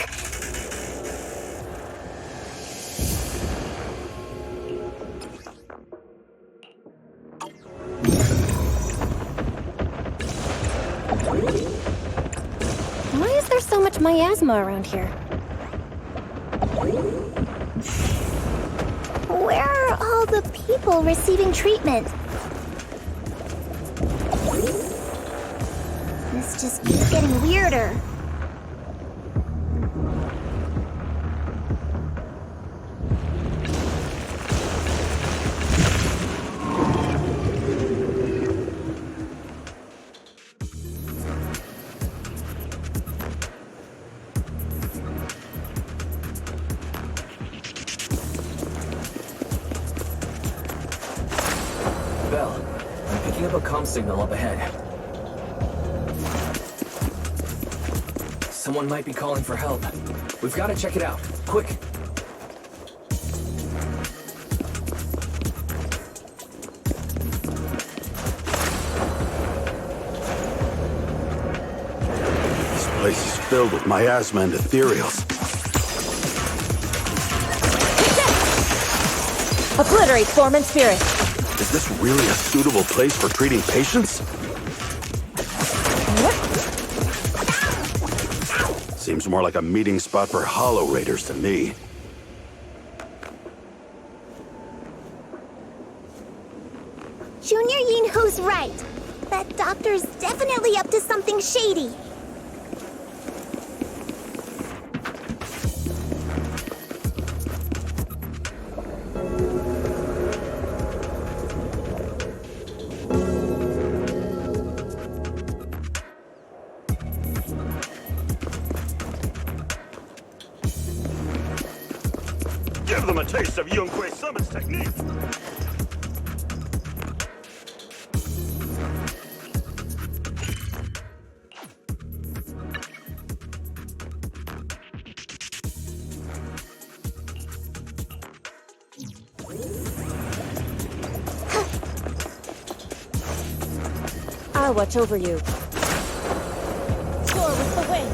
Why is there so much miasma around here? Where are all the people receiving treatment? This just keeps getting weirder. Belle, I'm picking up a comm signal up ahead. Someone might be calling for help. We've got to check it out. Quick! This place is filled with miasma and ethereals. Obliterate form and spirit. Is this really a suitable place for treating patients? Seems more like a meeting spot for Hollow Raiders to me. Junior Yinho's right. That doctor's definitely up to something shady. Give them a taste of Yunquei Summon's technique! I'll watch over you. Soar with the wind.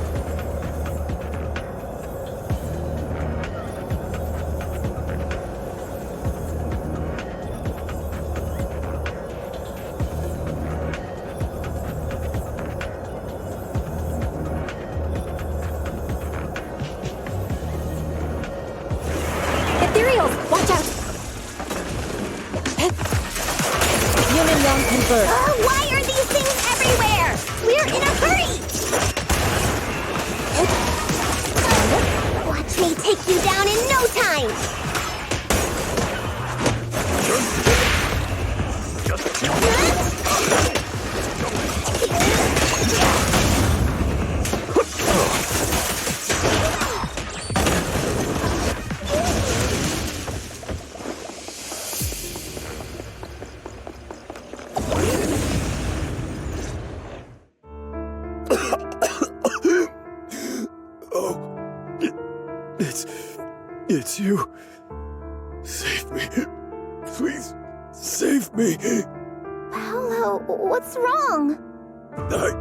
Ethereals, watch out! Yin and Yang converge. Why are these things everywhere? We're in a hurry! Watch me take you down in no time! It's you. Save me. Please, save me. Paolo, what's wrong? I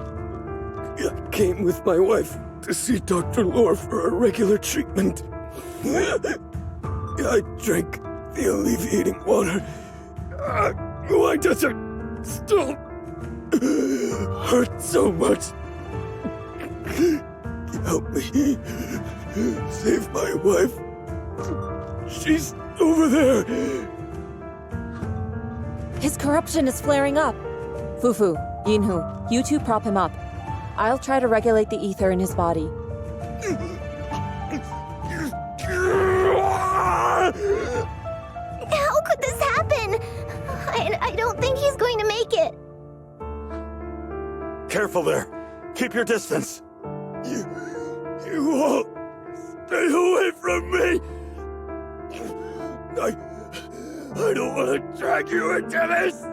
came with my wife to see Dr. Lore for a regular treatment. I drank the alleviating water. Why does it still hurt so much? Help me. Save my wife. She's over there. His corruption is flaring up. Fufu, Yinhu, you two prop him up. I'll try to regulate the ether in his body. How could this happen? I don't think he's going to make it. Careful there. Keep your distance. You all stay away from me. I don't want to drag you into this.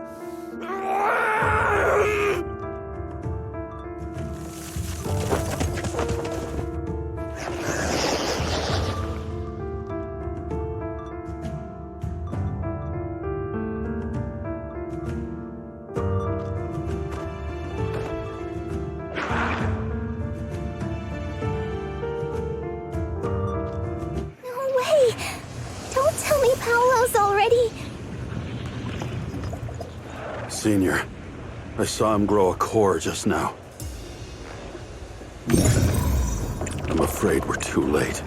Paolo's already... Senior, I saw him grow a core just now. I'm afraid we're too late.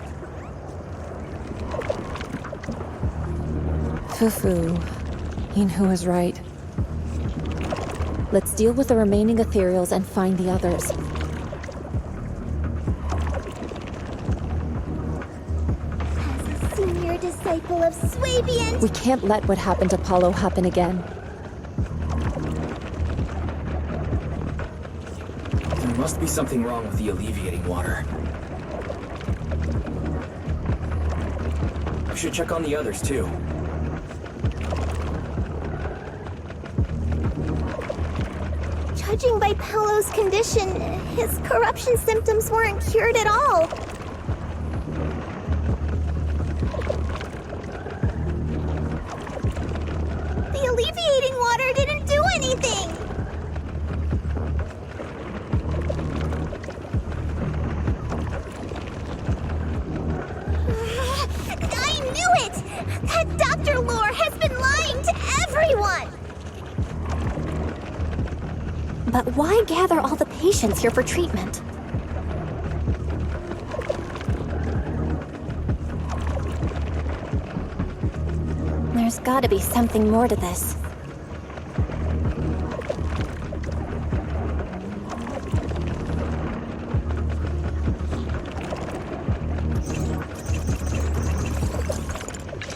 Fufu, Yinhu is right. Let's deal with the remaining ethereals and find the others. Disciple of Swabian. We can't let what happened to Paolo happen again. There must be something wrong with the alleviating water. I should check on the others, too. Judging by Paolo's condition, his corruption symptoms weren't cured at all. Alleviating water didn't do anything! I knew it! That Dr. Lore has been lying to everyone! But why gather all the patients here for treatment? There's gotta be something more to this.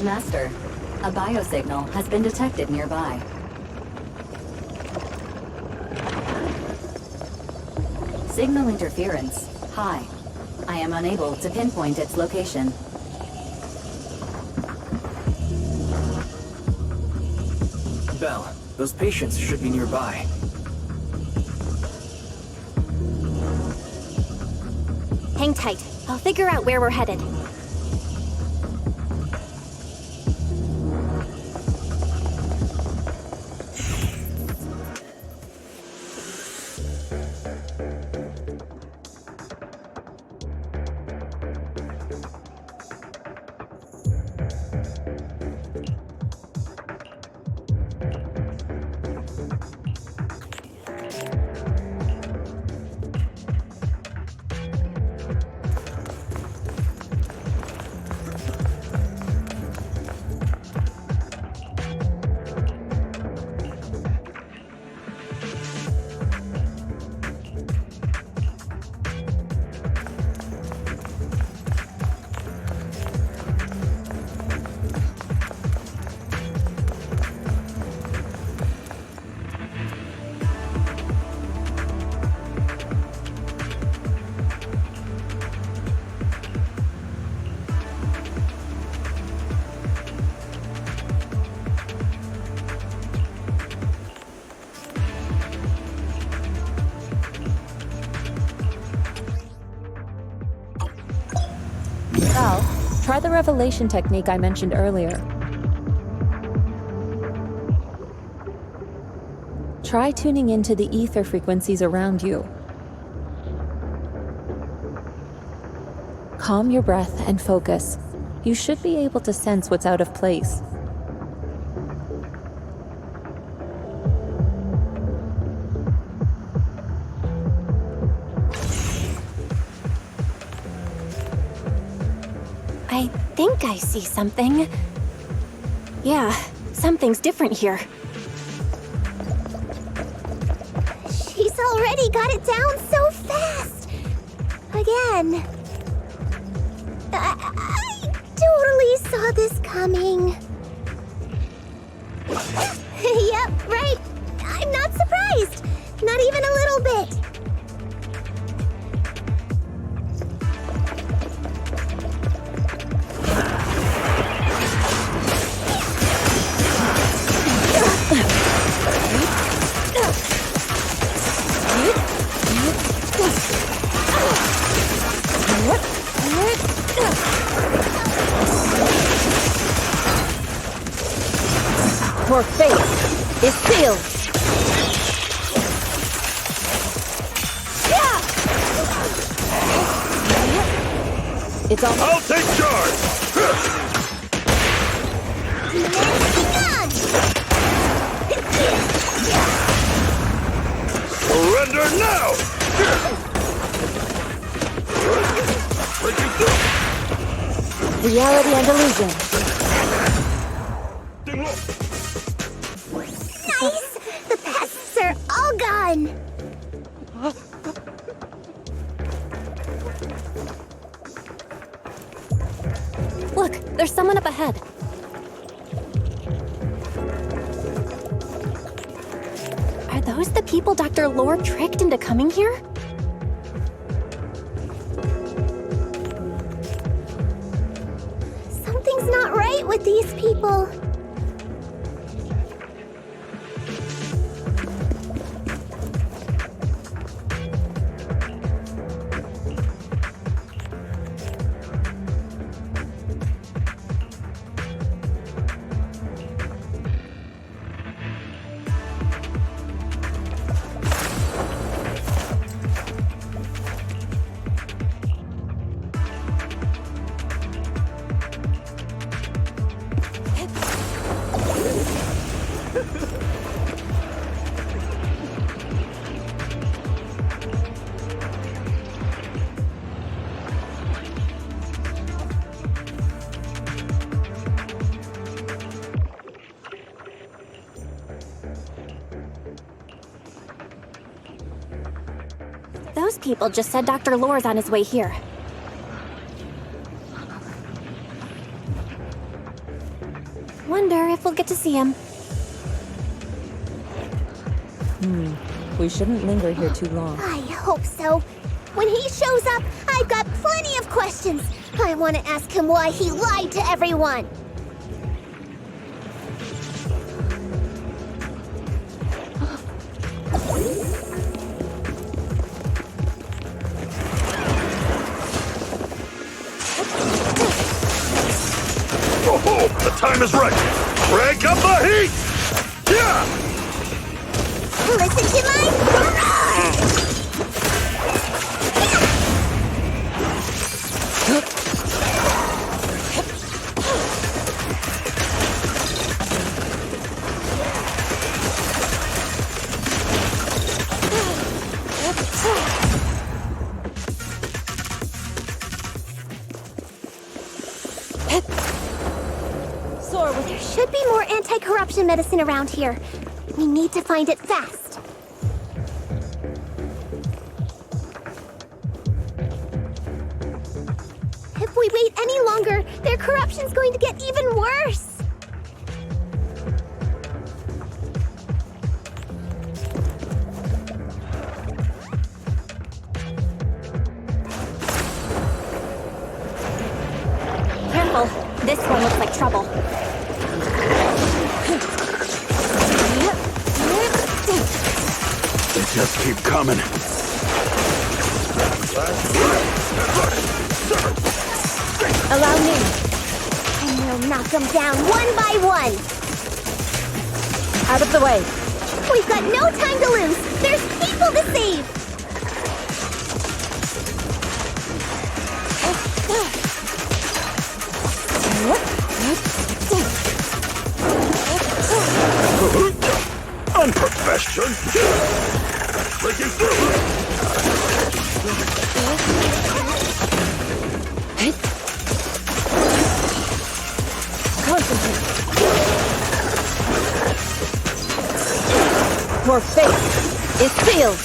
Master, a biosignal has been detected nearby. Signal interference high. I am unable to pinpoint its location. Belle, those patients should be nearby. Hang tight. I'll figure out where we're headed. Well, try the revelation technique I mentioned earlier. Try tuning into the ether frequencies around you. Calm your breath and focus. You should be able to sense what's out of place. I think I see something. Yeah, something's different here. She's already got it down so fast! Again. I totally saw this coming. Yep, right. I'm not surprised. Not even a little bit. Your fate is sealed. It's all. I'll take charge. Surrender now. Reality and illusion. Nice! The pests are all gone! Look, there's someone up ahead. Are those the people Dr. Lore tricked into coming here? Something's not right with these people. Those people just said Dr. Lore's on his way here. Wonder if we'll get to see him. We shouldn't linger here too long. I hope so. When he shows up, I've got plenty of questions. I want to ask him why he lied to everyone. The time is right. Crank up the heat! Yeah! Listen to my roar! There should be more anti-corruption medicine around here. We need to find it fast. If we wait any longer, their corruption's going to get even worse. Careful. This one looks like trouble. They just keep coming. Allow me. And we'll knock them down one by one. Out of the way. We've got no time to lose. There's people to save. Unprofessional. Breaking through. Concentrate. Your fate is sealed.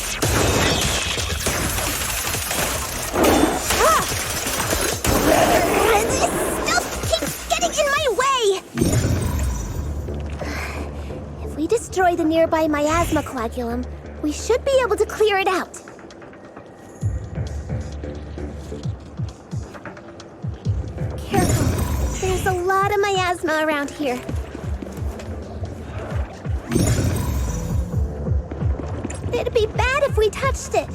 This stuff keeps getting in my way. If we destroy the nearby miasma coagulum, we should be able to clear it out. Careful. There's a lot of miasma around here. It'd be bad if we touched it.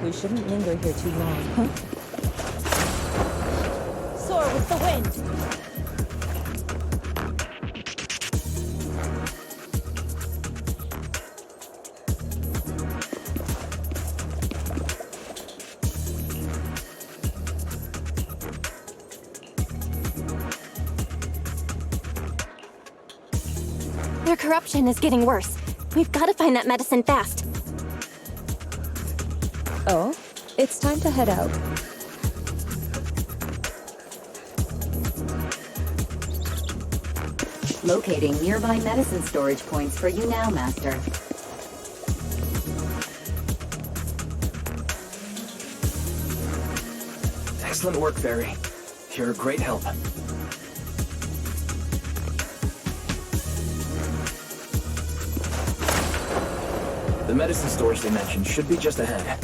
We shouldn't linger here too long, huh? Soar with the wind. Their corruption is getting worse. We've got to find that medicine fast. Oh, it's time to head out. Locating nearby medicine storage points for you now, Master. Excellent work, Fairy. You're a great help. The medicine storage they mentioned should be just ahead.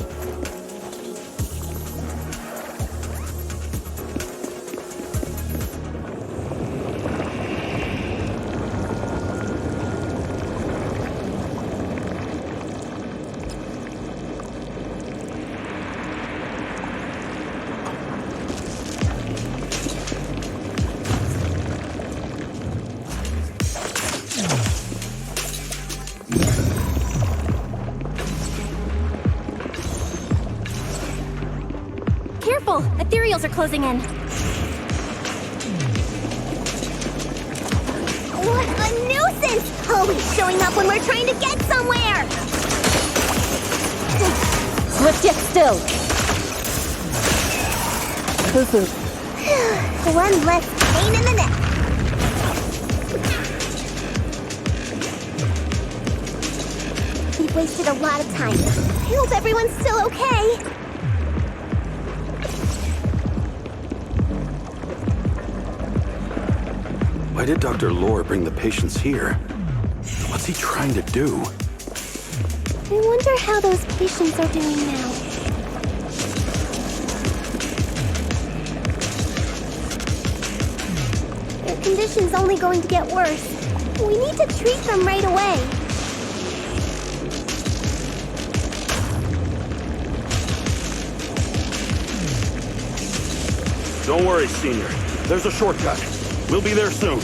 Careful! Ethereals are closing in. What a nuisance! Always showing up when we're trying to get somewhere! Swift yet still. Foo-foo. One less pain in the neck. We've wasted a lot of time. I hope everyone's still okay. Why did Dr. Lore bring the patients here? What's he trying to do? I wonder how those patients are doing now. Their condition's only going to get worse. We need to treat them right away. Don't worry, Senior. There's a shortcut. We'll be there soon.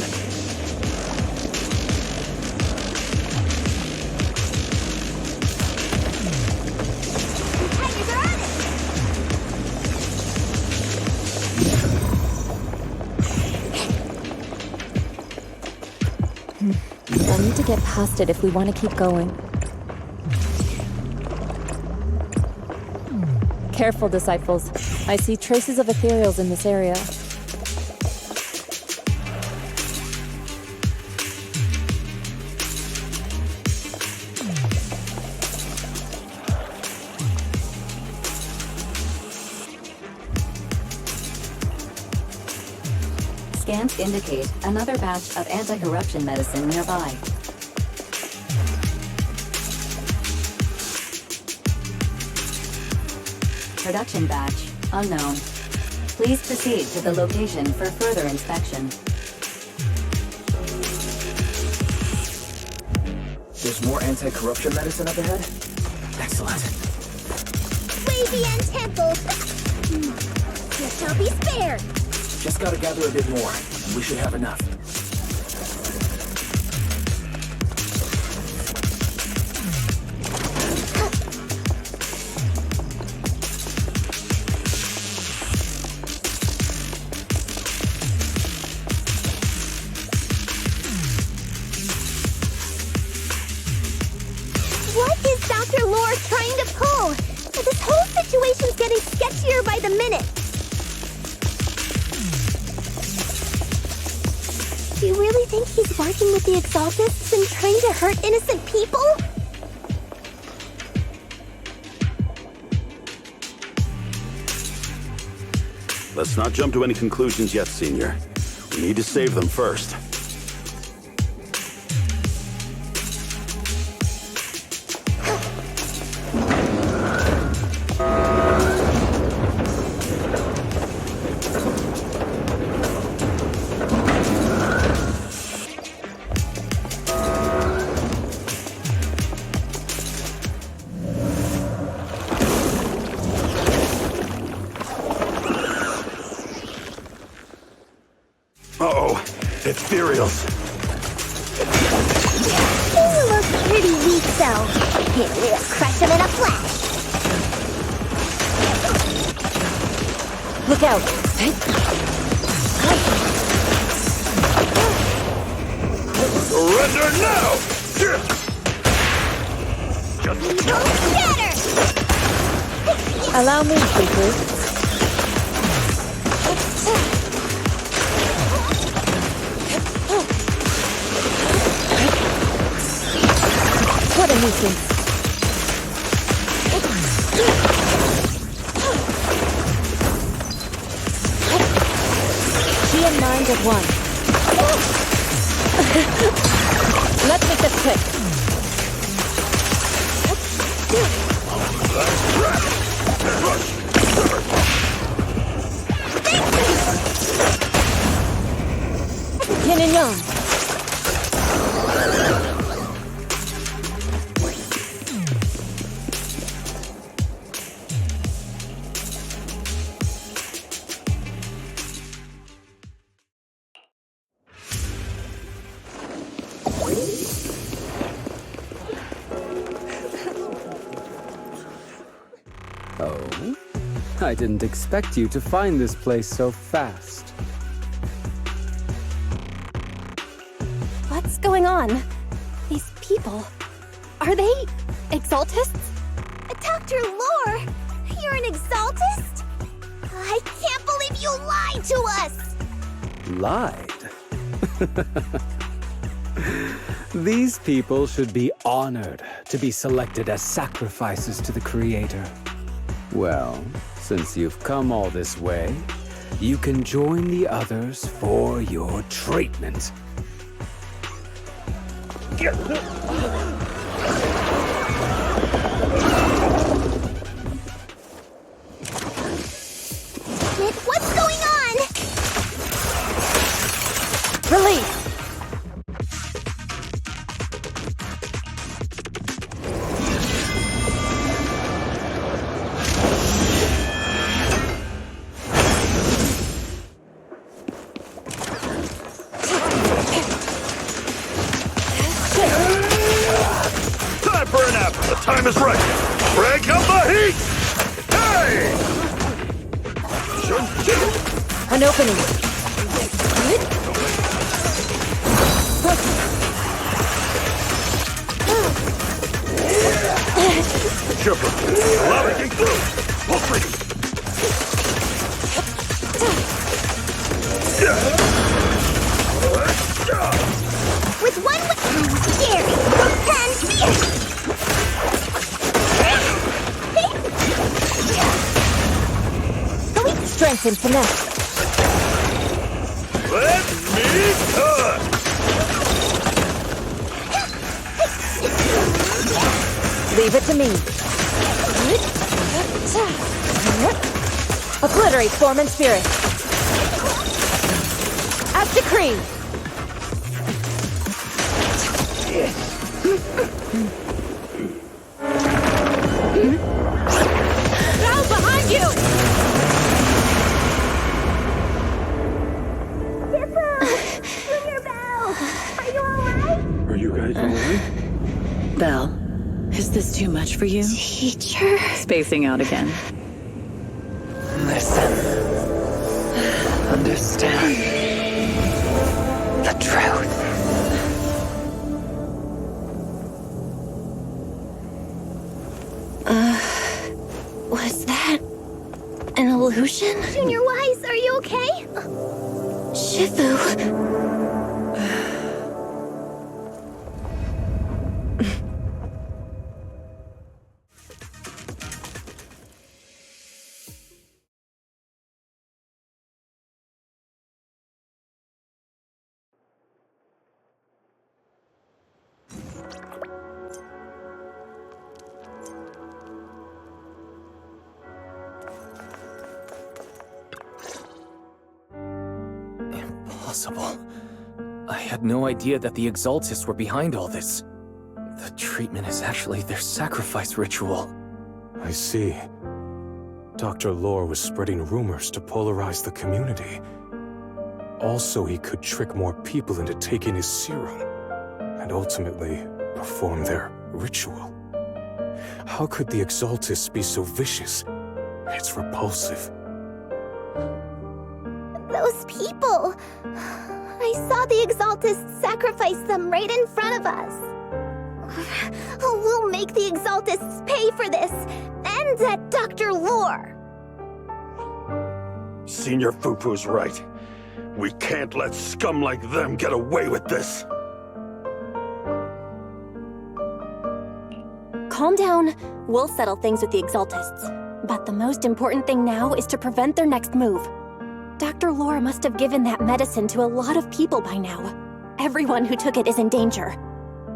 We'll need to to get past it if we want to keep going. Careful, disciples. I see traces of ethereals in this area. Scans indicate another batch of anti-corruption medicine nearby. Production batch unknown. Please proceed to the location for further inspection. There's more anti-corruption medicine up ahead? Excellent. Wavy and Temple! You shall be spared! Just gotta gather a bit more, and we should have enough. What is Dr. Lore trying to pull? This whole situation's getting sketchier by the minute. Do you really think he's working with the Exaltists and trying to hurt innocent people? Let's not jump to any conclusions yet, Senior. We need to save them first. Ethereals. They look pretty weak, though. We'll crush them in a flash. Look out! Surrender now! Shatter! Allow me, Fufu. What a nuisance. She and mind at one. Let's make this quick. Yin and yang. Oh? I didn't expect you to find this place so fast. What's going on? These people, are they Exaltists? Dr. Lore, you're an Exaltist? I can't believe you lied to us! Lied? These people should be honored to be selected as sacrifices to the Creator. Well, since you've come all this way, you can join the others for your treatment. What's going on? Release! Time for a nap! The time is right! Crank up the heat! Hey! An opening. Shifu, allow me to get through! Pull free! With one scary and fierce! Strength and finesse. Let me touch! Leave it to me. Obliterate form and spirit. As decreed. Now behind you! Are you guys alright? Belle, is this too much for you? Teacher? Spacing out again. Listen. Understand. The truth. Was that an illusion? Junior Wise, are you okay? Shifu. Impossible. I had no idea that the Exaltists were behind all this. The treatment is actually their sacrifice ritual. I see. Dr. Lore was spreading rumors to polarize the community. Also, he could trick more people into taking his serum, and ultimately perform their ritual. How could the Exaltists be so vicious? It's repulsive. Those people! I saw the Exaltists sacrifice them right in front of us. We'll make the Exaltists pay for this, and that Dr. Lore! Senior Fufu's right. We can't let scum like them get away with this. Calm down. We'll settle things with the Exaltists. But the most important thing now is to prevent their next move. Dr. Lore must have given that medicine to a lot of people by now. Everyone who took it is in danger.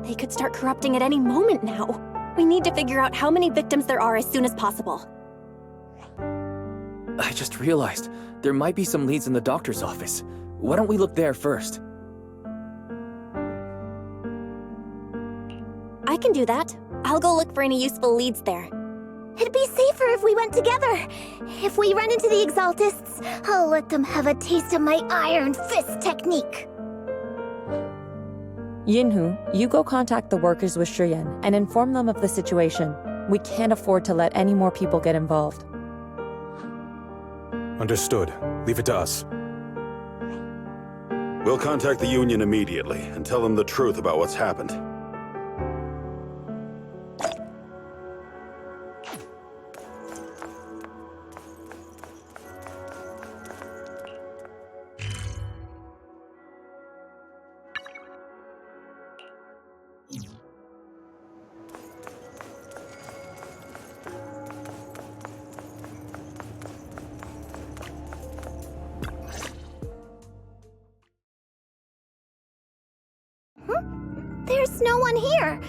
They could start corrupting at any moment now. We need to figure out how many victims there are as soon as possible. I just realized there might be some leads in the doctor's office. Why don't we look there first? I can do that. I'll go look for any useful leads there. It'd be safer if we went together. If we run into the Exaltists, I'll let them have a taste of my iron fist technique. Yinhu, you go contact the workers with Truyện and inform them of the situation. We can't afford to let any more people get involved. Understood. Leave it to us. We'll contact the Union immediately and tell them the truth about what's happened. There's no one here.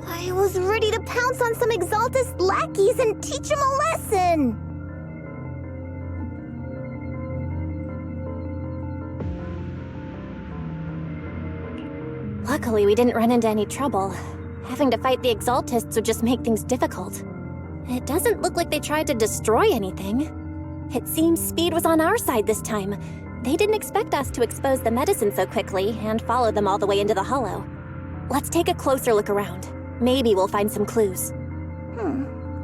I was ready to pounce on some Exaltist lackeys and teach them a lesson. Luckily, we didn't run into any trouble. Having to fight the Exaltists would just make things difficult. It doesn't look like they tried to destroy anything. It seems speed was on our side this time. They didn't expect us to expose the medicine so quickly and follow them all the way into the hollow. Let's take a closer look around. Maybe we'll find some clues.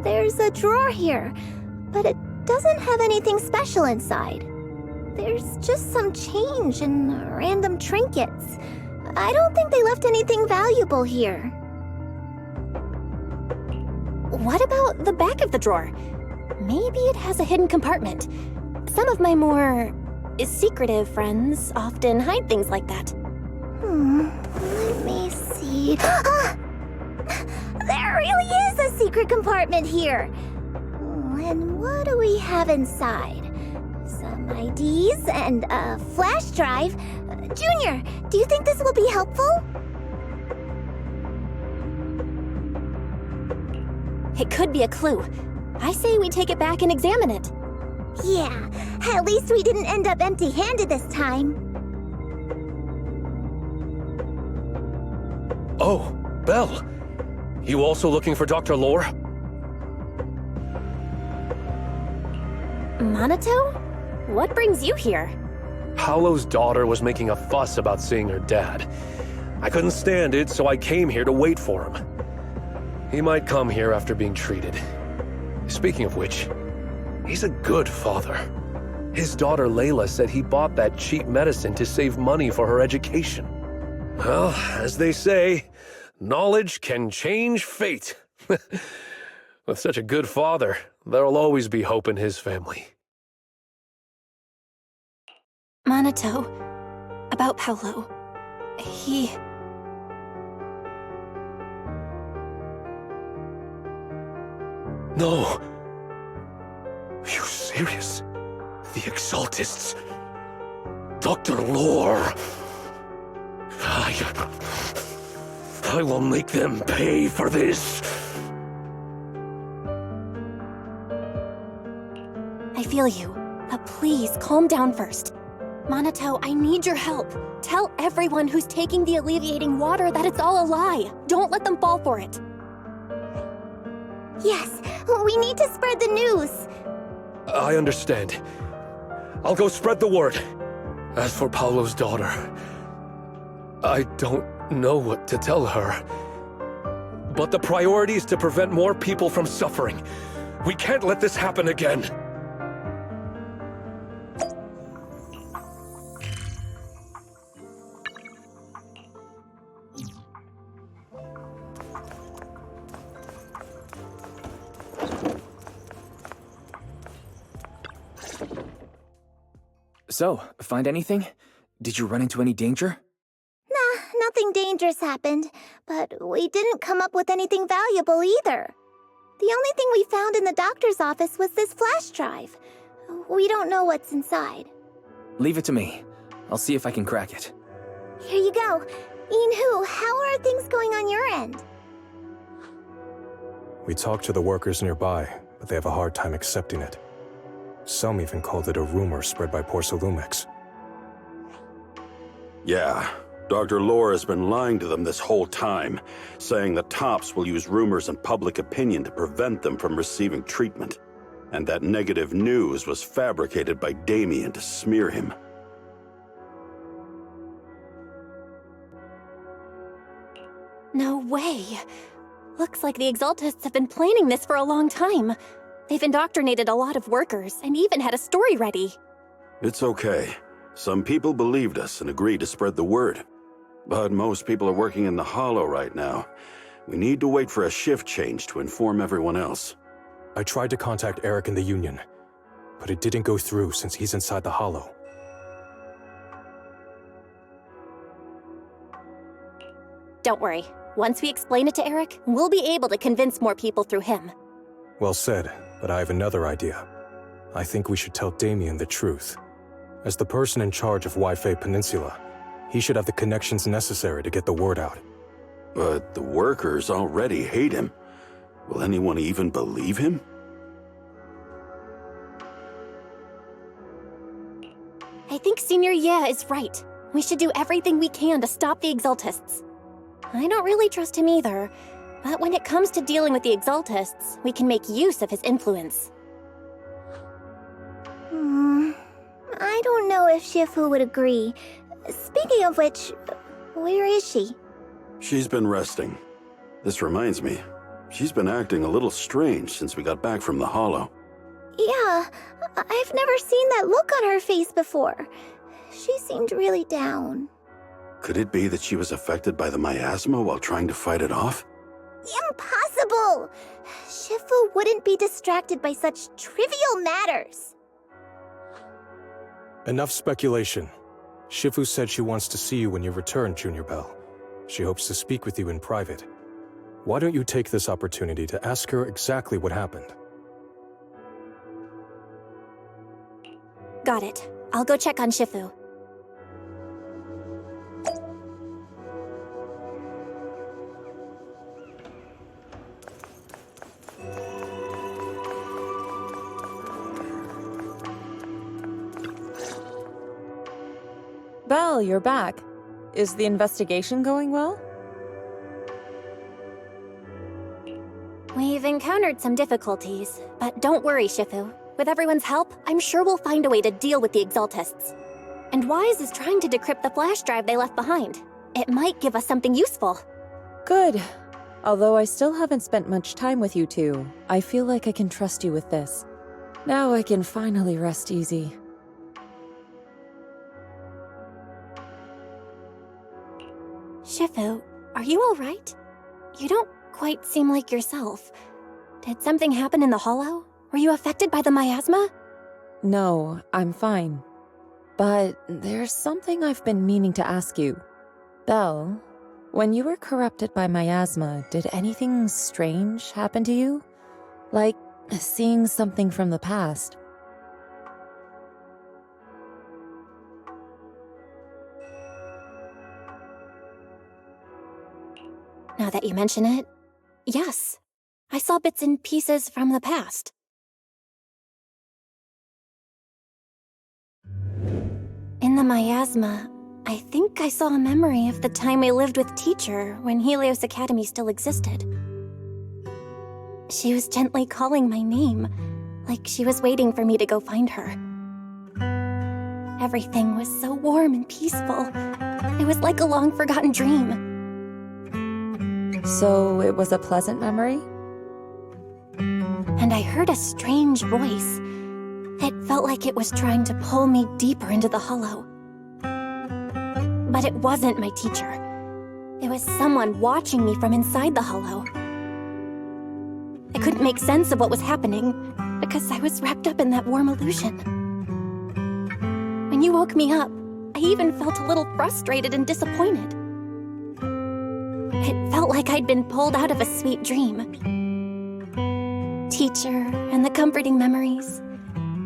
There's a drawer here, but it doesn't have anything special inside. There's just some change and random trinkets. I don't think they left anything valuable here. What about the back of the drawer? Maybe it has a hidden compartment. Some of my more secretive friends often hide things like that. Let me see. There really is a secret compartment here. And what do we have inside? Some IDs and a flash drive. Junior, do you think this will be helpful? It could be a clue. I say we take it back and examine it. Yeah, at least we didn't end up empty-handed this time. Oh, Belle. You also looking for Dr. Lore? Minato? What brings you here? Paolo's daughter was making a fuss about seeing her dad. I couldn't stand it, so I came here to wait for him. He might come here after being treated. Speaking of which, he's a good father. His daughter Layla said he bought that cheap medicine to save money for her education. Well, as they say, knowledge can change fate. With such a good father, there'll always be hope in his family. Minato, about Paolo. He... No. Are you serious? The Exaltists. Dr. Lore. I will make them pay for this. I feel you, but please calm down first. Minato, I need your help. Tell everyone who's taking the alleviating water that it's all a lie. Don't let them fall for it. Yes, we need to spread the news. I understand. I'll go spread the word. As for Paolo's daughter, I don't know what to tell her. But the priority is to prevent more people from suffering. We can't let this happen again. So, find anything? Did you run into any danger? Nah, nothing dangerous happened, but we didn't come up with anything valuable either. The only thing we found in the doctor's office was this flash drive. We don't know what's inside. Leave it to me. I'll see if I can crack it. Here you go. Inhu, how are things going on your end? We talked to the workers nearby, but they have a hard time accepting it. Some even called it a rumor spread by Porcelumex. Yeah, Dr. Lore has been lying to them this whole time, saying the Tops will use rumors and public opinion to prevent them from receiving treatment. And that negative news was fabricated by Damien to smear him. No way. Looks like the Exaltists have been planning this for a long time. They've indoctrinated a lot of workers and even had a story ready. It's okay. Some people believed us and agreed to spread the word. But most people are working in the Hollow right now. We need to wait for a shift change to inform everyone else. I tried to contact Eric in the Union, but it didn't go through since he's inside the Hollow. Don't worry. Once we explain it to Eric, we'll be able to convince more people through him. Well said, but I have another idea. I think we should tell Damien the truth. As the person in charge of Waifei Peninsula, he should have the connections necessary to get the word out. But the workers already hate him. Will anyone even believe him? I think Senior Ye is right. We should do everything we can to stop the Exaltists. I don't really trust him either, but when it comes to dealing with the Exaltists, we can make use of his influence. I don't know if Shifu would agree. Speaking of which, where is she? She's been resting. This reminds me, she's been acting a little strange since we got back from the Hollow. Yeah, I've never seen that look on her face before. She seemed really down. Could it be that she was affected by the miasma while trying to fight it off? Impossible! Shifu wouldn't be distracted by such trivial matters. Enough speculation. Shifu said she wants to see you when you return, Junior Bell. She hopes to speak with you in private. Why don't you take this opportunity to ask her exactly what happened? Got it. I'll go check on Shifu. Belle, you're back. Is the investigation going well? We've encountered some difficulties, but don't worry, Shifu. With everyone's help, I'm sure we'll find a way to deal with the Exaltists. And Wise is trying to decrypt the flash drive they left behind. It might give us something useful. Good. Although I still haven't spent much time with you two, I feel like I can trust you with this. Now I can finally rest easy. Shifu, are you alright? You don't quite seem like yourself. Did something happen in the hollow? Were you affected by the miasma? No, I'm fine. But there's something I've been meaning to ask you. Belle, when you were corrupted by miasma, did anything strange happen to you? Like seeing something from the past? Now that you mention it, yes. I saw bits and pieces from the past. In the miasma, I think I saw a memory of the time we lived with Teacher when Helios Academy still existed. She was gently calling my name, like she was waiting for me to go find her. Everything was so warm and peaceful. It was like a long-forgotten dream. So it was a pleasant memory? And I heard a strange voice. It felt like it was trying to pull me deeper into the hollow. But it wasn't my teacher. It was someone watching me from inside the hollow. I couldn't make sense of what was happening because I was wrapped up in that warm illusion. When you woke me up, I even felt a little frustrated and disappointed. It felt like I'd been pulled out of a sweet dream. Teacher and the comforting memories,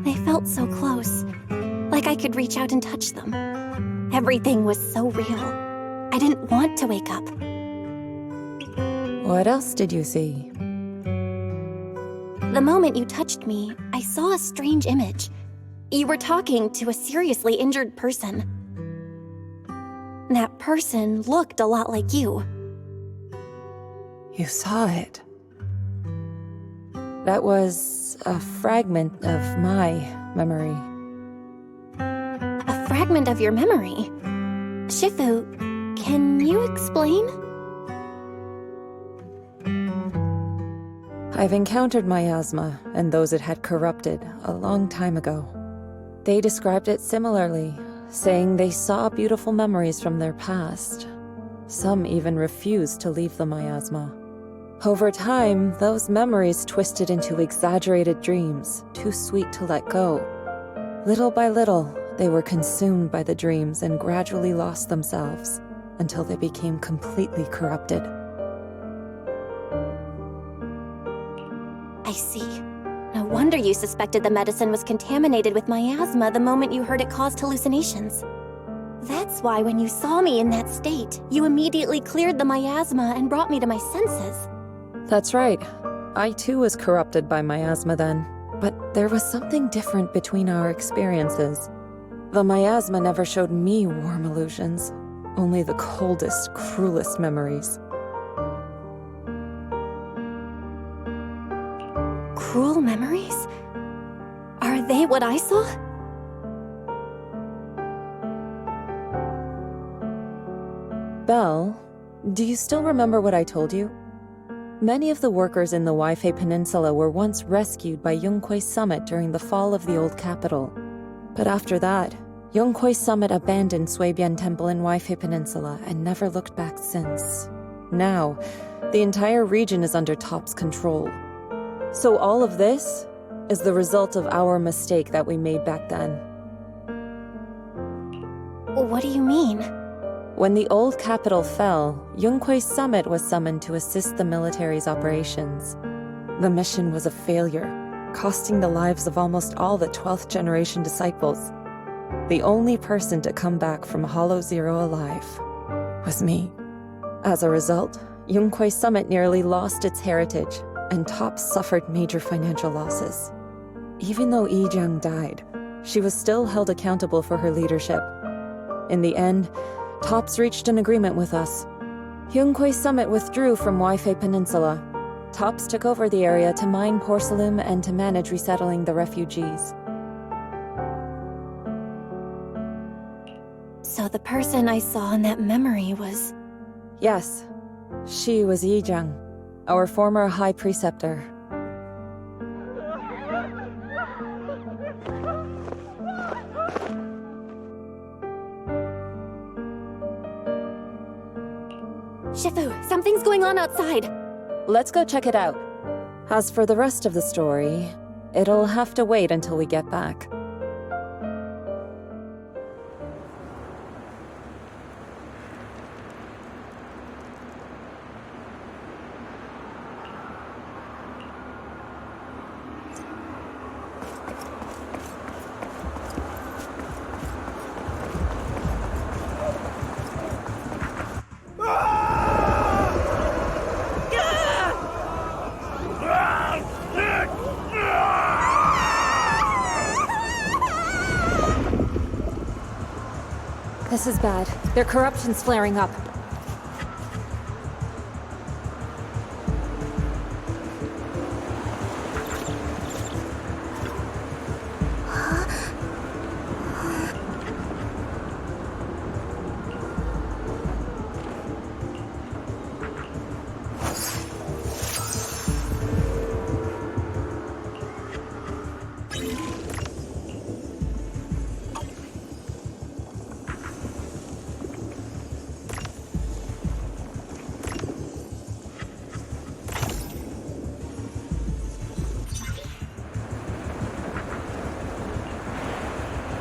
they felt so close, like I could reach out and touch them. Everything was so real. I didn't want to wake up. What else did you see? The moment you touched me, I saw a strange image. You were talking to a seriously injured person. That person looked a lot like you. You saw it. That was a fragment of my memory. A fragment of your memory? Shifu, can you explain? I've encountered miasma and those it had corrupted a long time ago. They described it similarly, saying they saw beautiful memories from their past. Some even refused to leave the miasma. Over time, those memories twisted into exaggerated dreams, too sweet to let go. Little by little, they were consumed by the dreams and gradually lost themselves, until they became completely corrupted. I see. No wonder you suspected the medicine was contaminated with miasma the moment you heard it caused hallucinations. That's why when you saw me in that state, you immediately cleared the miasma and brought me to my senses. That's right. I too was corrupted by miasma then, but there was something different between our experiences. The miasma never showed me warm illusions, only the coldest, cruelest memories. Cruel memories? Are they what I saw? Belle, do you still remember what I told you? Many of the workers in the Waifei Peninsula were once rescued by Yongkuei Summit during the fall of the old capital. But after that, Yongkuei Summit abandoned Suibian Temple in Waifei Peninsula and never looked back since. Now, the entire region is under Top's control. So all of this is the result of our mistake that we made back then. What do you mean? When the old capital fell, Yunque's summit was summoned to assist the military's operations. The mission was a failure, costing the lives of almost all the 12th generation disciples. The only person to come back from Hollow Zero alive was me. As a result, Yunque's summit nearly lost its heritage, and Top suffered major financial losses. Even though Yijiang died, she was still held accountable for her leadership. In the end, Tops reached an agreement with us. Yunque's summit withdrew from Waifei Peninsula. Tops took over the area to mine porcelain and to manage resettling the refugees. So the person I saw in that memory was... Yes, she was Yijiang, our former high preceptor. Shifu, something's going on outside. Let's go check it out. As for the rest of the story, it'll have to wait until we get back. This is bad. Their corruption's flaring up.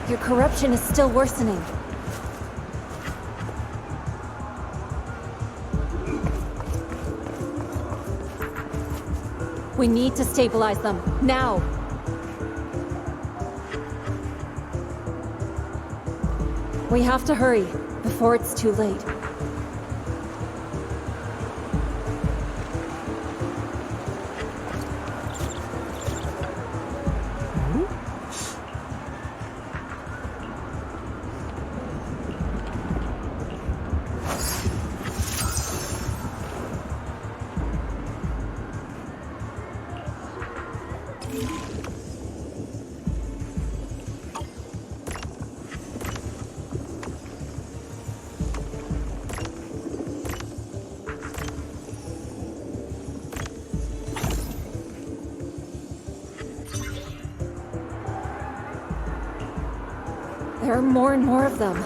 Your corruption is still worsening. We need to stabilize them, now! We have to hurry, before it's too late. There are more and more of them.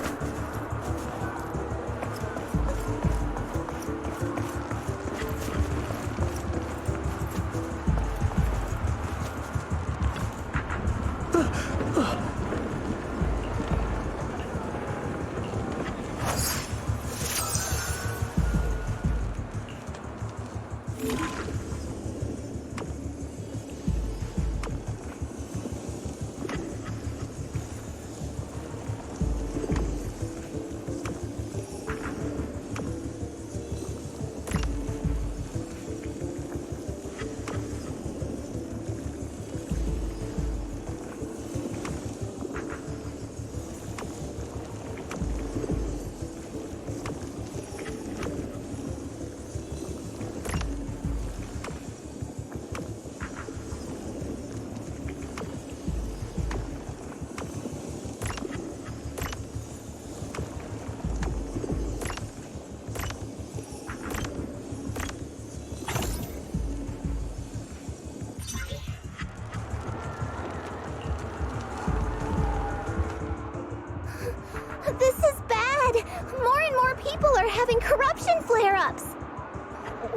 This is bad! More and more people are having corruption flare-ups!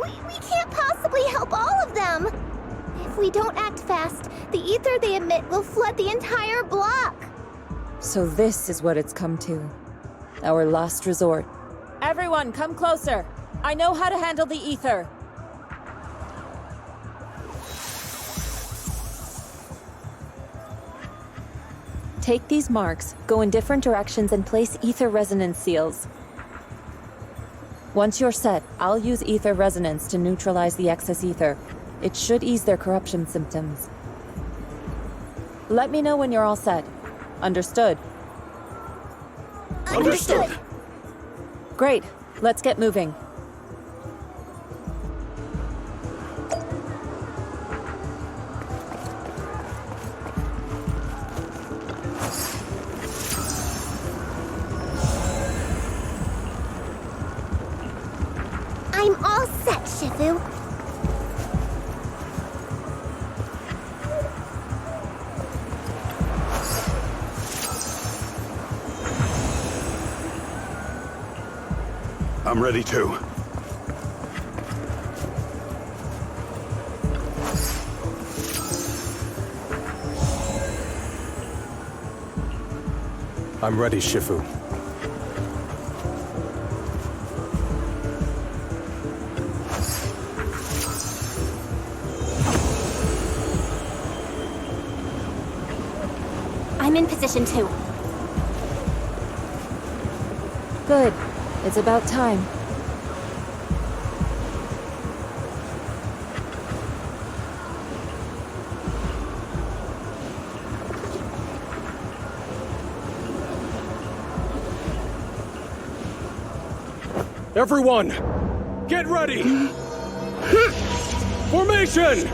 We can't possibly help all of them. If we don't act fast, the ether they emit will flood the entire block. So this is what it's come to. Our last resort. Everyone, come closer. I know how to handle the ether. Take these marks, go in different directions, and place ether resonance seals. Once you're set, I'll use ether resonance to neutralize the excess ether. It should ease their corruption symptoms. Let me know when you're all set. Understood? Understood. Great. Let's get moving. I'm all set, Shifu. I'm ready too. I'm ready, Shifu. I'm in position too. Good. It's about time. Everyone, get ready! Formation!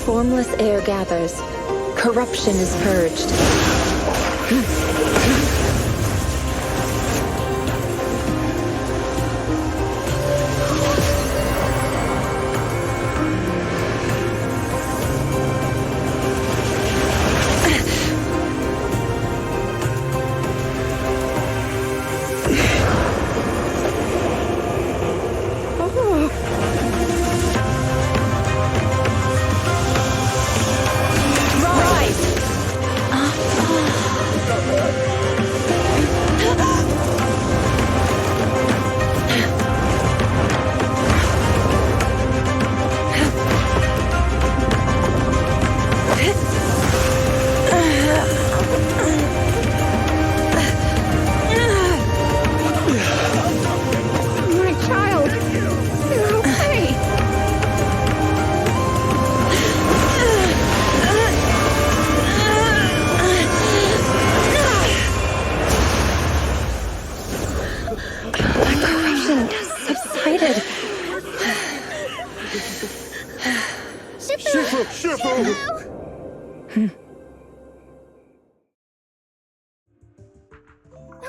Formless air gathers. Corruption is purged.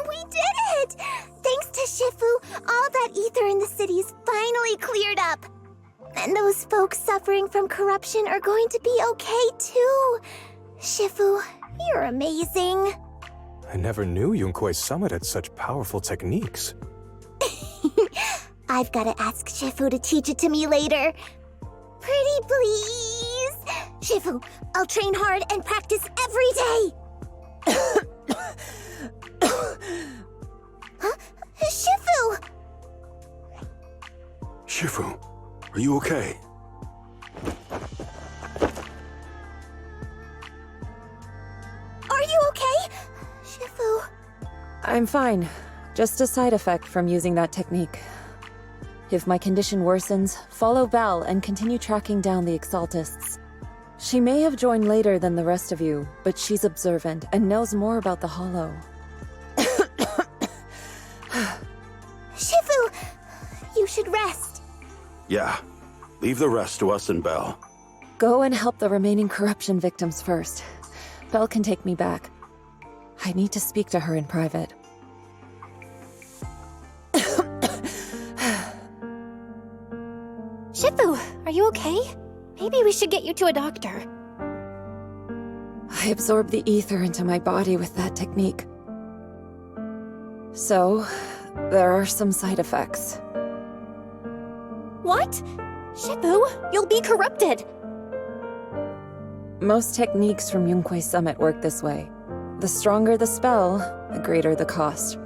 We did it! Thanks to Shifu, all that ether in the city's finally cleared up. And those folks suffering from corruption are going to be okay too. Shifu, you're amazing. I never knew Yunkui's summit had such powerful techniques. I've got to ask Shifu to teach it to me later. Pretty please? Shifu, I'll train hard and practice every day. Huh? Shifu! Shifu, are you okay? Are you okay? Shifu... I'm fine. Just a side effect from using that technique. If my condition worsens, follow Val and continue tracking down the Exaltists. She may have joined later than the rest of you, but she's observant and knows more about the Hollow. Shifu, you should rest. Yeah, leave the rest to us and Belle. Go and help the remaining corruption victims first. Belle can take me back. I need to speak to her in private. Shifu, are you okay? Maybe we should get you to a doctor. I absorbed the ether into my body with that technique. So, there are some side effects. What? Shifu, you'll be corrupted! Most techniques from Yunque's summit work this way. The stronger the spell, the greater the cost.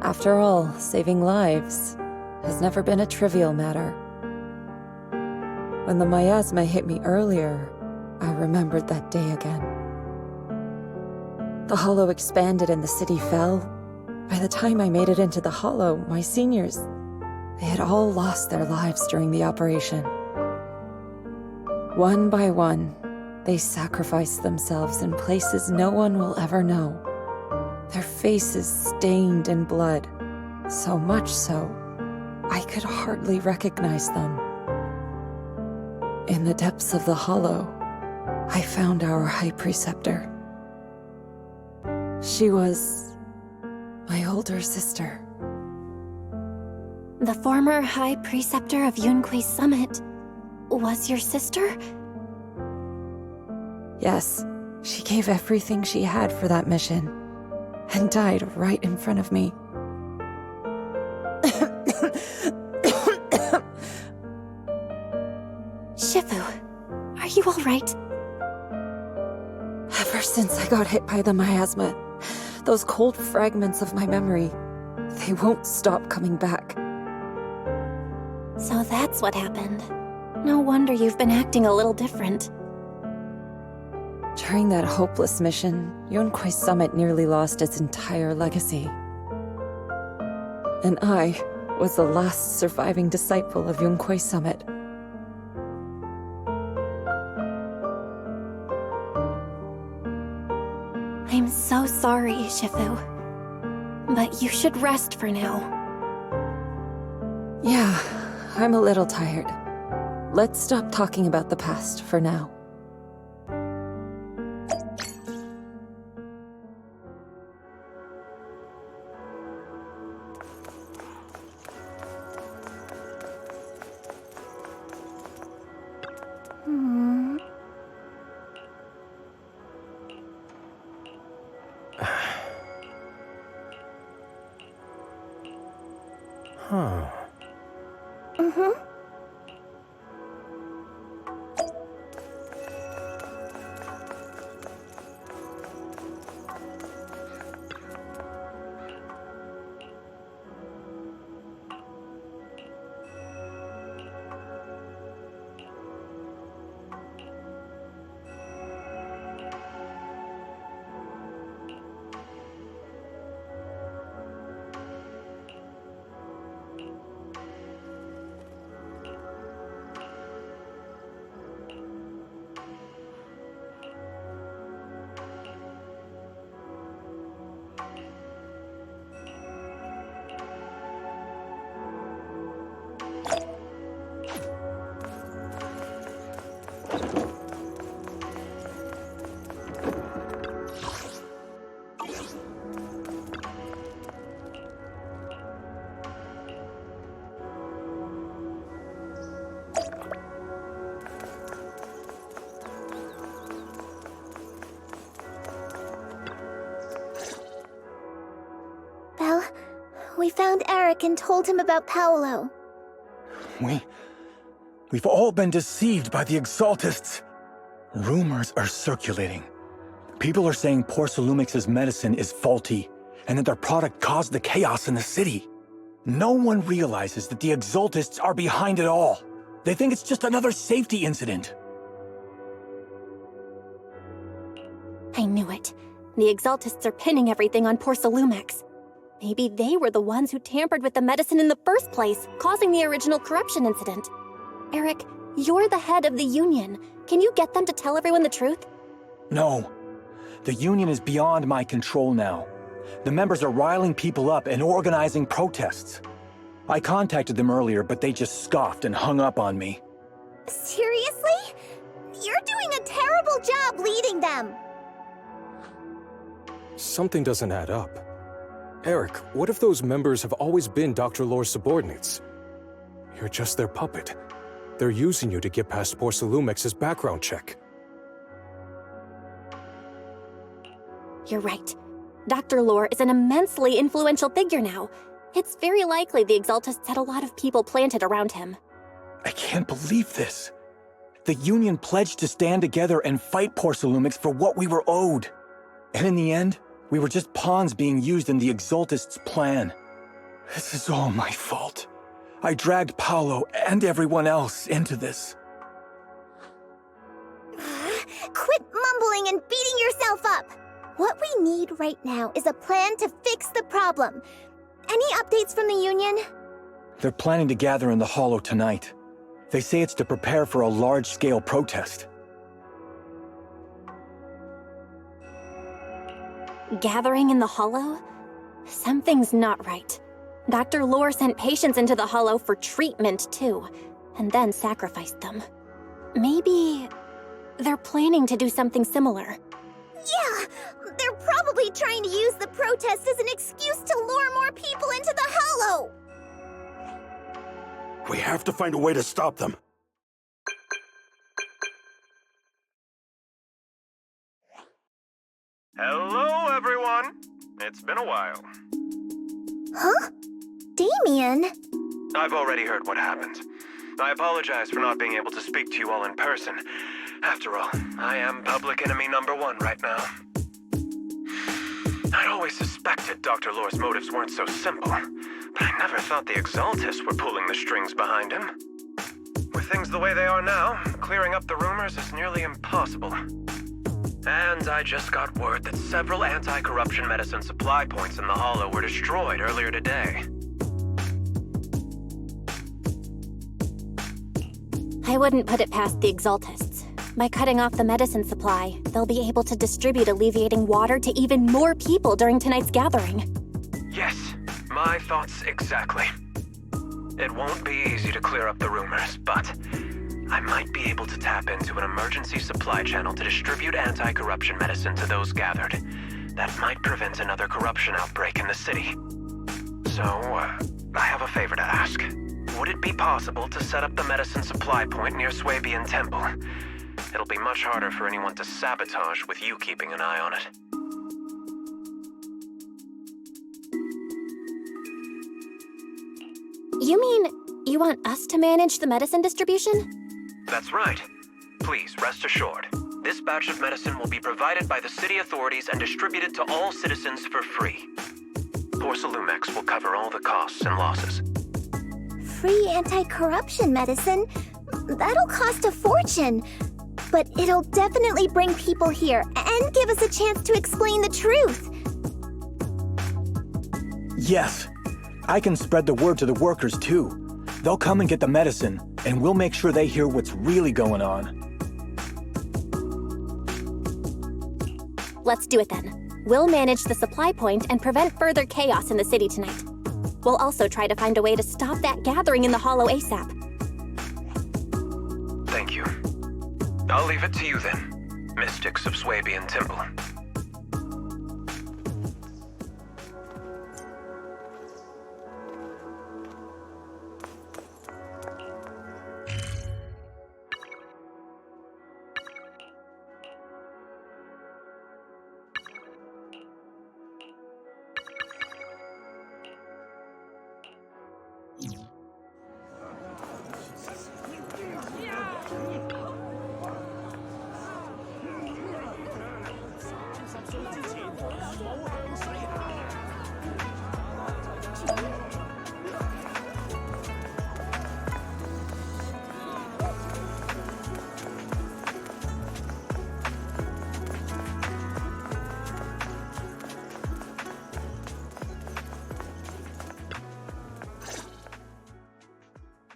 After all, saving lives has never been a trivial matter. When the miasma hit me earlier, I remembered that day again. The hollow expanded and the city fell. By the time I made it into the hollow, my seniors, they had all lost their lives during the operation. One by one, they sacrificed themselves in places no one will ever know. Their faces stained in blood, so much so, I could hardly recognize them. In the depths of the hollow, I found our High Preceptor. She was my older sister. The former High Preceptor of Yunque's summit was your sister? Yes, she gave everything she had for that mission, and died right in front of me. Shifu, are you all right? Ever since I got hit by the miasma, those cold fragments of my memory, they won't stop coming back. So that's what happened. No wonder you've been acting a little different. During that hopeless mission, Yunque's summit nearly lost its entire legacy. And I was the last surviving disciple of Yunque's summit. I'm so sorry, Shifu. But you should rest for now. Yeah, I'm a little tired. Let's stop talking about the past for now. Huh. We found Eric and told him about Paolo. We've all been deceived by the Exaltists. Rumors are circulating. People are saying Porcelumix's medicine is faulty, and that their product caused the chaos in the city. No one realizes that the Exaltists are behind it all. They think it's just another safety incident. I knew it. The Exaltists are pinning everything on Porcelumix. Maybe they were the ones who tampered with the medicine in the first place, causing the original corruption incident. Eric, you're the head of the Union. Can you get them to tell everyone the truth? No. The Union is beyond my control now. The members are riling people up and organizing protests. I contacted them earlier, but they just scoffed and hung up on me. Seriously? You're doing a terrible job leading them! Something doesn't add up. Eric, what if those members have always been Dr. Lore's subordinates? You're just their puppet. They're using you to get past Porcelumix's background check. You're right. Dr. Lore is an immensely influential figure now. It's very likely the Exaltists had a lot of people planted around him. I can't believe this. The Union pledged to stand together and fight Porcelumix for what we were owed. And in the end, we were just pawns being used in the Exaltists' plan. This is all my fault. I dragged Paolo and everyone else into this. Quit mumbling and beating yourself up! What we need right now is a plan to fix the problem. Any updates from the Union? They're planning to gather in the Hollow tonight. They say it's to prepare for a large-scale protest. Gathering in the Hollow? Something's not right. Dr. Lore sent patients into the Hollow for treatment, too, and then sacrificed them. Maybe they're planning to do something similar. Yeah! They're probably trying to use the protest as an excuse to lure more people into the Hollow! We have to find a way to stop them. Hello, everyone. It's been a while. Huh? Damien? I've already heard what happened. I apologize for not being able to speak to you all in person. After all, I am public enemy #1 right now. I'd always suspected Dr. Lore's motives weren't so simple, but I never thought the Exaltists were pulling the strings behind him. With things the way they are now, clearing up the rumors is nearly impossible. And I just got word that several anti-corruption medicine supply points in the Hollow were destroyed earlier today. I wouldn't put it past the Exaltists. By cutting off the medicine supply, they'll be able to distribute alleviating water to even more people during tonight's gathering. Yes, my thoughts exactly. It won't be easy to clear up the rumors, but I might be able to tap into an emergency supply channel to distribute anti-corruption medicine to those gathered. That might prevent another corruption outbreak in the city. So, I have a favor to ask. Would it be possible to set up the medicine supply point near Swabian Temple? It'll be much harder for anyone to sabotage with you keeping an eye on it. You mean you want us to manage the medicine distribution? That's right. Please, rest assured. This batch of medicine will be provided by the city authorities and distributed to all citizens for free. Porcelumix will cover all the costs and losses. Free anti-corruption medicine? That'll cost a fortune. But it'll definitely bring people here and give us a chance to explain the truth. Yes. I can spread the word to the workers, too. They'll come and get the medicine, and we'll make sure they hear what's really going on. Let's do it then. We'll manage the supply point and prevent further chaos in the city tonight. We'll also try to find a way to stop that gathering in the Hollow ASAP. Thank you. I'll leave it to you then, mystics of Swabian Temple.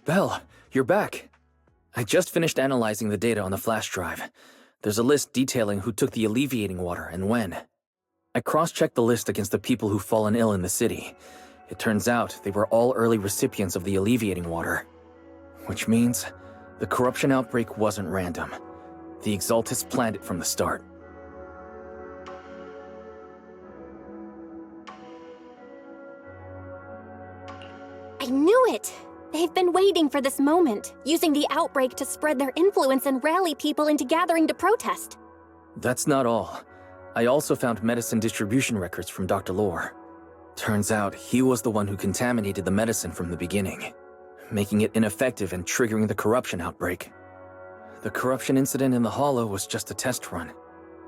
Belle, you're back. I just finished analyzing the data on the flash drive. There's a list detailing who took the alleviating water and when. I cross-checked the list against the people who've fallen ill in the city. It turns out they were all early recipients of the alleviating water. Which means the corruption outbreak wasn't random. The Exaltists planned it from the start. I knew it! They've been waiting for this moment, using the outbreak to spread their influence and rally people into gathering to protest. That's not all. I also found medicine distribution records from Dr. Lore. Turns out he was the one who contaminated the medicine from the beginning, making it ineffective and triggering the corruption outbreak. The corruption incident in the Hollow was just a test run.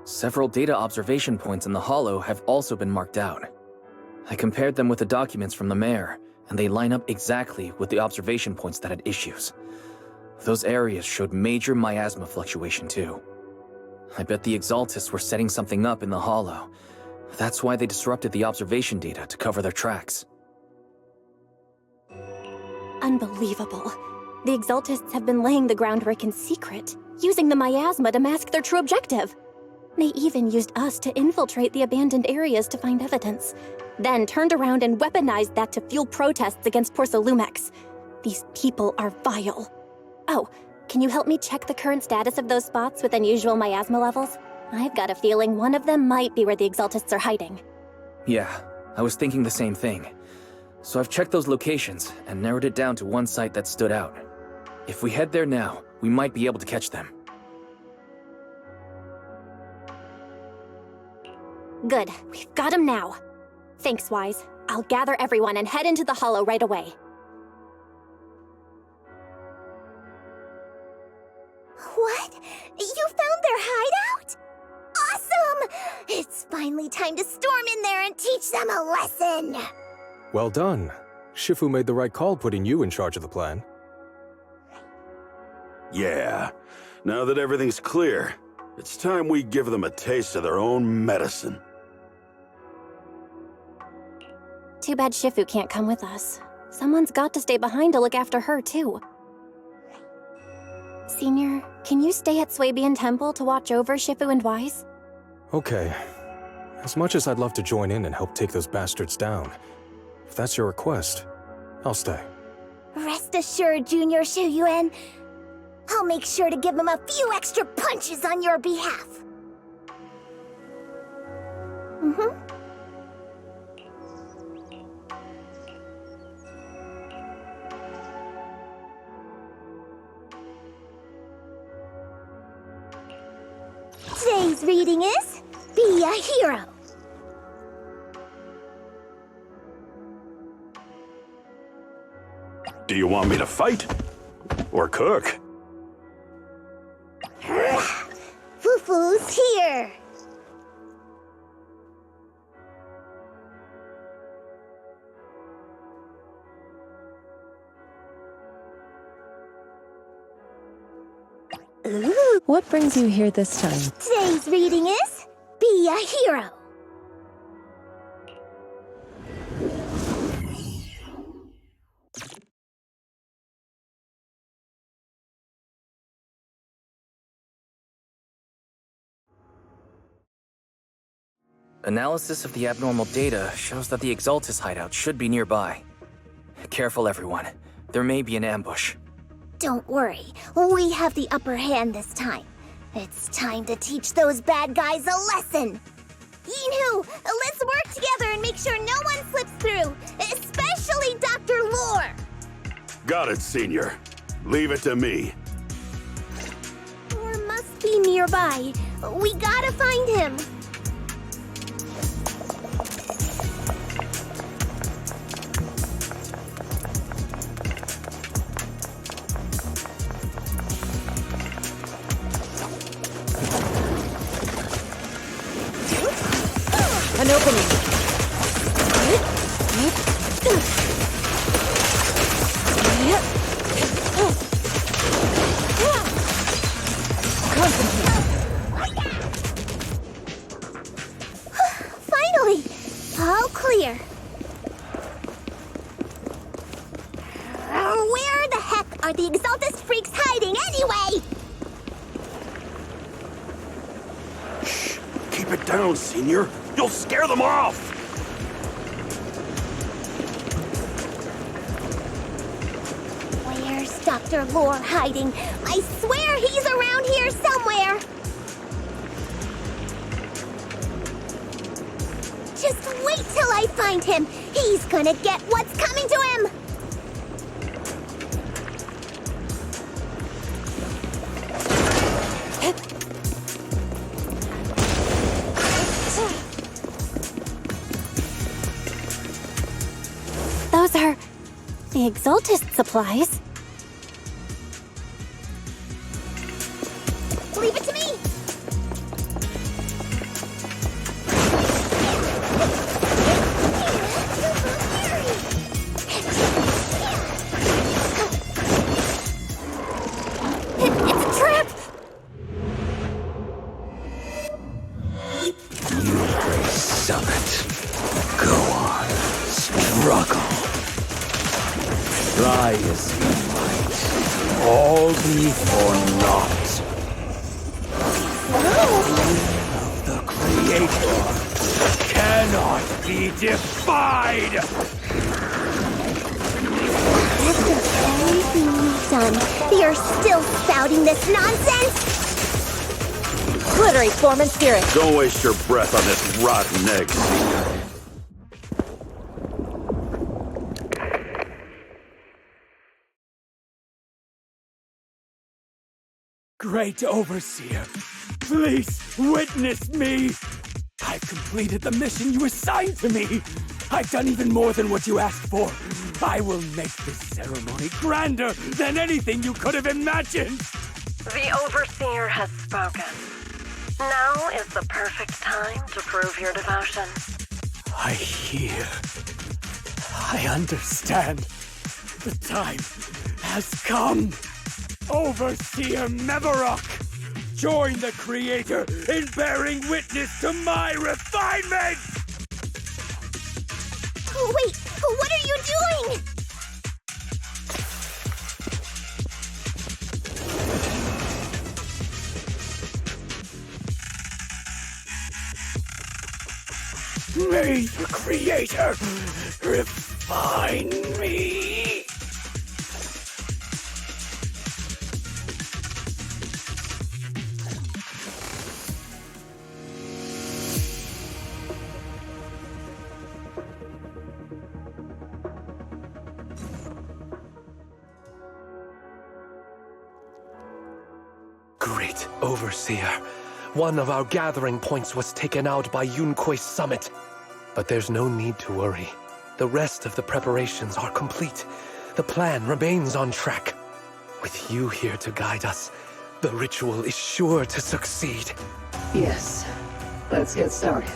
Several data observation points in the Hollow have also been marked out. I compared them with the documents from the mayor, and they line up exactly with the observation points that had issues. Those areas showed major miasma fluctuation too. I bet the Exaltists were setting something up in the Hollow. That's why they disrupted the observation data to cover their tracks. Unbelievable. The Exaltists have been laying the groundwork in secret, using the miasma to mask their true objective. They even used us to infiltrate the abandoned areas to find evidence, then turned around and weaponized that to fuel protests against Porsalumex. These people are vile. Oh, can you help me check the current status of those spots with unusual miasma levels? I've got a feeling one of them might be where the Exaltists are hiding. Yeah, I was thinking the same thing. So I've checked those locations and narrowed it down to one site that stood out. If we head there now, we might be able to catch them. Good, we've got him now. Thanks, Wise. I'll gather everyone and head into the Hollow right away. What? You found their hideout? Awesome! It's finally time to storm in there and teach them a lesson! Well done. Shifu made the right call putting you in charge of the plan. Yeah. Now that everything's clear, it's time we give them a taste of their own medicine. Too bad Shifu can't come with us. Someone's got to stay behind to look after her, too. Senior, can you stay at Swabian Temple to watch over Shifu and Wise? Okay. As much as I'd love to join in and help take those bastards down, if that's your request, I'll stay. Rest assured, Junior Shuyuan, I'll make sure to give him a few extra punches on your behalf. Today's reading is Be a Hero. Do you want me to fight? Or cook? Fufu's here. Ooh. What brings you here this time? Today's reading is Be a Hero. Analysis of the abnormal data shows that the Exaltis hideout should be nearby. Careful, everyone. There may be an ambush. Don't worry, we have the upper hand this time. It's time to teach those bad guys a lesson. Yinhu, let's work together and make sure no one slips through, especially Dr. Lore. Got it, Senior. Leave it to me. Lore must be nearby. We gotta find him. An opening. Finally! All clear. Where the heck are the Exaltis freaks hiding anyway? Shh! Keep it down, Senior. You'll scare them off! Where's Dr. Lore hiding? I swear he's around here somewhere! Just wait till I find him! He's gonna get what's coming to him! the Exaltist supplies. Leave it to me! It's a trap! You summit. Go on, struggle. Try as you might. All be for naught. Of the Creator cannot be defied! After everything we've done, they are still spouting this nonsense? Glittery form and spirit. Don't waste your breath on this rotten egg, Seeker. Great Overseer, please witness me! I've completed the mission you assigned to me! I've done even more than what you asked for! I will make this ceremony grander than anything you could have imagined! The Overseer has spoken. Now is the perfect time to prove your devotion. I hear. I understand. The time has come! Overseer Mevarok, join the Creator in bearing witness to my refinement! Wait, what are you doing? May the Creator refine me! Great Overseer, one of our gathering points was taken out by Yunque's summit. But there's no need to worry. The rest of the preparations are complete. The plan remains on track. With you here to guide us, the ritual is sure to succeed. Yes, let's get started.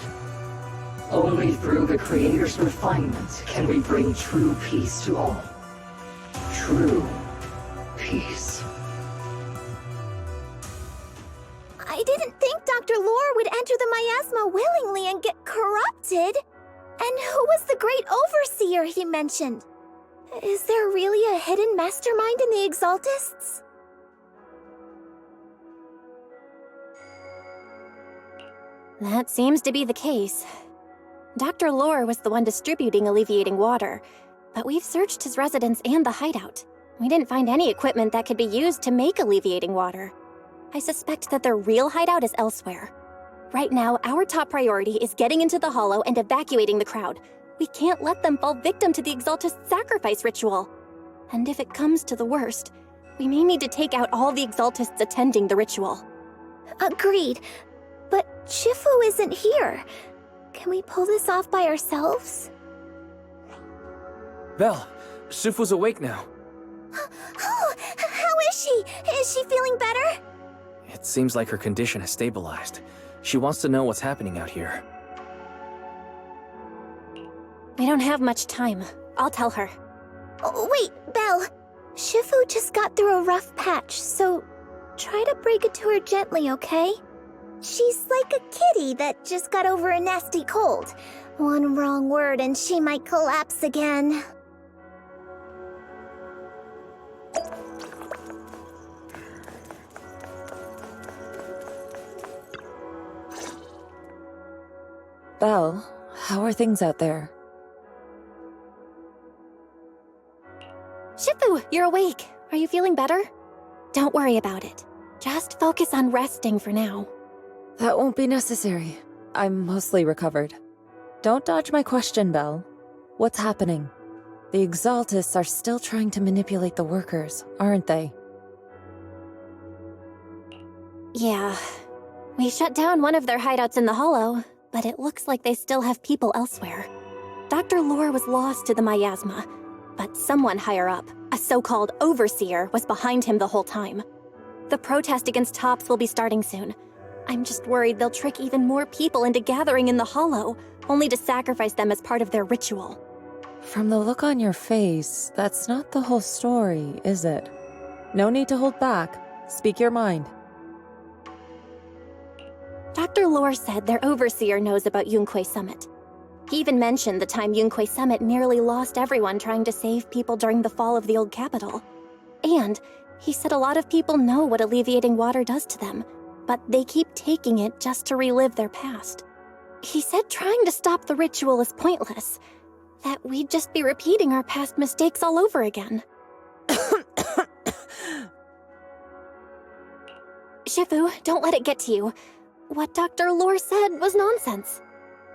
Only through the Creator's refinement can we bring true peace to all. True peace. I didn't think Dr. Lore would enter the miasma willingly and get corrupted. And who was the great overseer he mentioned? Is there really a hidden mastermind in the Exaltists? That seems to be the case. Dr. Lore was the one distributing alleviating water, but we've searched his residence and the hideout. We didn't find any equipment that could be used to make alleviating water. I suspect that their real hideout is elsewhere. Right now, our top priority is getting into the Hollow and evacuating the crowd. We can't let them fall victim to the Exaltist sacrifice ritual. And if it comes to the worst, we may need to take out all the Exaltists attending the ritual. Agreed. But Shifu isn't here. Can we pull this off by ourselves? Belle, Shifu's awake now. Oh, how is she? Is she feeling better? It seems like her condition has stabilized. She wants to know what's happening out here. We don't have much time. I'll tell her. Oh, wait, Belle. Shifu just got through a rough patch, so try to break it to her gently, okay? She's like a kitty that just got over a nasty cold. One wrong word and she might collapse again. Belle, how are things out there? Shifu, you're awake. Are you feeling better? Don't worry about it. Just focus on resting for now. That won't be necessary. I'm mostly recovered. Don't dodge my question, Belle. What's happening? The Exaltists are still trying to manipulate the workers, aren't they? Yeah. We shut down one of their hideouts in the Hollow, but it looks like they still have people elsewhere. Dr. Lore was lost to the miasma. But someone higher up, a so-called overseer, was behind him the whole time. The protest against Tops will be starting soon. I'm just worried they'll trick even more people into gathering in the hollow, only to sacrifice them as part of their ritual. From the look on your face, that's not the whole story, is it? No need to hold back. Speak your mind. Dr. Lore said their overseer knows about Yunquay Summit. He even mentioned the time Yunquay Summit nearly lost everyone trying to save people during the fall of the old capital. And he said a lot of people know what alleviating water does to them, but they keep taking it just to relive their past. He said trying to stop the ritual is pointless, that we'd just be repeating our past mistakes all over again. Shifu, don't let it get to you. What Dr. Lore said was nonsense.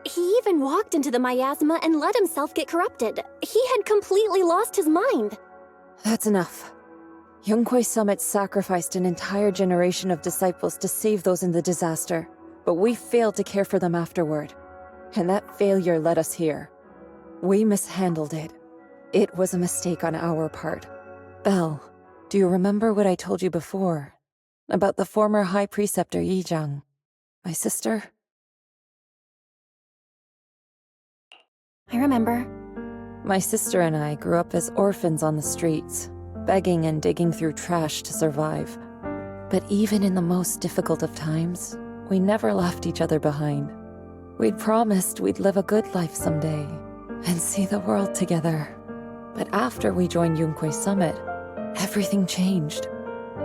He even walked into the miasma and let himself get corrupted. He had completely lost his mind. That's enough. Yunquay Summit sacrificed an entire generation of disciples to save those in the disaster, but we failed to care for them afterward. And that failure led us here. We mishandled it. It was a mistake on our part. Belle, do you remember what I told you before? About the former High Preceptor Yizhang, my sister? I remember. My sister and I grew up as orphans on the streets, begging and digging through trash to survive. But even in the most difficult of times, we never left each other behind. We'd promised we'd live a good life someday and see the world together. But after we joined Yunquay Summit, everything changed.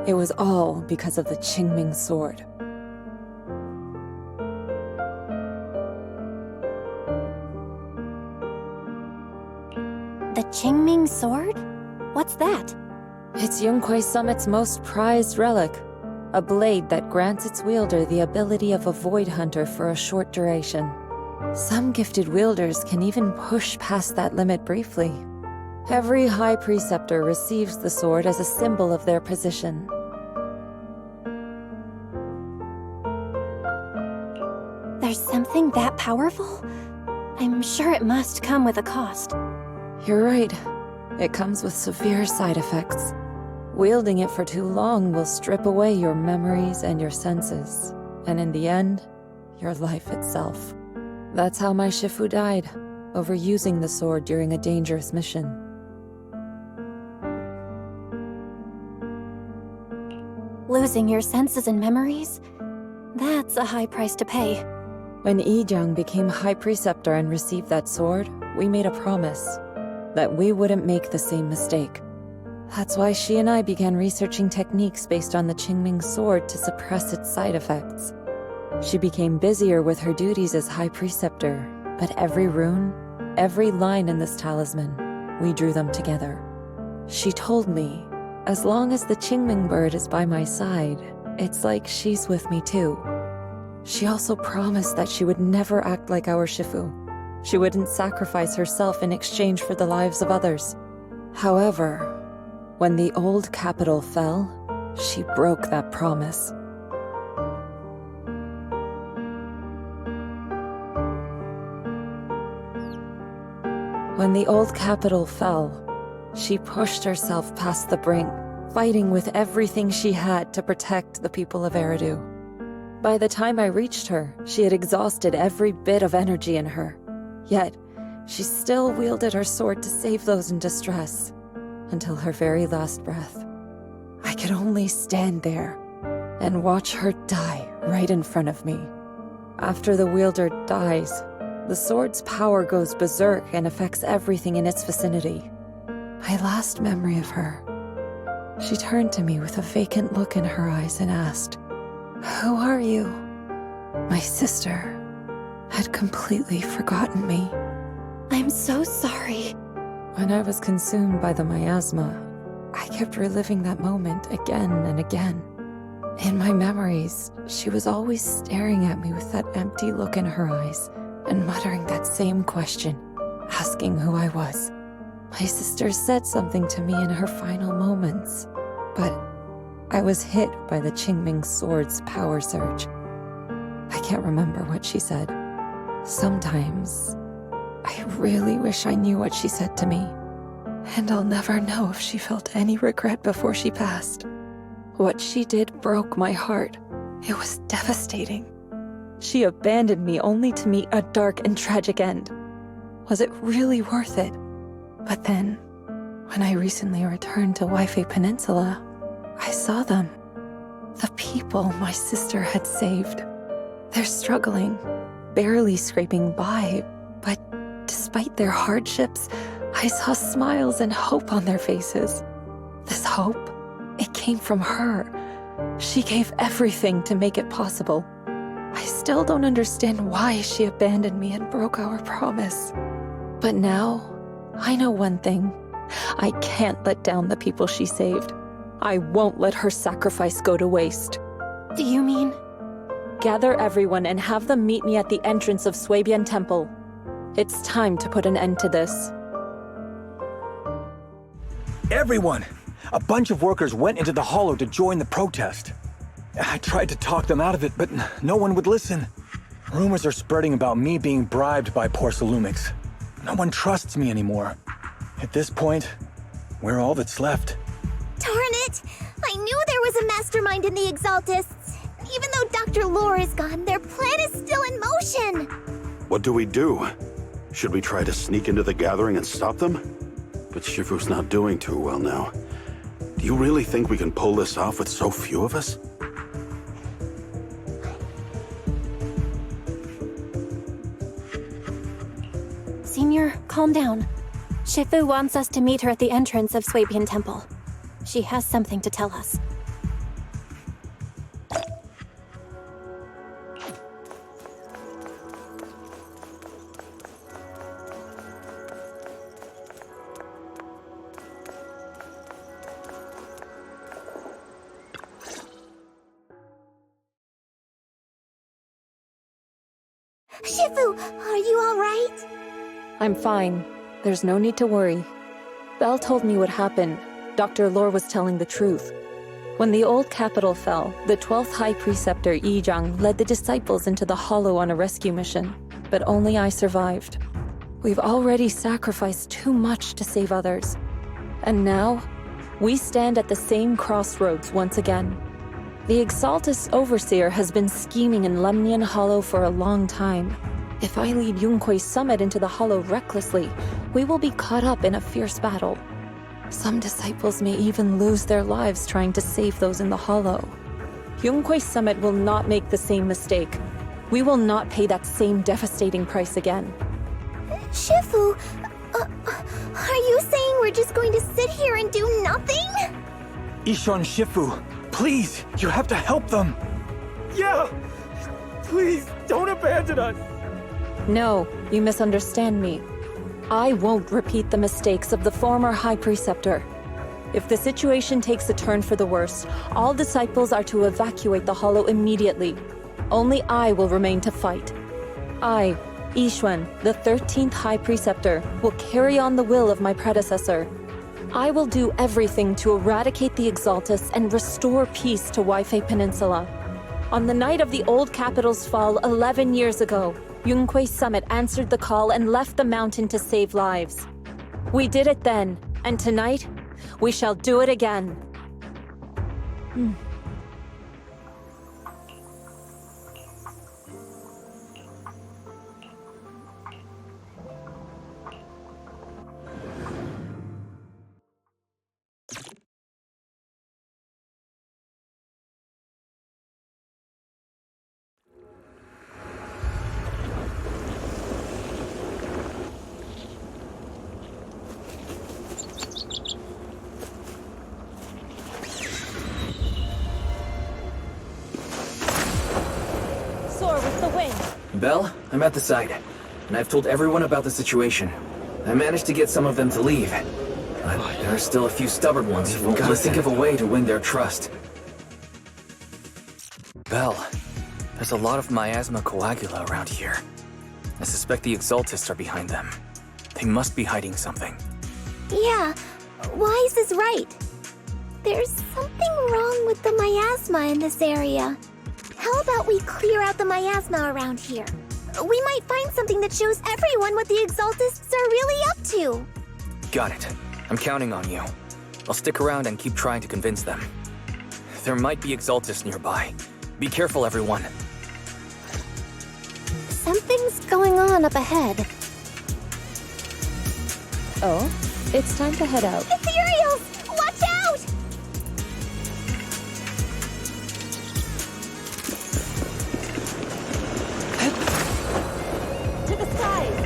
It was all because of the Qingming sword. The Qingming sword? What's that? It's Yunquay Summit's most prized relic, a blade that grants its wielder the ability of a void hunter for a short duration. Some gifted wielders can even push past that limit briefly. Every High Preceptor receives the sword as a symbol of their position. There's something that powerful? I'm sure it must come with a cost. You're right. It comes with severe side effects. Wielding it for too long will strip away your memories and your senses, and in the end, your life itself. That's how my Shifu died, overusing the sword during a dangerous mission. Losing your senses and memories? That's a high price to pay. When Yizhang became High Preceptor and received that sword, we made a promise that we wouldn't make the same mistake. That's why she and I began researching techniques based on the Qingming sword to suppress its side effects. She became busier with her duties as High Preceptor, but every rune, every line in this talisman, we drew them together. She told me, as long as the Qingming bird is by my side, it's like she's with me too. She also promised that she would never act like our Shifu. She wouldn't sacrifice herself in exchange for the lives of others. However, when the old capital fell, she broke that promise. When the old capital fell, she pushed herself past the brink, fighting with everything she had to protect the people of Eridu. By the time I reached her, she had exhausted every bit of energy in her. Yet, she still wielded her sword to save those in distress, until her very last breath. I could only stand there and watch her die right in front of me. After the wielder dies, the sword's power goes berserk and affects everything in its vicinity. My last memory of her, she turned to me with a vacant look in her eyes and asked, "Who are you?" My sister had completely forgotten me. I'm so sorry. When I was consumed by the miasma, I kept reliving that moment again and again. In my memories, she was always staring at me with that empty look in her eyes and muttering that same question, asking who I was. My sister said something to me in her final moments, but I was hit by the Qingming sword's power surge. I can't remember what she said. Sometimes, I really wish I knew what she said to me. And I'll never know if she felt any regret before she passed. What she did broke my heart. It was devastating. She abandoned me only to meet a dark and tragic end. Was it really worth it? But then, when I recently returned to Waifei Peninsula, I saw them. The people my sister had saved. They're struggling, barely scraping by, but despite their hardships, I saw smiles and hope on their faces. This hope, it came from her. She gave everything to make it possible. I still don't understand why she abandoned me and broke our promise. But now, I know one thing. I can't let down the people she saved. I won't let her sacrifice go to waste. Do you mean? Gather everyone and have them meet me at the entrance of Suibian Temple. It's time to put an end to this. Everyone! A bunch of workers went into the hollow to join the protest. I tried to talk them out of it, but no one would listen. Rumors are spreading about me being bribed by Porcelumix. No one trusts me anymore. At this point, we're all that's left. Darn it! I knew there was a mastermind in the Exaltists. Even though Dr. Lore is gone, their plan is still in motion. What do we do? Should we try to sneak into the gathering and stop them? But Shifu's not doing too well now. Do you really think we can pull this off with so few of us? Senior, calm down. Shifu wants us to meet her at the entrance of Suibian Temple. She has something to tell us. Shifu, are you all right? I'm fine. There's no need to worry. Belle told me what happened. Dr. Lore was telling the truth. When the old capital fell, the 12th High Preceptor Yi Zhang led the disciples into the hollow on a rescue mission, but only I survived. We've already sacrificed too much to save others. And now, we stand at the same crossroads once again. The Exaltus Overseer has been scheming in Lemnian Hollow for a long time. If I lead Yunque's summit into the hollow recklessly, we will be caught up in a fierce battle. Some disciples may even lose their lives trying to save those in the hollow. Yunque's summit will not make the same mistake. We will not pay that same devastating price again. Shifu, are you saying we're just going to sit here and do nothing? Ishan Shifu, please, you have to help them. Yeah! Please, don't abandon us! No, you misunderstand me. I won't repeat the mistakes of the former High Preceptor. If the situation takes a turn for the worse, all disciples are to evacuate the hollow immediately. Only I will remain to fight. I, Yixuan, the 13th High Preceptor, will carry on the will of my predecessor. I will do everything to eradicate the Exaltus and restore peace to Waifei Peninsula. On the night of the old capital's fall 11 years ago, Yunque's summit answered the call and left the mountain to save lives. We did it then, and tonight, we shall do it again. Belle, I'm at the site, and I've told everyone about the situation. I managed to get some of them to leave, but there are still a few stubborn ones who won't listen. Think of a way to win their trust. Belle, there's a lot of miasma coagula around here. I suspect the Exaltists are behind them. They must be hiding something. Yeah, Wise is right. There's something wrong with the miasma in this area. How about we clear out the miasma around here? We might find something that shows everyone what the Exaltists are really up to. Got it. I'm counting on you. I'll stick around and keep trying to convince them. There might be Exaltists nearby. Be careful, everyone. Something's going on up ahead. Oh, it's time to head out. Ethereals! Watch out! To the skies!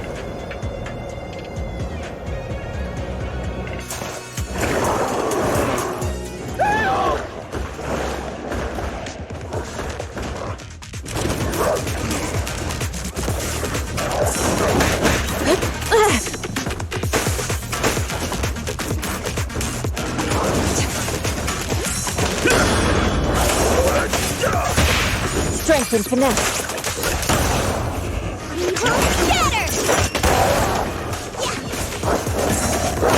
Strength and finesse.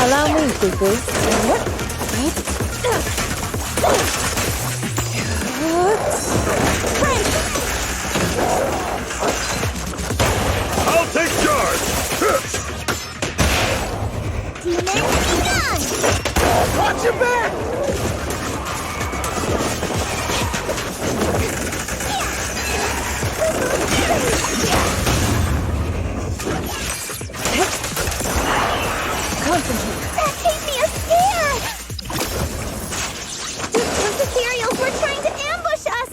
Allow me, Fufu. I'll take charge! Demon, gun! Watch your back! That gave me a scare! Those ethereals were trying to ambush us!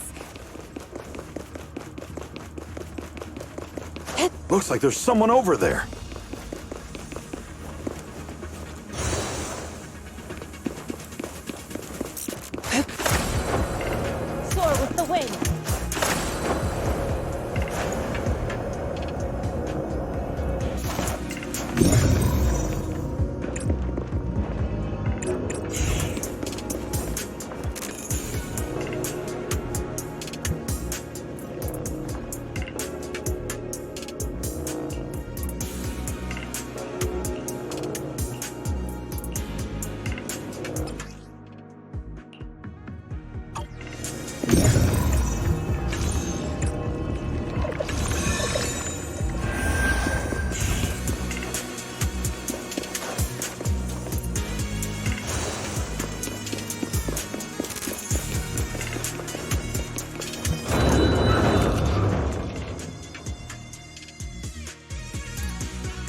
Looks like there's someone over there. Soar with the wind!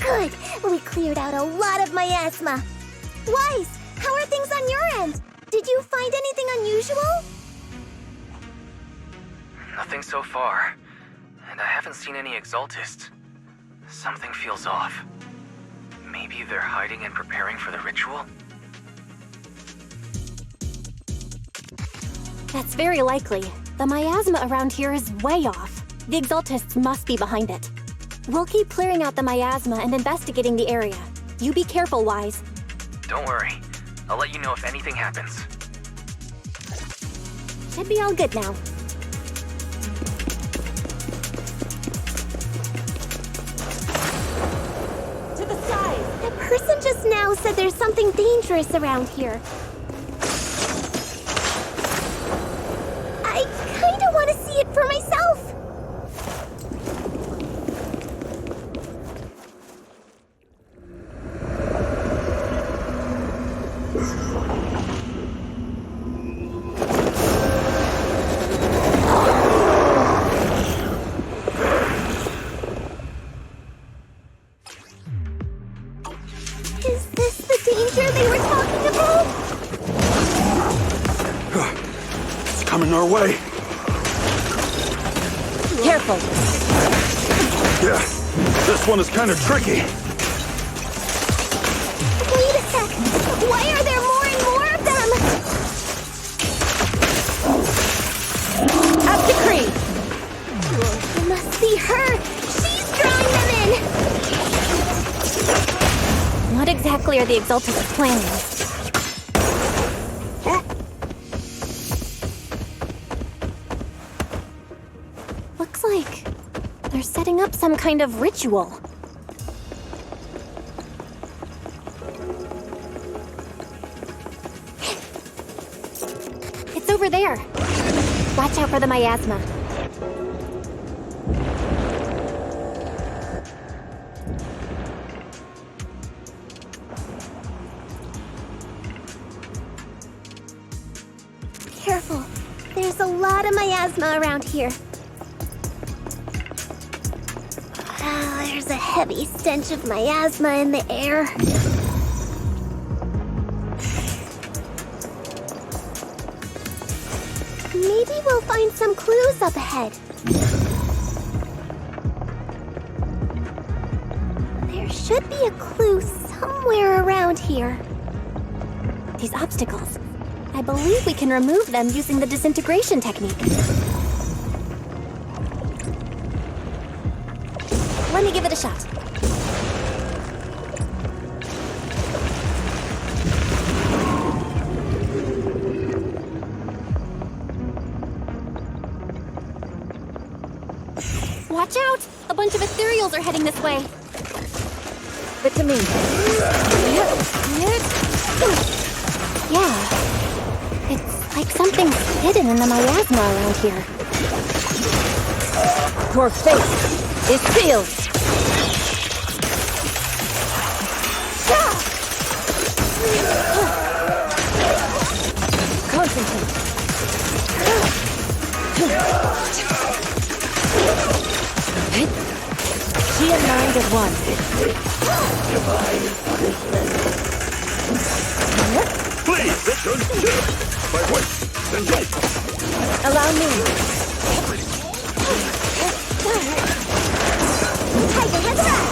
Good! We cleared out a lot of miasma. Wise, how are things on your end? Did you find anything unusual? Nothing so far. And I haven't seen any Exaltists. Something feels off. Maybe they're hiding and preparing for the ritual? That's very likely. The miasma around here is way off. The Exaltists must be behind it. We'll keep clearing out the miasma and investigating the area. You be careful, Wise. Don't worry. I'll let you know if anything happens. Should be all good now. To the skies! The person just now said there's something dangerous around here. I kinda want to see it for myself. Is this the danger they were talking about? It's coming our way. Careful. Yeah, this one is kind of tricky. Wait a sec. Why are there more and more of them? At decree. It must be her. She's drawing them in. What exactly are the Exaltists planning? Looks like they're setting up some kind of ritual. It's over there. Watch out for the miasma. miasma around here. There's a heavy stench of miasma in the air. Maybe we'll find some clues up ahead. There should be a clue somewhere around here. These obstacles. I believe we can remove them using the disintegration technique. Let me give it a shot. Watch out! A bunch of ethereals are heading this way. Fit to me. Yeah. It's like something's hidden in the miasma around here. Your fate is sealed. Concentrate. She and mind as one. Please, Victor, my voice, then go. Allow me. Tiger, let's run!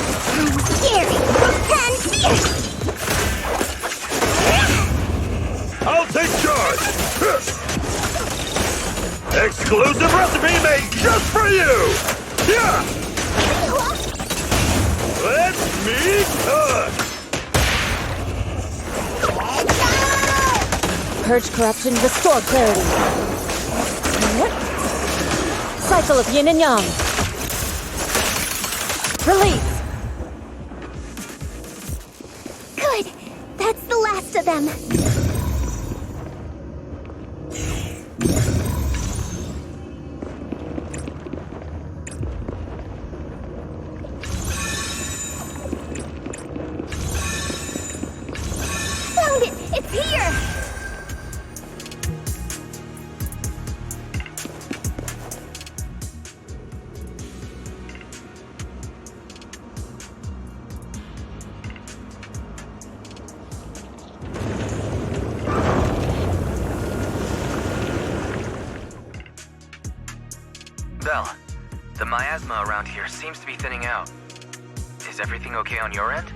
Scary and fierce! I'll take charge. Exclusive recipe made just for you. Yeah. Let me touch. Purge corruption, restore clarity. Cycle of yin and yang. Release. Good! That's the last of them. Found it! It's here! Belle, the miasma around here seems to be thinning out. Is everything okay on your end?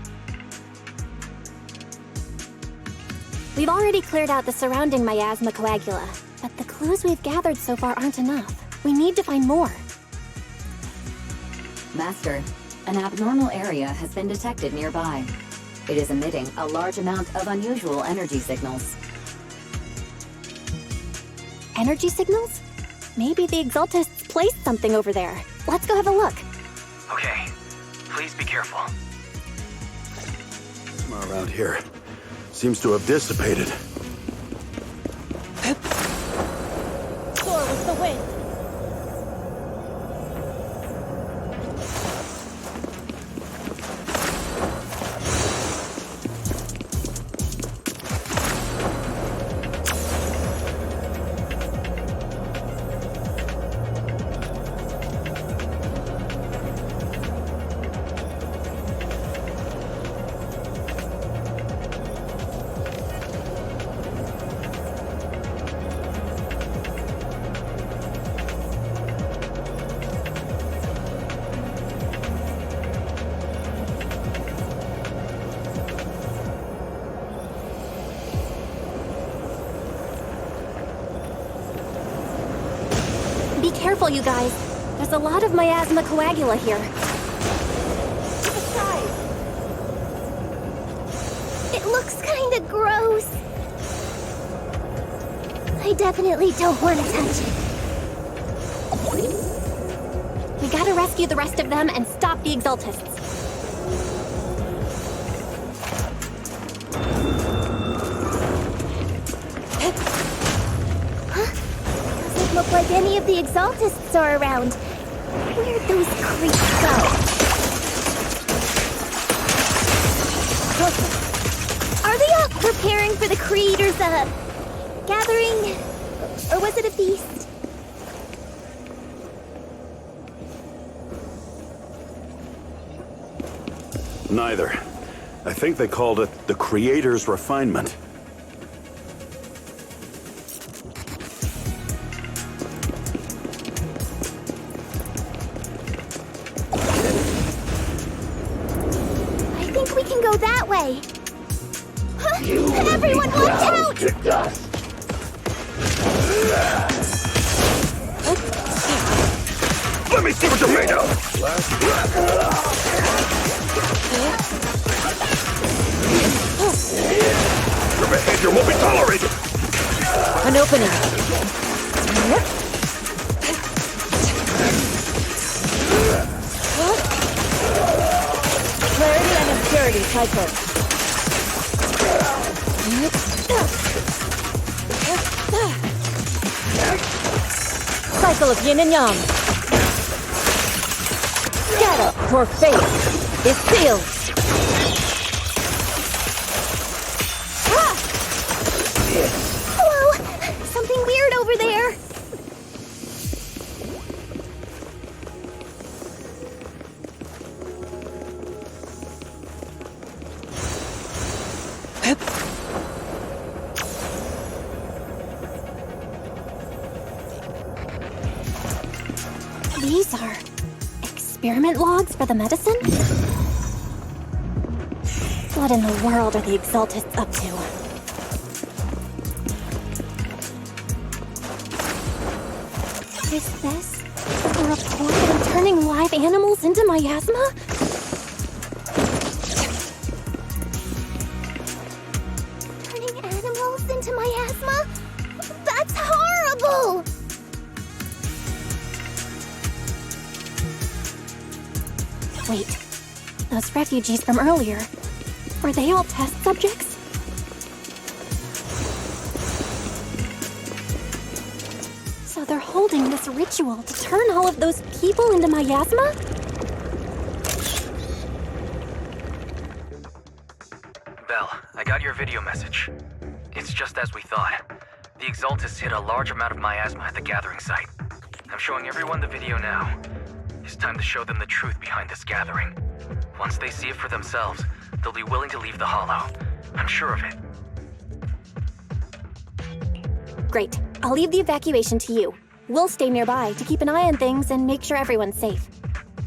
We've already cleared out the surrounding miasma coagula, but the clues we've gathered so far aren't enough. We need to find more. Master, an abnormal area has been detected nearby. It is emitting a large amount of unusual energy signals. Energy signals? Maybe the Exaltists placed something over there. Let's go have a look. Okay. Please be careful. Plasma around here seems to have dissipated. Soar with the wind. Be careful, you guys. There's a lot of miasma coagula here. It looks kinda gross. I definitely don't want to touch it. We gotta rescue the rest of them and stop the Exaltists. Doesn't look like any of the Exaltists are around. Where'd those creeps go? Are they all preparing for the Creator's, gathering? Or was it a feast? Neither. I think they called it the Creator's Refinement. I think we can go that way. Everyone watch out! To dust. Let me see what you're made of! Your behavior won't be tolerated! An opening. Clarity and impurity cycle. Cycle of yin and yang. Scatter for fate is sealed. Hello! Something weird over there! These are experiment logs for the medicine? What in the world are the Exaltists up to? Is this a report on turning live animals into miasma? Turning animals into miasma? That's horrible! Wait, those refugees from earlier, were they all test subjects? So they're holding this ritual to turn all of those people into miasma? Belle, I got your video message. It's just as we thought. The Exaltists hit a large amount of miasma at the gathering site. I'm showing everyone the video now. It's time to show them the truth behind this gathering. Once they see it for themselves, they'll be willing to leave the Hollow. I'm sure of it. Great. I'll leave the evacuation to you. We'll stay nearby to keep an eye on things and make sure everyone's safe.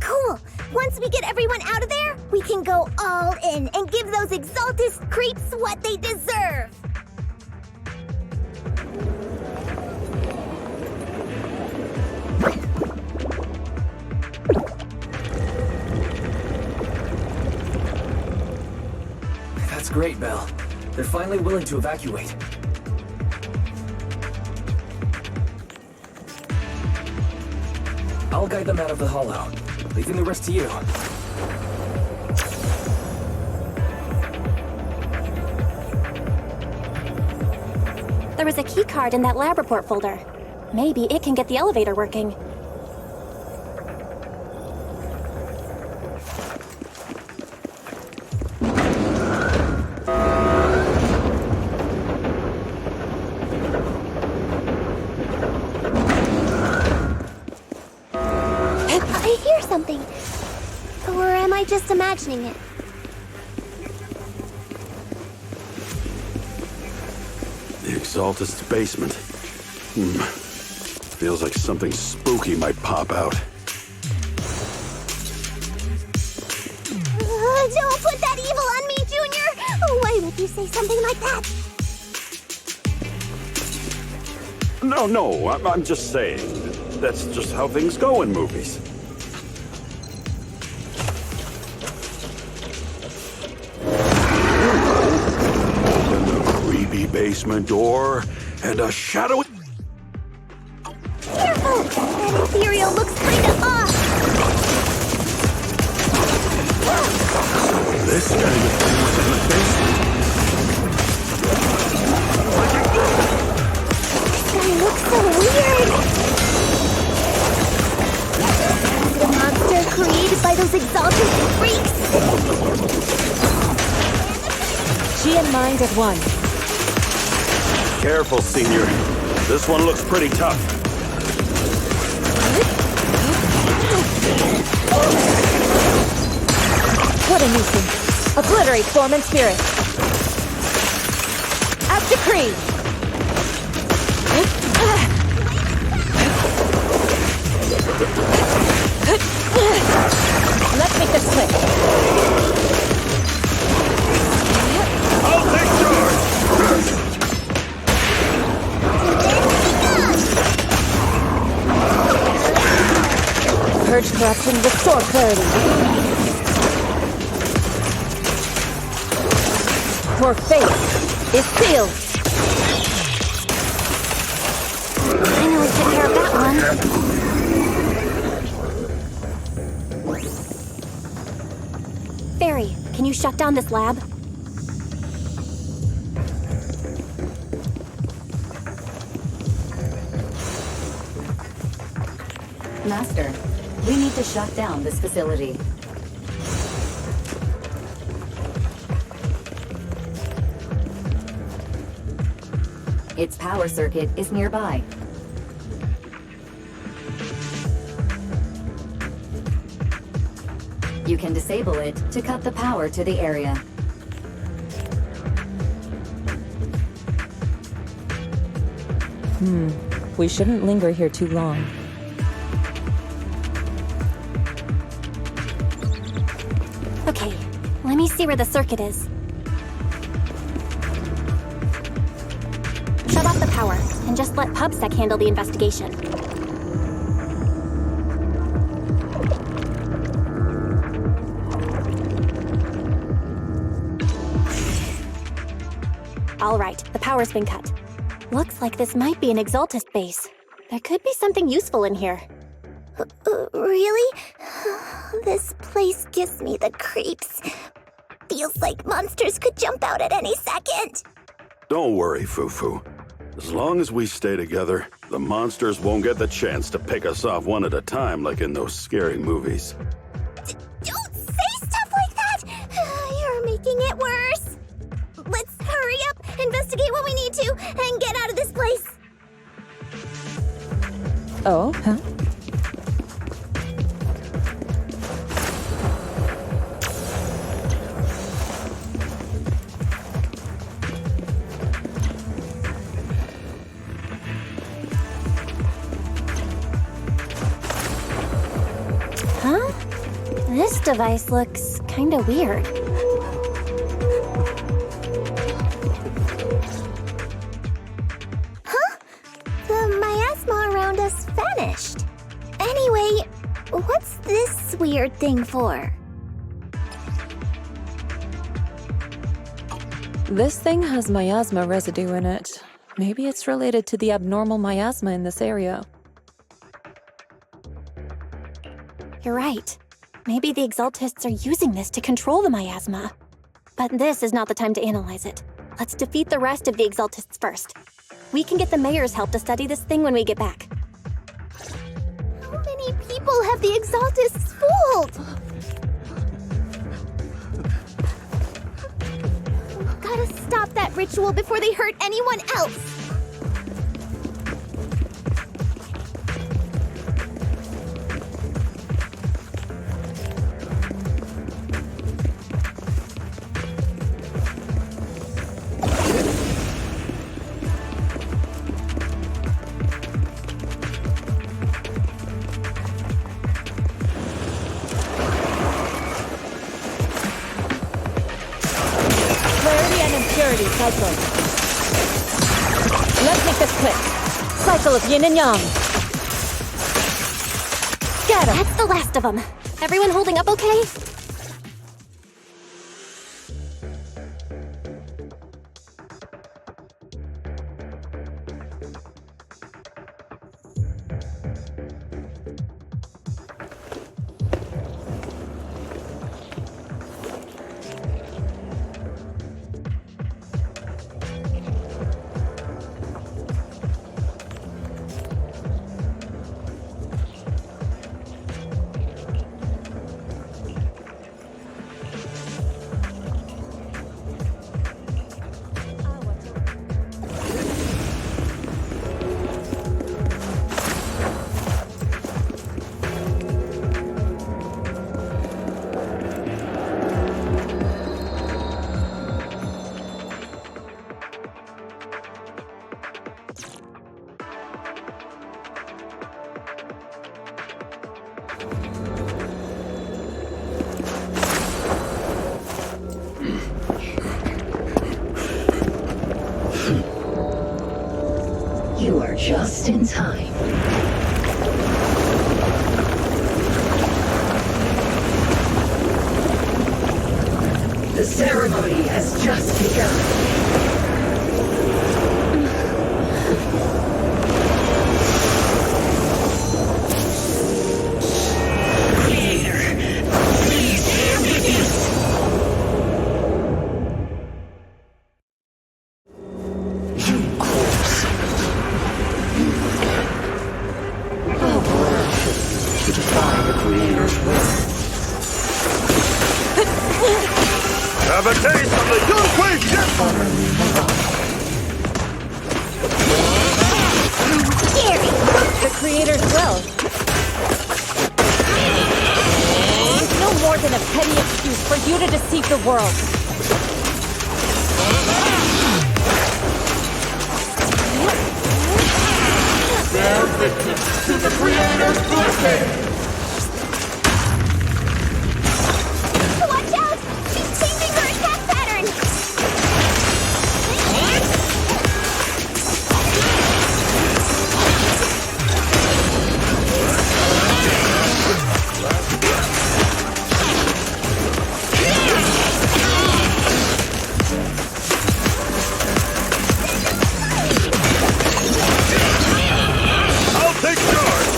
Cool! Once we get everyone out of there, we can go all in and give those Exaltist creeps what they deserve! That's great, Belle. They're finally willing to evacuate. I'll guide them out of the Hollow, leaving the rest to you. There was a key card in that lab report folder. Maybe it can get the elevator working. I hear something. Or am I just imagining it? The Exaltist's basement. Feels like something spooky might pop out. Don't put that evil on me, Junior! Why would you say something like that? No, I'm just saying. That's just how things go in movies. Open the creepy basement door, and a shadow... Careful! That ethereal looks kinda off! This kind of thing was in the basement. That looks so weird! Is it a monster created by those exalted freaks? She and mind at one. Careful, Senior. This one looks pretty tough. What a nuisance. Obliterate form and spirit. As decreed. Let's make this quick. I'll take charge! Purge corruption, restore clarity. Your fate is sealed. I know we took care of that one. Fairy, can you shut down this lab? Master, we need to shut down this facility. Its power circuit is nearby. You can disable it to cut the power to the area. We shouldn't linger here too long. Okay, let me see where the circuit is. Shut off the power, and just let PubSec handle the investigation. All right, the power's been cut. Looks like this might be an Exaltist base. There could be something useful in here. Really? This place gives me the creeps. Feels like monsters could jump out at any second. Don't worry, Fufu. As long as we stay together, the monsters won't get the chance to pick us off one at a time like in those scary movies. Don't say stuff like that! You're making it worse. Let's hurry up, investigate what we need to, and get out of this place. Oh, huh? Huh? This device looks kinda weird. Huh? The miasma around us vanished. Anyway, what's this weird thing for? This thing has miasma residue in it. Maybe it's related to the abnormal miasma in this area. You're right. Maybe the Exaltists are using this to control the miasma. But this is not the time to analyze it. Let's defeat the rest of the Exaltists first. We can get the mayor's help to study this thing when we get back. How many people have the Exaltists fooled? We've gotta stop that ritual before they hurt anyone else. Cycle. Let's make this quick. Cycle of yin and yang. Get 'em. That's the last of them. Everyone holding up okay? just in time. The ceremony has just begun. Have a taste of the Yunquei Shifu! The Creator's will. It's no more than a petty excuse for you to deceive the world. Bear witness to the Creator's blessing! Watch out! She's changing her attack pattern! I'll take charge!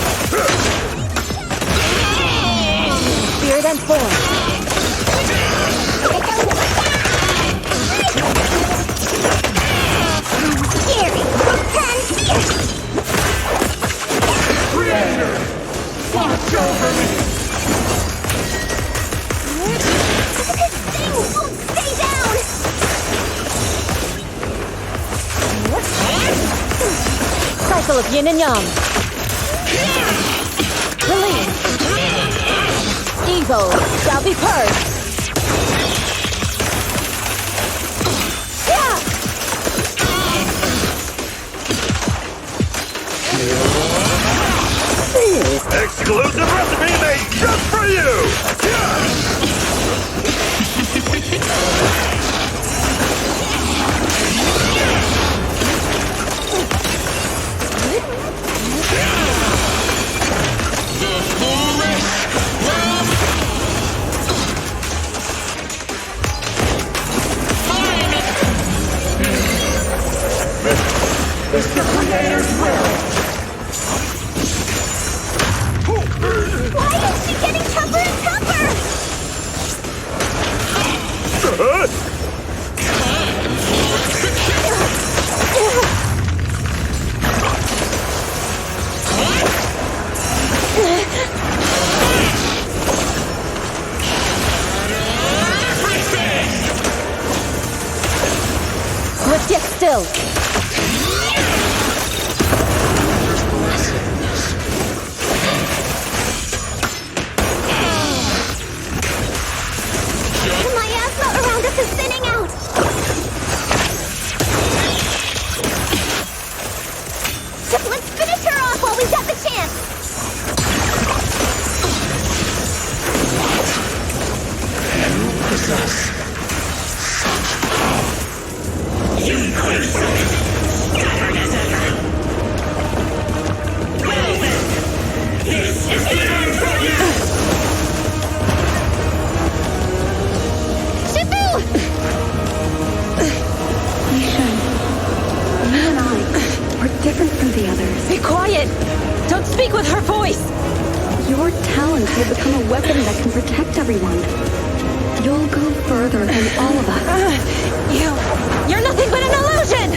Spirit and form. Creator! Watch over me! This thing won't stay down! Cycle of yin and yang. Release. Evil shall be purged. Exclusive recipe made just for you! It's the Creator's will! Why is she getting tougher and tougher? Grip yet still. Miasma around us is thinning out! Let's finish her off while we've got the chance! You possess such power. You could scattered as ever. Well then, this is the end for you! We're different from the others. Be quiet! Don't speak with her voice! Your talents will become a weapon that can protect everyone. You'll go further than all of us. You're nothing but an illusion!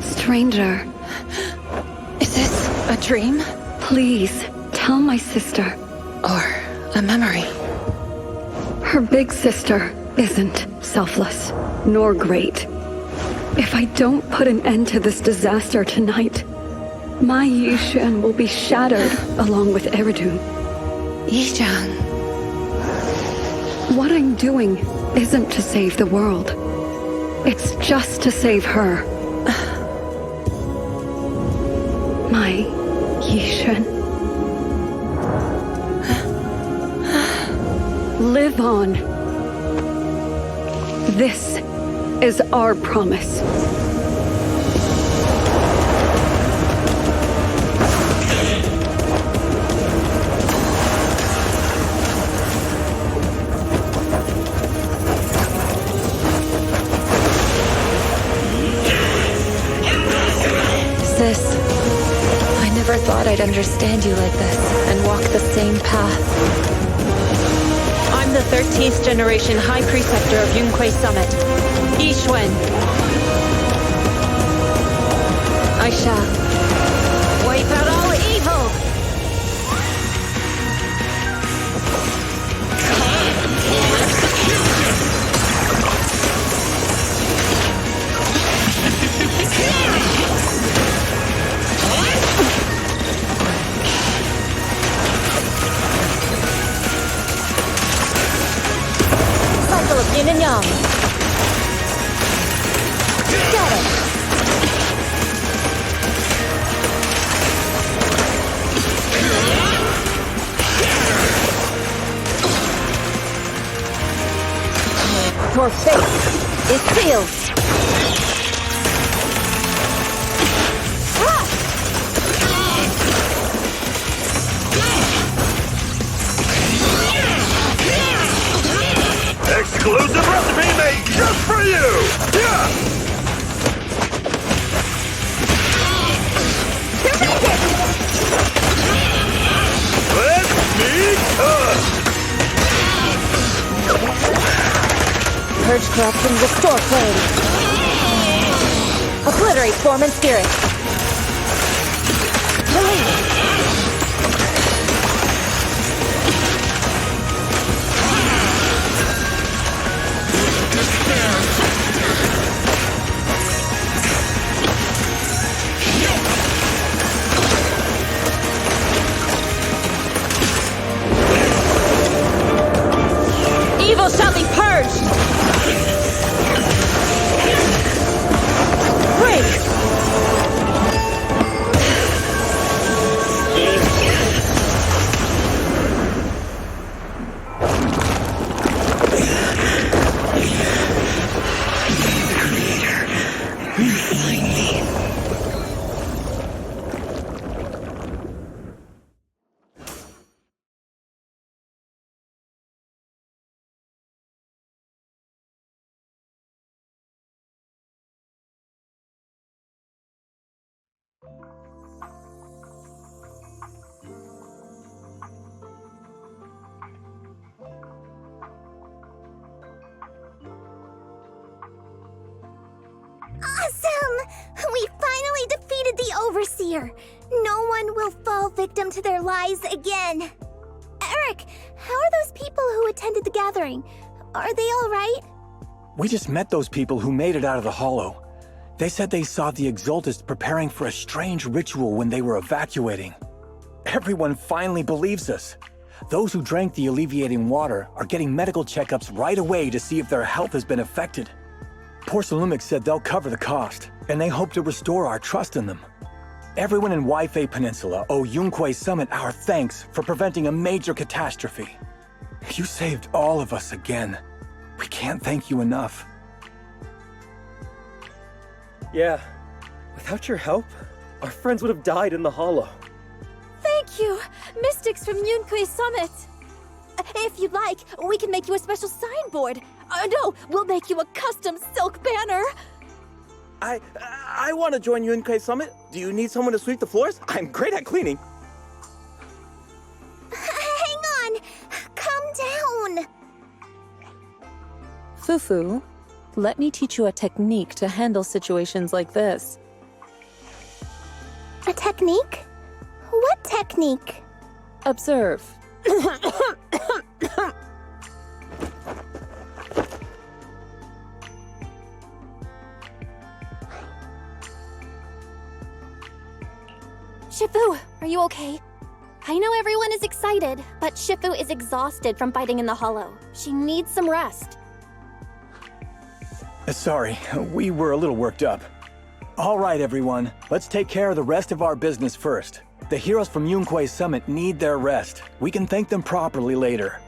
Stranger. Is this a dream? Please, tell my sister. Or a memory? Her big sister isn't selfless, nor great. If I don't put an end to this disaster tonight, my Yishan will be shattered along with Eridu. Yishan. What I'm doing isn't to save the world. It's just to save her. My Yishan. Live on. This is our promise. I'd understand you like this and walk the same path. I'm the 13th generation High Preceptor of Yunquei Summit, Yixuan. I shall wipe out all evil! Cycle of yin and yang. Get it! Your fate is sealed! Exclusive recipe made just for you! Yeah! Let me cook! Purge corruption, restore flame. Obliterate form and spirit. Release. Evil shall be purged! Break! Awesome! We finally defeated the Overseer! No one will fall victim to their lies again! Eric, how are those people who attended the gathering? Are they all right? We just met those people who made it out of the Hollow. They said they saw the Exaltists preparing for a strange ritual when they were evacuating. Everyone finally believes us. Those who drank the alleviating water are getting medical checkups right away to see if their health has been affected. Porcelumix said they'll cover the cost, and they hope to restore our trust in them. Everyone in Waifei Peninsula owe Yunquei Summit our thanks for preventing a major catastrophe. You saved all of us again. We can't thank you enough. Yeah, without your help, our friends would have died in the Hollow. Thank you, Mystics from Yunquei Summit. If you'd like, we can make you a special signboard. No, we'll make you a custom silk banner. I want to join Yunquei Summit. Do you need someone to sweep the floors? I'm great at cleaning. Hang on! Calm down! Fufu, let me teach you a technique to handle situations like this. A technique? What technique? Observe. Shifu, are you okay? I know everyone is excited, but Shifu is exhausted from fighting in the Hollow. She needs some rest. Sorry, we were a little worked up. All right, everyone. Let's take care of the rest of our business first. The heroes from Yunquei Summit need their rest. We can thank them properly later.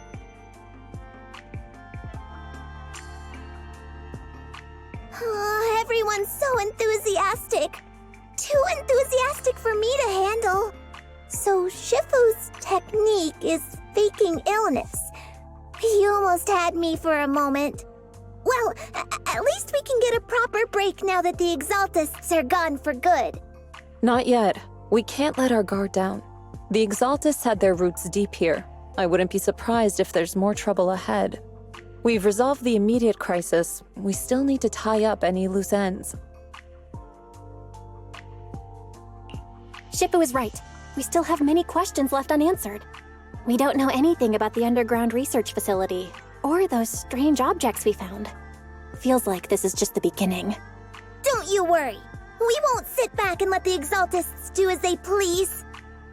Oh, everyone's so enthusiastic. Too enthusiastic for me to handle. So Shifu's technique is faking illness. You almost had me for a moment. Well, at least we can get a proper break now that the Exaltists are gone for good. Not yet. We can't let our guard down. The Exaltists had their roots deep here. I wouldn't be surprised if there's more trouble ahead. We've resolved the immediate crisis. We still need to tie up any loose ends. Shifu is right. We still have many questions left unanswered. We don't know anything about the underground research facility, or those strange objects we found. Feels like this is just the beginning. Don't you worry. We won't sit back and let the Exaltists do as they please.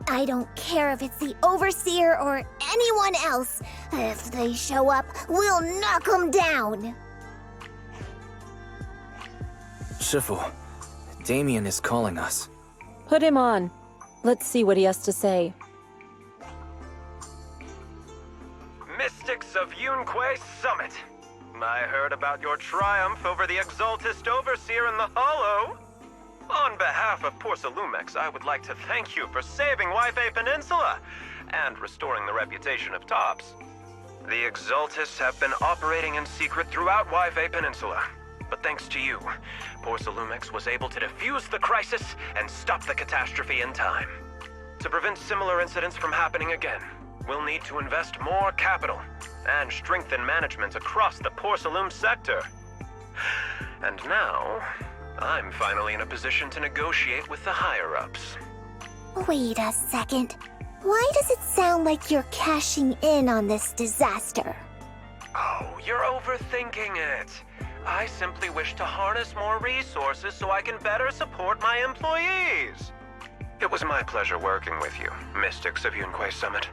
I don't care if it's the Overseer or anyone else. If they show up, we'll knock them down. Shifu, Damien is calling us. Put him on. Let's see what he has to say. Mystics of Yunquay Summit. I heard about your triumph over the Exaltist Overseer in the Hollow. On behalf of Porcelumex, I would like to thank you for saving Wi-Fi Peninsula and restoring the reputation of Tops. The Exaltists have been operating in secret throughout Wi-Fi Peninsula, but thanks to you, Porcelumex was able to defuse the crisis and stop the catastrophe in time. To prevent similar incidents from happening again, we'll need to invest more capital and strengthen management across the Porcelume sector. And now, I'm finally in a position to negotiate with the higher-ups. Wait a second. Why does it sound like you're cashing in on this disaster? Oh, you're overthinking it. I simply wish to harness more resources so I can better support my employees. It was my pleasure working with you, Mystics of Yunquay Summit.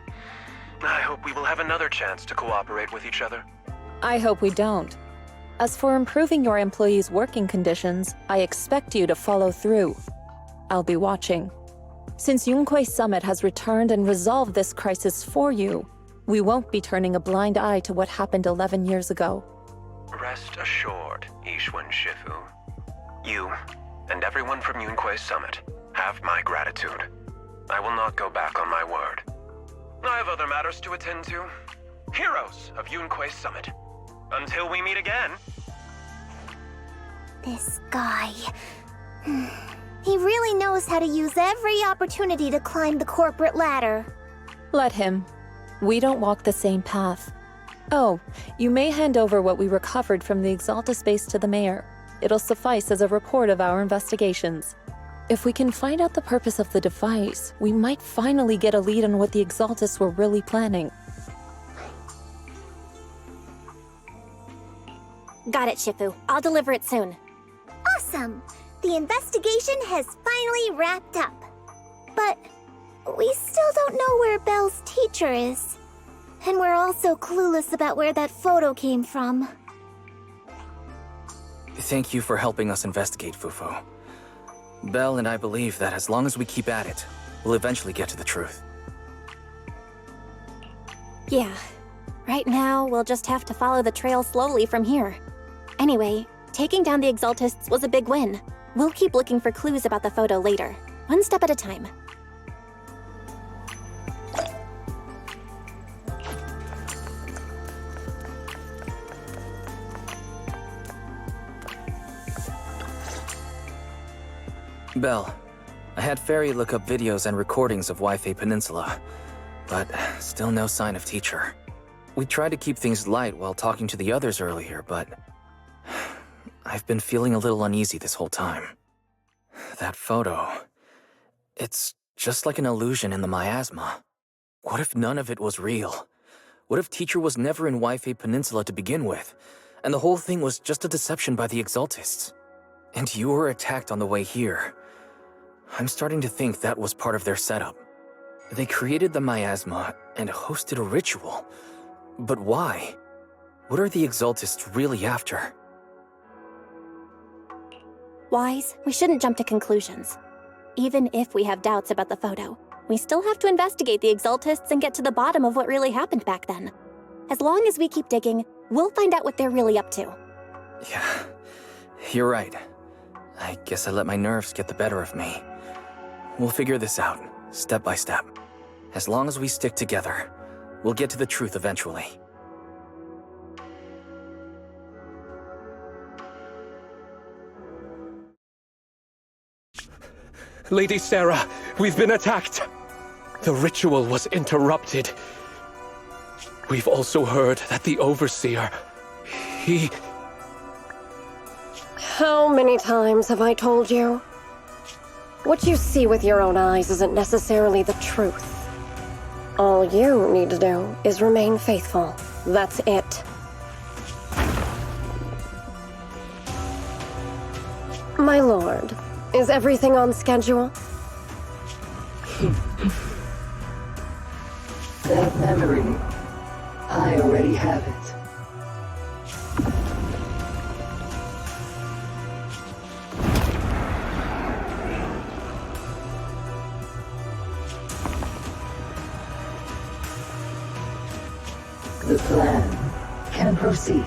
I hope we will have another chance to cooperate with each other. I hope we don't. As for improving your employees' working conditions, I expect you to follow through. I'll be watching. Since Yunquay Summit has returned and resolved this crisis for you, we won't be turning a blind eye to what happened 11 years ago. Rest assured, Ishwan Shifu. You and everyone from Yunquay Summit have my gratitude. I will not go back on my word. I have other matters to attend to. Heroes of Yunquay Summit. Until we meet again. This guy... He really knows how to use every opportunity to climb the corporate ladder. Let him. We don't walk the same path. Oh, you may hand over what we recovered from the Exaltus base to the mayor. It'll suffice as a report of our investigations. If we can find out the purpose of the device, we might finally get a lead on what the Exaltus were really planning. Got it, Shifu. I'll deliver it soon. Awesome! The investigation has finally wrapped up. But we still don't know where Belle's teacher is. And we're also clueless about where that photo came from. Thank you for helping us investigate, Fufu. Belle and I believe that as long as we keep at it, we'll eventually get to the truth. Yeah. Right now, we'll just have to follow the trail slowly from here. Anyway, taking down the Exaltists was a big win. We'll keep looking for clues about the photo later, one step at a time. Belle, I had Fairy look up videos and recordings of Wi-Fi Peninsula, but still no sign of teacher. We tried to keep things light while talking to the others earlier, but I've been feeling a little uneasy this whole time. That photo, it's just like an illusion in the miasma. What if none of it was real? What if teacher was never in Wi-Fi Peninsula to begin with, and the whole thing was just a deception by the Exaltists? And you were attacked on the way here. I'm starting to think that was part of their setup. They created the miasma and hosted a ritual. But why? What are the Exaltists really after? Wise, we shouldn't jump to conclusions. Even if we have doubts about the photo, we still have to investigate the Exaltists and get to the bottom of what really happened back then. As long as we keep digging, we'll find out what they're really up to. Yeah, you're right. I guess I let my nerves get the better of me. We'll figure this out, step by step. As long as we stick together, we'll get to the truth eventually. Lady Sarah, we've been attacked. The ritual was interrupted. We've also heard that the Overseer, he... How many times have I told you? What you see with your own eyes isn't necessarily the truth. All you need to do is remain faithful. That's it. My lord, is everything on schedule? That memory, I already have it. The plan can proceed.